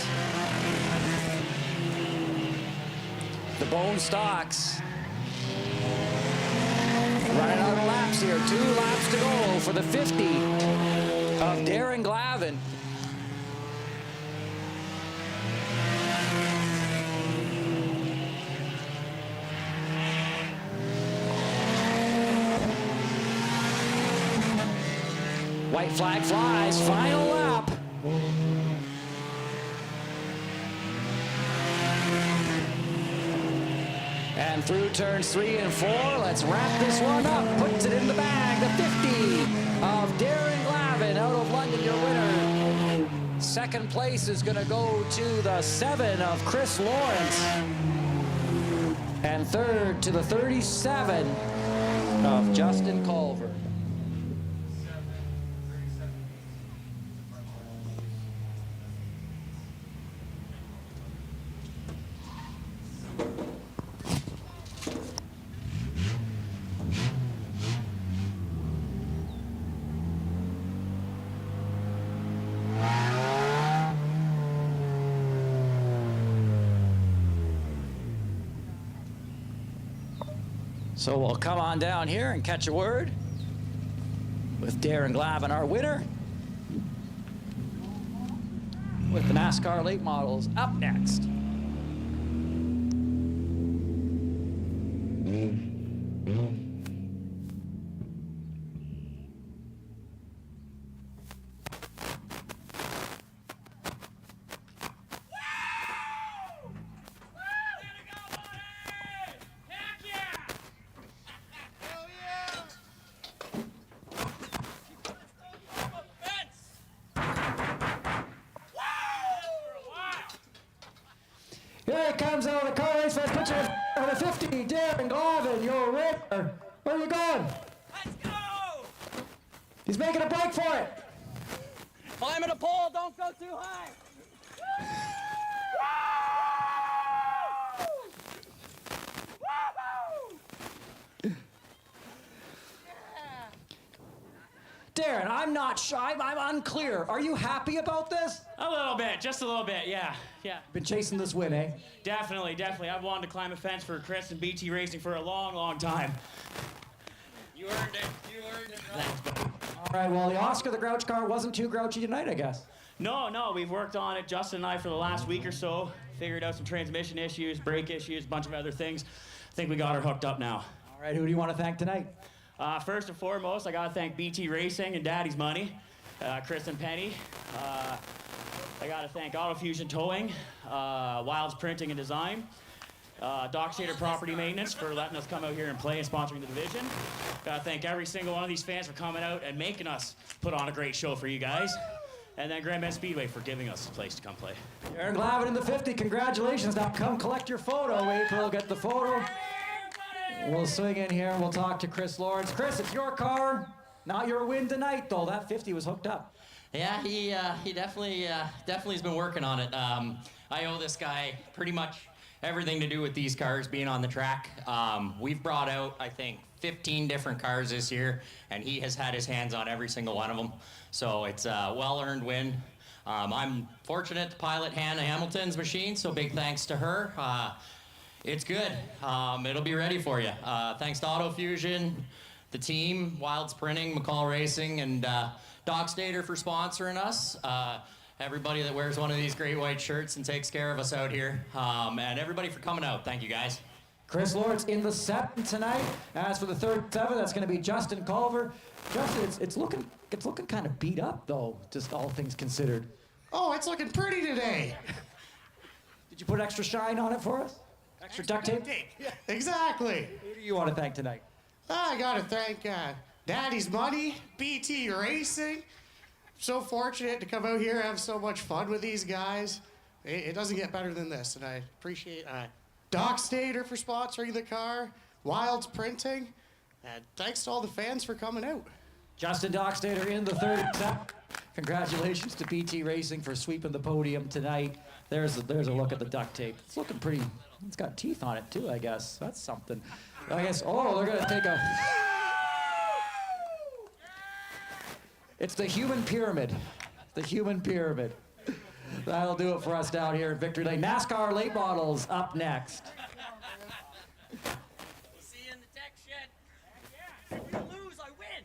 The Bone Stocks running out of laps here. 2 laps to go for the 50 of Darren Glavin. White flag flies, final lap. And through turns 3 and 4, let's wrap this one up. Puts it in the bag, the 50 of Darren Glavin out of London, your winner. second place is going to go to the 7 of Chris Lawrence. And third to the 37 of Justin Culver. So we'll come on down here and catch a word with Darren Glavin, our winner, with the NASCAR late models up next. Here he comes out of the car race fest picture of the 50, Darren Glavin, your winner. Where are you going? Let's go! He's making a break for it. Climbing a pole, don't go too high. Darren, I'm not sure. I'm unclear. Are you happy about this? A little bit, just a little bit, yeah. Been chasing this win, eh? Definitely. I've wanted to climb a fence for Chris and BT Racing for a long, long time. You earned it. Thanks, buddy. All right, well, the Oscar the Grouch car wasn't too grouchy tonight, I guess. No, we've worked on it, Justin and I, for the last week or so. Figured out some transmission issues, brake issues, a bunch of other things. I think we got her hooked up now. All right, who do you want to thank tonight? First and foremost, I gotta thank BT Racing and Daddy's Money, Chris and Penny. I gotta thank Auto Fusion Towing, Wilds Printing and Design, Dock Shader Property Maintenance for letting us come out here and play and sponsoring the division. Gotta thank every single one of these fans for coming out and making us put on a great show for you guys. And then Grand Bend Speedway for giving us a place to come play. Darren Glavin in the 50, congratulations. Now come collect your photo. April, get the photo. We'll swing in here and we'll talk to Chris Lawrence. Chris, it's your car. Not your win tonight, though. That 50 was hooked up. Yeah, he definitely has been working on it. I owe this guy pretty much everything to do with these cars being on the track. We've brought out, I think, 15 different cars this year, and he has had his hands on every single one of them. So it's a well-earned win. I'm fortunate to pilot Hannah Hamilton's machine, so big thanks to her. It's good. It'll be ready for you. Thanks to Auto Fusion, the team, Wilds Printing, McCall Racing, and Dock Stater for sponsoring us. Everybody that wears one of these great white shirts and takes care of us out here. And everybody for coming out. Thank you, guys. Chris Lawrence in the 7 tonight. As for the 37, that's going to be Justin Culver. Justin, it's looking kind of beat up, though, just all things considered. Oh, it's looking pretty today. Did you put extra shine on it for us? Extra duct tape? Yeah, exactly. Who do you want to thank tonight? I gotta thank Daddy's Money, BT Racing. So fortunate to come out here and have so much fun with these guys. It doesn't get better than this, and I appreciate Dock Stater for sponsoring the car, Wilds Printing, and thanks to all the fans for coming out. Justin Dock Stater in the 37. Congratulations to BT Racing for sweeping the podium tonight. There's a look at the duct tape. It's looking pretty. It's got teeth on it too, I guess. That's something. I guess. Oh, they're gonna take a. It's the human pyramid. The human pyramid. That'll do it for us down here in Victory Lane. NASCAR late models up next. See you in the tech shed. If you lose, I win.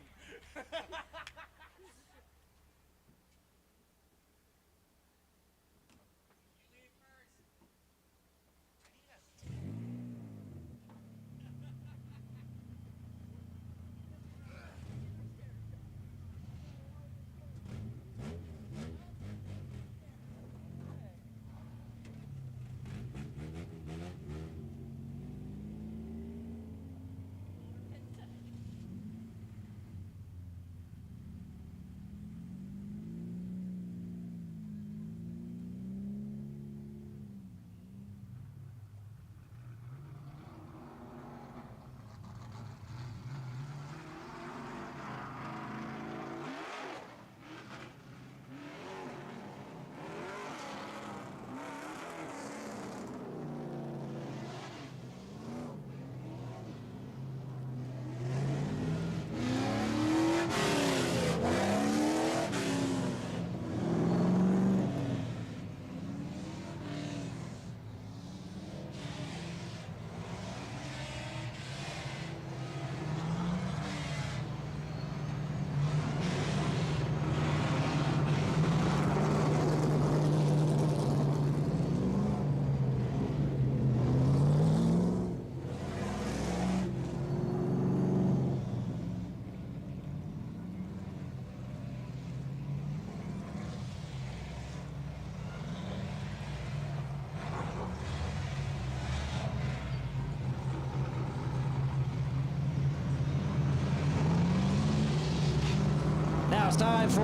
it's time for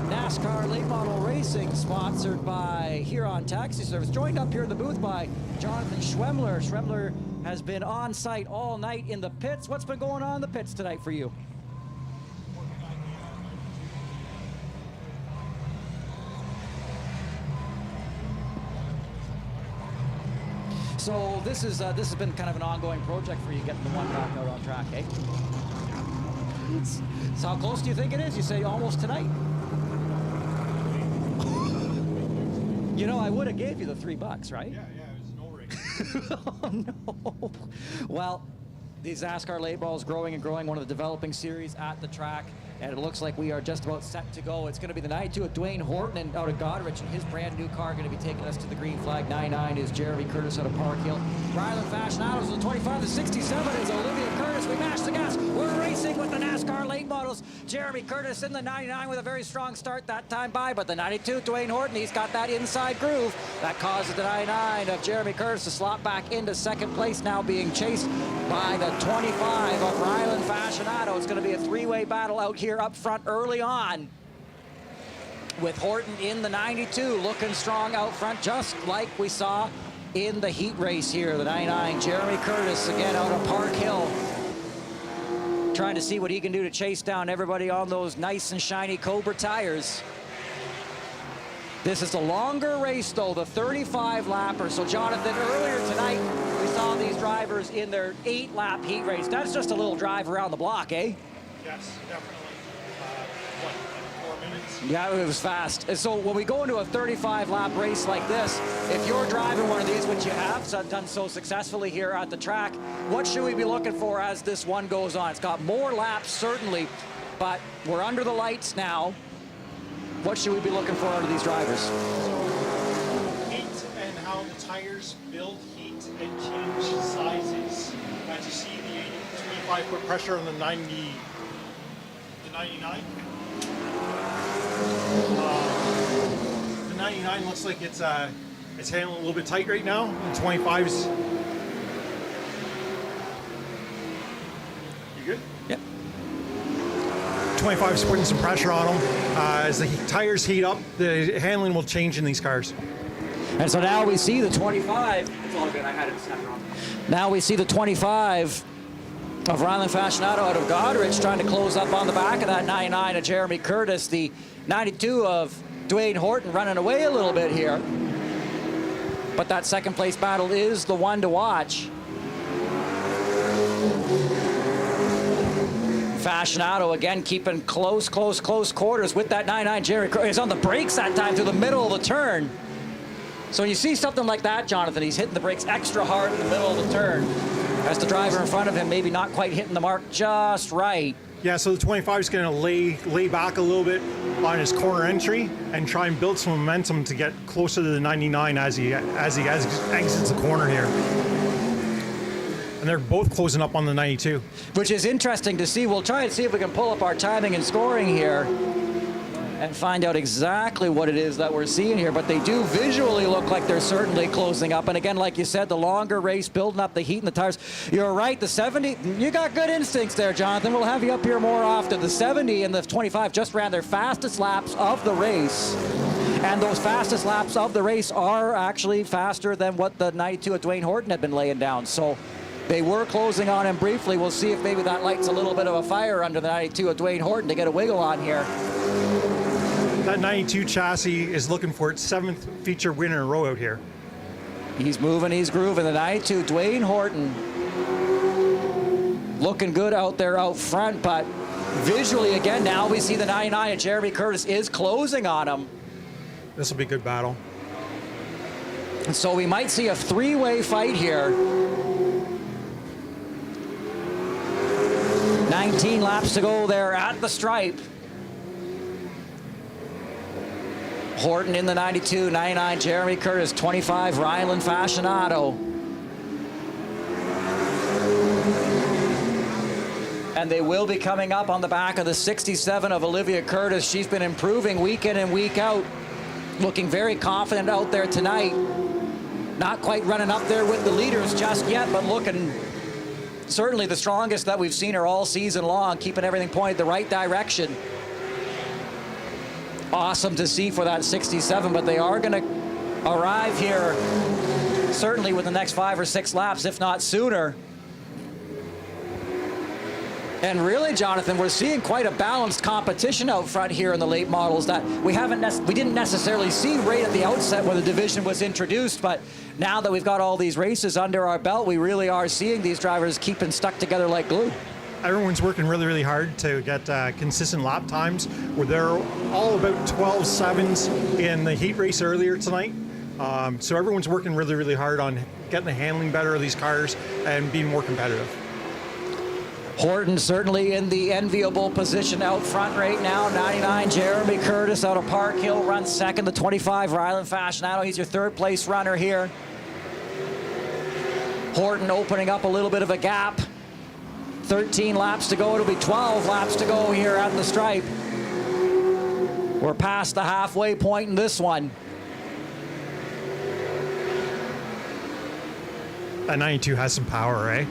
NASCAR Late Model Racing, sponsored by Huron Taxi Service. Joined up here in the booth by Jonathan Schwemmler. Schwemmler has been on site all night in the pits. What's been going on in the pits tonight for you? So this has been kind of an ongoing project for you, getting the one back out on track, eh? So how close do you think it is? You say almost tonight? You know, I would have gave you the $3, right? Yeah, it was no race. Oh, no. Well, these NASCAR late balls growing and growing, one of the developing series at the track, and it looks like we are just about set to go. It's going to be the 92 of Dwayne Horton and out of Goderich, and his brand new car going to be taking us to the green flag. 99 is Jeremy Curtis out of Park Hill. Rylan Fashionados with the 25. The 67 is Olivia Curtis. We mash the gas. We're racing with the NASCAR late models. Jeremy Curtis in the 99 with a very strong start that time by, but the 92 Dwayne Horton, he's got that inside groove. That causes the 99 of Jeremy Curtis to slot back into second place, now being chased by the 25 of Rylan Fashionado. It's going to be a three-way battle out here up front early on, with Horton in the 92 looking strong out front, just like we saw in the heat race here. The 99 Jeremy Curtis again out of Park Hill, trying to see what he can do to chase down everybody on those nice and shiny Cobra tires. This is a longer race though, the 35 lapper. So Jonathan, earlier tonight we saw these drivers in their 8-lap heat race. That's just a little drive around the block, eh? Yes, definitely. What, like 4 minutes? Yeah, it was fast. And so when we go into a 35-lap race like this, if you're driving one of these, which you have done so successfully here at the track, what should we be looking for as this one goes on? It's got more laps, certainly, but we're under the lights now. What should we be looking for out of these drivers? Heat and how the tires build heat and change sizes. As you see, the 25 put pressure on the 99. The 99 looks like it's handling a little bit tight right now. The 25's. You good? Yep. 25's putting some pressure on them. As the tires heat up, the handling will change in these cars. And so now we see the 25. It's all good. I had it set wrong. Now we see the 25 of Rylan Fashionado out of Goderich trying to close up on the back of that 99 of Jeremy Curtis. The 92 of Dwayne Horton running away a little bit here. But that second place battle is the one to watch. Fashionado again keeping close quarters with that 99 Jeremy Curtis. He's on the brakes that time through the middle of the turn. So you see something like that, Jonathan, he's hitting the brakes extra hard in the middle of the turn, as the driver in front of him maybe not quite hitting the mark just right. Yeah, so the 25 is going to lay back a little bit on his corner entry and try and build some momentum to get closer to the 99 as he exits the corner here. And they're both closing up on the 92. Which is interesting to see. We'll try and see if we can pull up our timing and scoring here and find out exactly what it is that we're seeing here. But they do visually look like they're certainly closing up. And again, like you said, the longer race, building up the heat in the tires. You're right, the 70, you got good instincts there, Jonathan. We'll have you up here more often. The 70 and the 25 just ran their fastest laps of the race. And those fastest laps of the race are actually faster than what the 92 of Dwayne Horton had been laying down. So they were closing on him briefly. We'll see if maybe that lights a little bit of a fire under the 92 of Dwayne Horton to get a wiggle on here. That 92 chassis is looking for its 7th feature win in a row out here. He's moving, he's grooving. The 92 Dwayne Horton looking good out there out front, but visually again now we see the 99 of Jeremy Curtis is closing on him. This will be a good battle. And so we might see a three-way fight here. 19 laps to go there at the stripe. Horton in the 92, 99 Jeremy Curtis, 25 Rylan Fashionado. And they will be coming up on the back of the 67 of Olivia Curtis. She's been improving week in and week out, looking very confident out there tonight. Not quite running up there with the leaders just yet, but looking certainly the strongest that we've seen her all season long, keeping everything pointed the right direction. awesome to see for that 67, but they are going to arrive here certainly with the next 5 or 6 laps, if not sooner. And really, Jonathan, we're seeing quite a balanced competition out front here in the late models that we didn't necessarily see right at the outset when the division was introduced, but now that we've got all these races under our belt, we really are seeing these drivers keeping stuck together like glue. Everyone's working really, really hard to get consistent lap times. They're all about 12.7s in the heat race earlier tonight. So everyone's working really, really hard on getting the handling better of these cars and being more competitive. Horton certainly in the enviable position out front right now. 99, Jeremy Curtis out of Park Hill runs second. The 25, Ryland Fascinato, he's your third place runner here. Horton opening up a little bit of a gap. 13 laps to go. It'll be 12 laps to go here at the stripe. We're past the halfway point in this one. That 92 has some power, eh?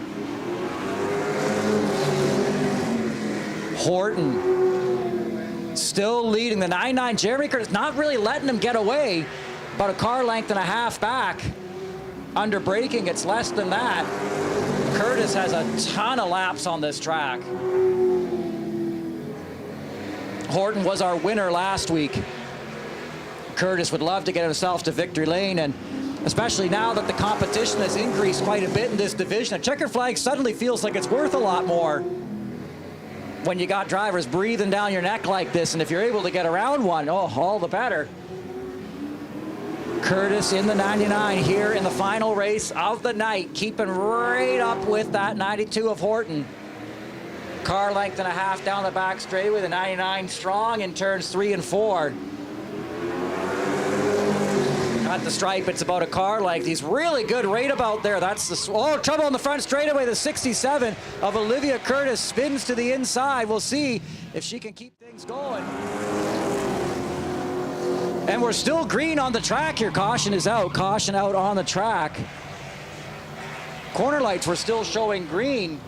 Horton still leading. The 99, Jeremy Curtis, not really letting him get away. About a car length and a half back. Under braking, it's less than that. Curtis has a ton of laps on this track. Horton was our winner last week. Curtis would love to get himself to victory lane, and especially now that the competition has increased quite a bit in this division. A checker flag suddenly feels like it's worth a lot more when you got drivers breathing down your neck like this, and if you're able to get around one, oh, all the better. Curtis in the 99 here in the final race of the night, keeping right up with that 92 of Horton. Car length and a half down the back straightaway, the 99 strong in turns 3 and 4. At the stripe, it's about a car length. He's really good right about there. That's the, oh, trouble on the front straightaway. The 67 of Olivia Curtis spins to the inside. We'll see if she can keep things going. And we're still green on the track here. Caution is out. Caution out on the track. Corner lights were still showing green.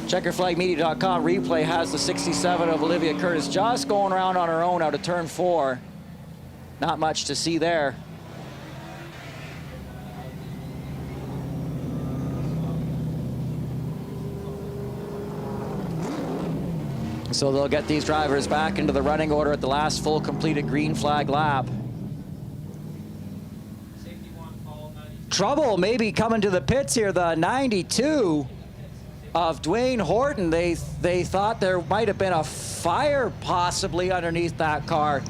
Checkerflagmedia.com replay has the 67 of Olivia Curtis just going around on her own out of turn 4. Not much to see there. So they'll get these drivers back into the running order at the last full completed green flag lap. Trouble maybe coming to the pits here. The 92 of Dwayne Horton. They thought there might have been a fire possibly underneath that car.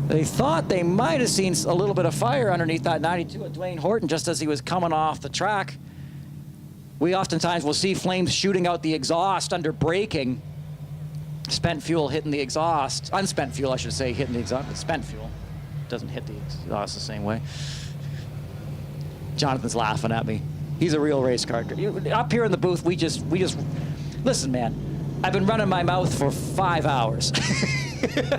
They thought they might have seen a little bit of fire underneath that 92 of Dwayne Horton just as he was coming off the track. We oftentimes will see flames shooting out the exhaust under braking. Spent fuel hitting the exhaust. Unspent fuel, I should say, hitting the exhaust. But spent fuel doesn't hit the exhaust the same way. Jonathan's laughing at me. He's a real race car. Up here in the booth, we just listen, man. I've been running my mouth for 5 hours.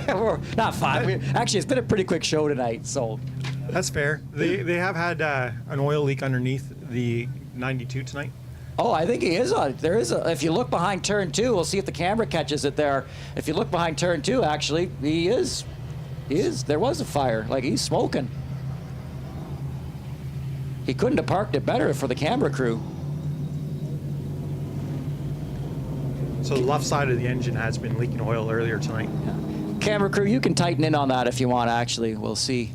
Or not 5. Actually, it's been a pretty quick show tonight. So that's fair. They have had an oil leak underneath the 92 tonight. Oh, I think he is on. There is a. If you look behind turn 2, we'll see if the camera catches it there. If you look behind turn 2, actually, he is. There was a fire. Like, he's smoking. He couldn't have parked it better for the camera crew. So the left side of the engine has been leaking oil earlier tonight. Yeah. Camera crew, you can tighten in on that if you want, actually. We'll see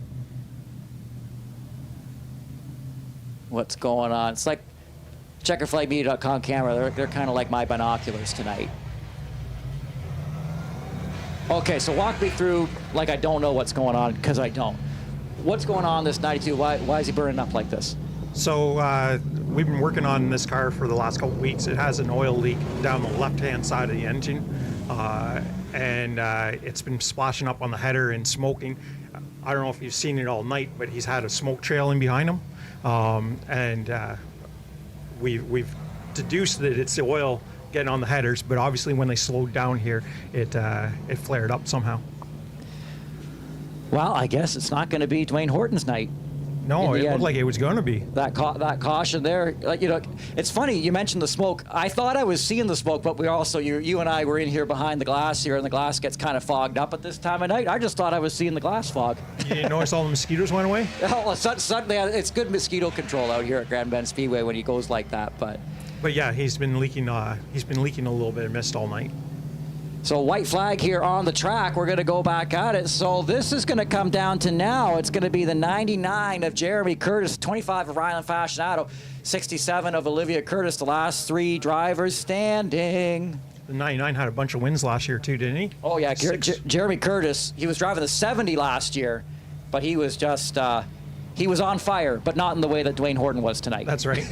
what's going on. It's like checkerflagmedia.com camera. They're kind of like my binoculars tonight. Okay, so walk me through like I don't know what's going on, because I don't. What's going on this 92? Why is he burning up like this? So we've been working on this car for the last couple of weeks. It has an oil leak down the left-hand side of the engine, and it's been splashing up on the header and smoking. I don't know if you've seen it all night, but he's had a smoke trail in behind him, and we've deduced that it's the oil getting on the headers, but obviously when they slowed down here, it flared up somehow. Well, I guess it's not going to be Dwayne Horton's night. No, it looked like it was going to be. That caution there, like, you know, it's funny you mentioned the smoke. I thought I was seeing the smoke, but we also you and I were in here behind the glass here, and the glass gets kind of fogged up at this time of night. I just thought I was seeing the glass fog. You didn't notice all the mosquitoes went away? Oh, suddenly it's good mosquito control out here at Grand Bend Speedway when he goes like that, but yeah, he's been leaking. He's been leaking a little bit of mist all night. So white flag here on the track. We're going to go back at it. So this is going to come down to now. It's going to be the 99 of Jeremy Curtis, 25 of Ryland Fascinato, 67 of Olivia Curtis, the last three drivers standing. The 99 had a bunch of wins last year too, didn't he? Oh, yeah. Jeremy Curtis, he was driving the 70 last year, but he was just, he was on fire, but not in the way that Dwayne Horton was tonight. That's right.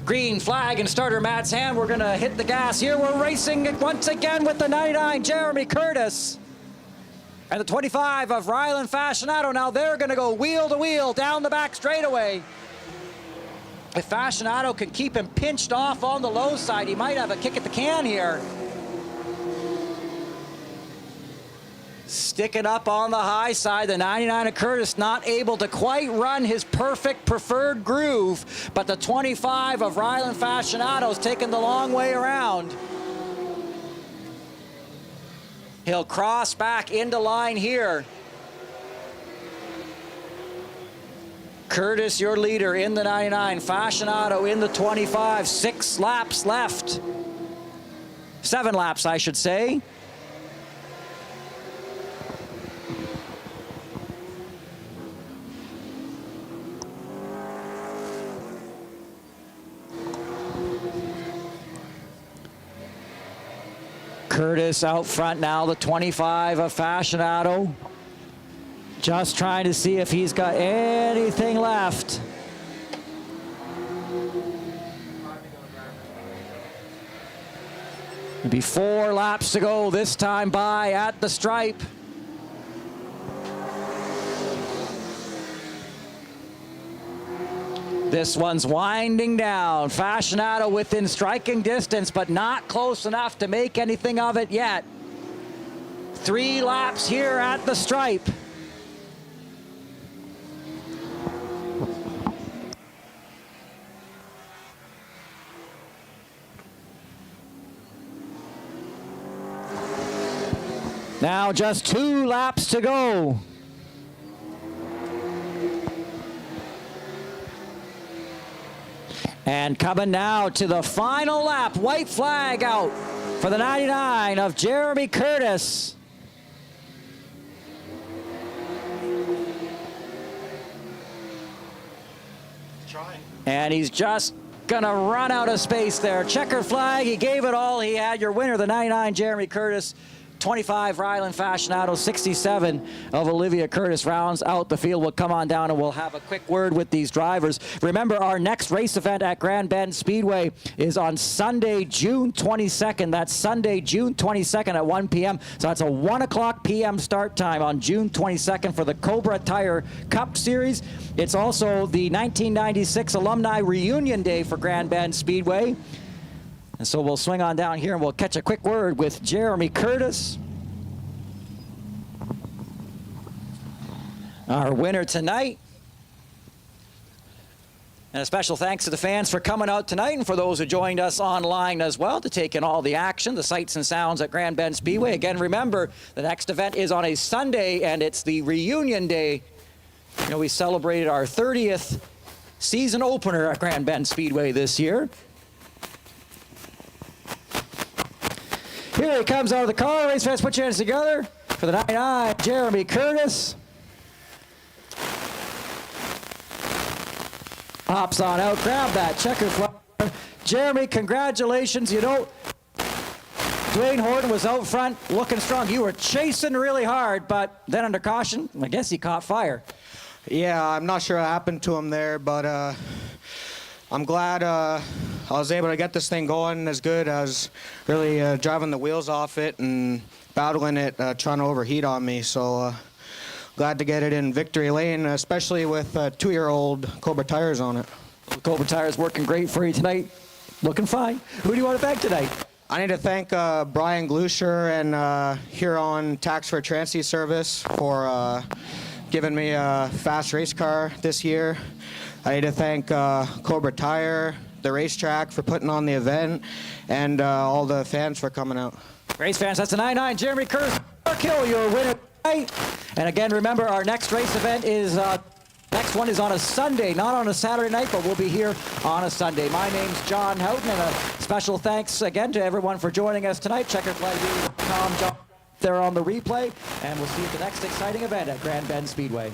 Green flag and starter Matt's hand. We're going to hit the gas here. We're racing once again with the 99, Jeremy Curtis. And the 25 of Ryland Fascinato. Now they're going to go wheel to wheel down the back straightaway. If Fascinato can keep him pinched off on the low side, he might have a kick at the can here. Sticking up on the high side, the 99 of Curtis not able to quite run his perfect preferred groove, but the 25 of Ryland Fascinato's taking the long way around. He'll cross back into line here. Curtis, your leader in the 99, Fascinato in the 25, 6 laps left. 7 laps, I should say. Curtis out front now, the 25 of Fascinato. Just trying to see if he's got anything left. Maybe 4 laps to go this time by at the stripe. This one's winding down. Fascinato within striking distance, but not close enough to make anything of it yet. 3 laps here at the stripe. Now just 2 laps to go. And coming now to the final lap, white flag out for the 99 of Jeremy Curtis. And he's just gonna run out of space there. Checker flag, he gave it all. He had your winner, the 99 Jeremy Curtis. 25 Ryland Fascinato, 67 of Olivia Curtis rounds out the field. We'll come on down and we'll have a quick word with these drivers. Remember, our next race event at Grand Bend Speedway is on Sunday, June 22nd. That's Sunday, June 22nd at 1 p.m. So that's a 1 o'clock p.m. start time on June 22nd for the Cobra Tire Cup Series. It's also the 1996 Alumni Reunion Day for Grand Bend Speedway. And so we'll swing on down here and we'll catch a quick word with Jeremy Curtis, our winner tonight. And a special thanks to the fans for coming out tonight and for those who joined us online as well to take in all the action, the sights and sounds at Grand Bend Speedway. Again, remember, the next event is on a Sunday and it's the reunion day. You know, we celebrated our 30th season opener at Grand Bend Speedway this year. Here he comes out of the car. Race fans, put your hands together for the 99, Jeremy Curtis. Hops on out, grab that checker flag. Jeremy, congratulations. You know, Dwayne Horton was out front looking strong. You were chasing really hard, but then under caution, I guess he caught fire. Yeah, I'm not sure what happened to him there, but I'm glad I was able to get this thing going as good as really driving the wheels off it and battling it, trying to overheat on me. So glad to get it in victory lane, especially with 2-year-old Cobra tires on it. Cobra tires working great for you tonight. Looking fine. Who do you want to thank tonight? I need to thank Brian Glusher and Huron Tax for Transy Service for giving me a fast race car this year. I need to thank Cobra Tire, the racetrack for putting on the event, and all the fans for coming out. Race fans, that's the 99 Jeremy Kerr, your winner tonight. And again, remember our next race event is next one is on a Sunday, not on a Saturday night, but we'll be here on a Sunday. My name's John Houghton, and a special thanks again to everyone for joining us tonight. Checkerflagview.com, John there on the replay, and we'll see you at the next exciting event at Grand Bend Speedway.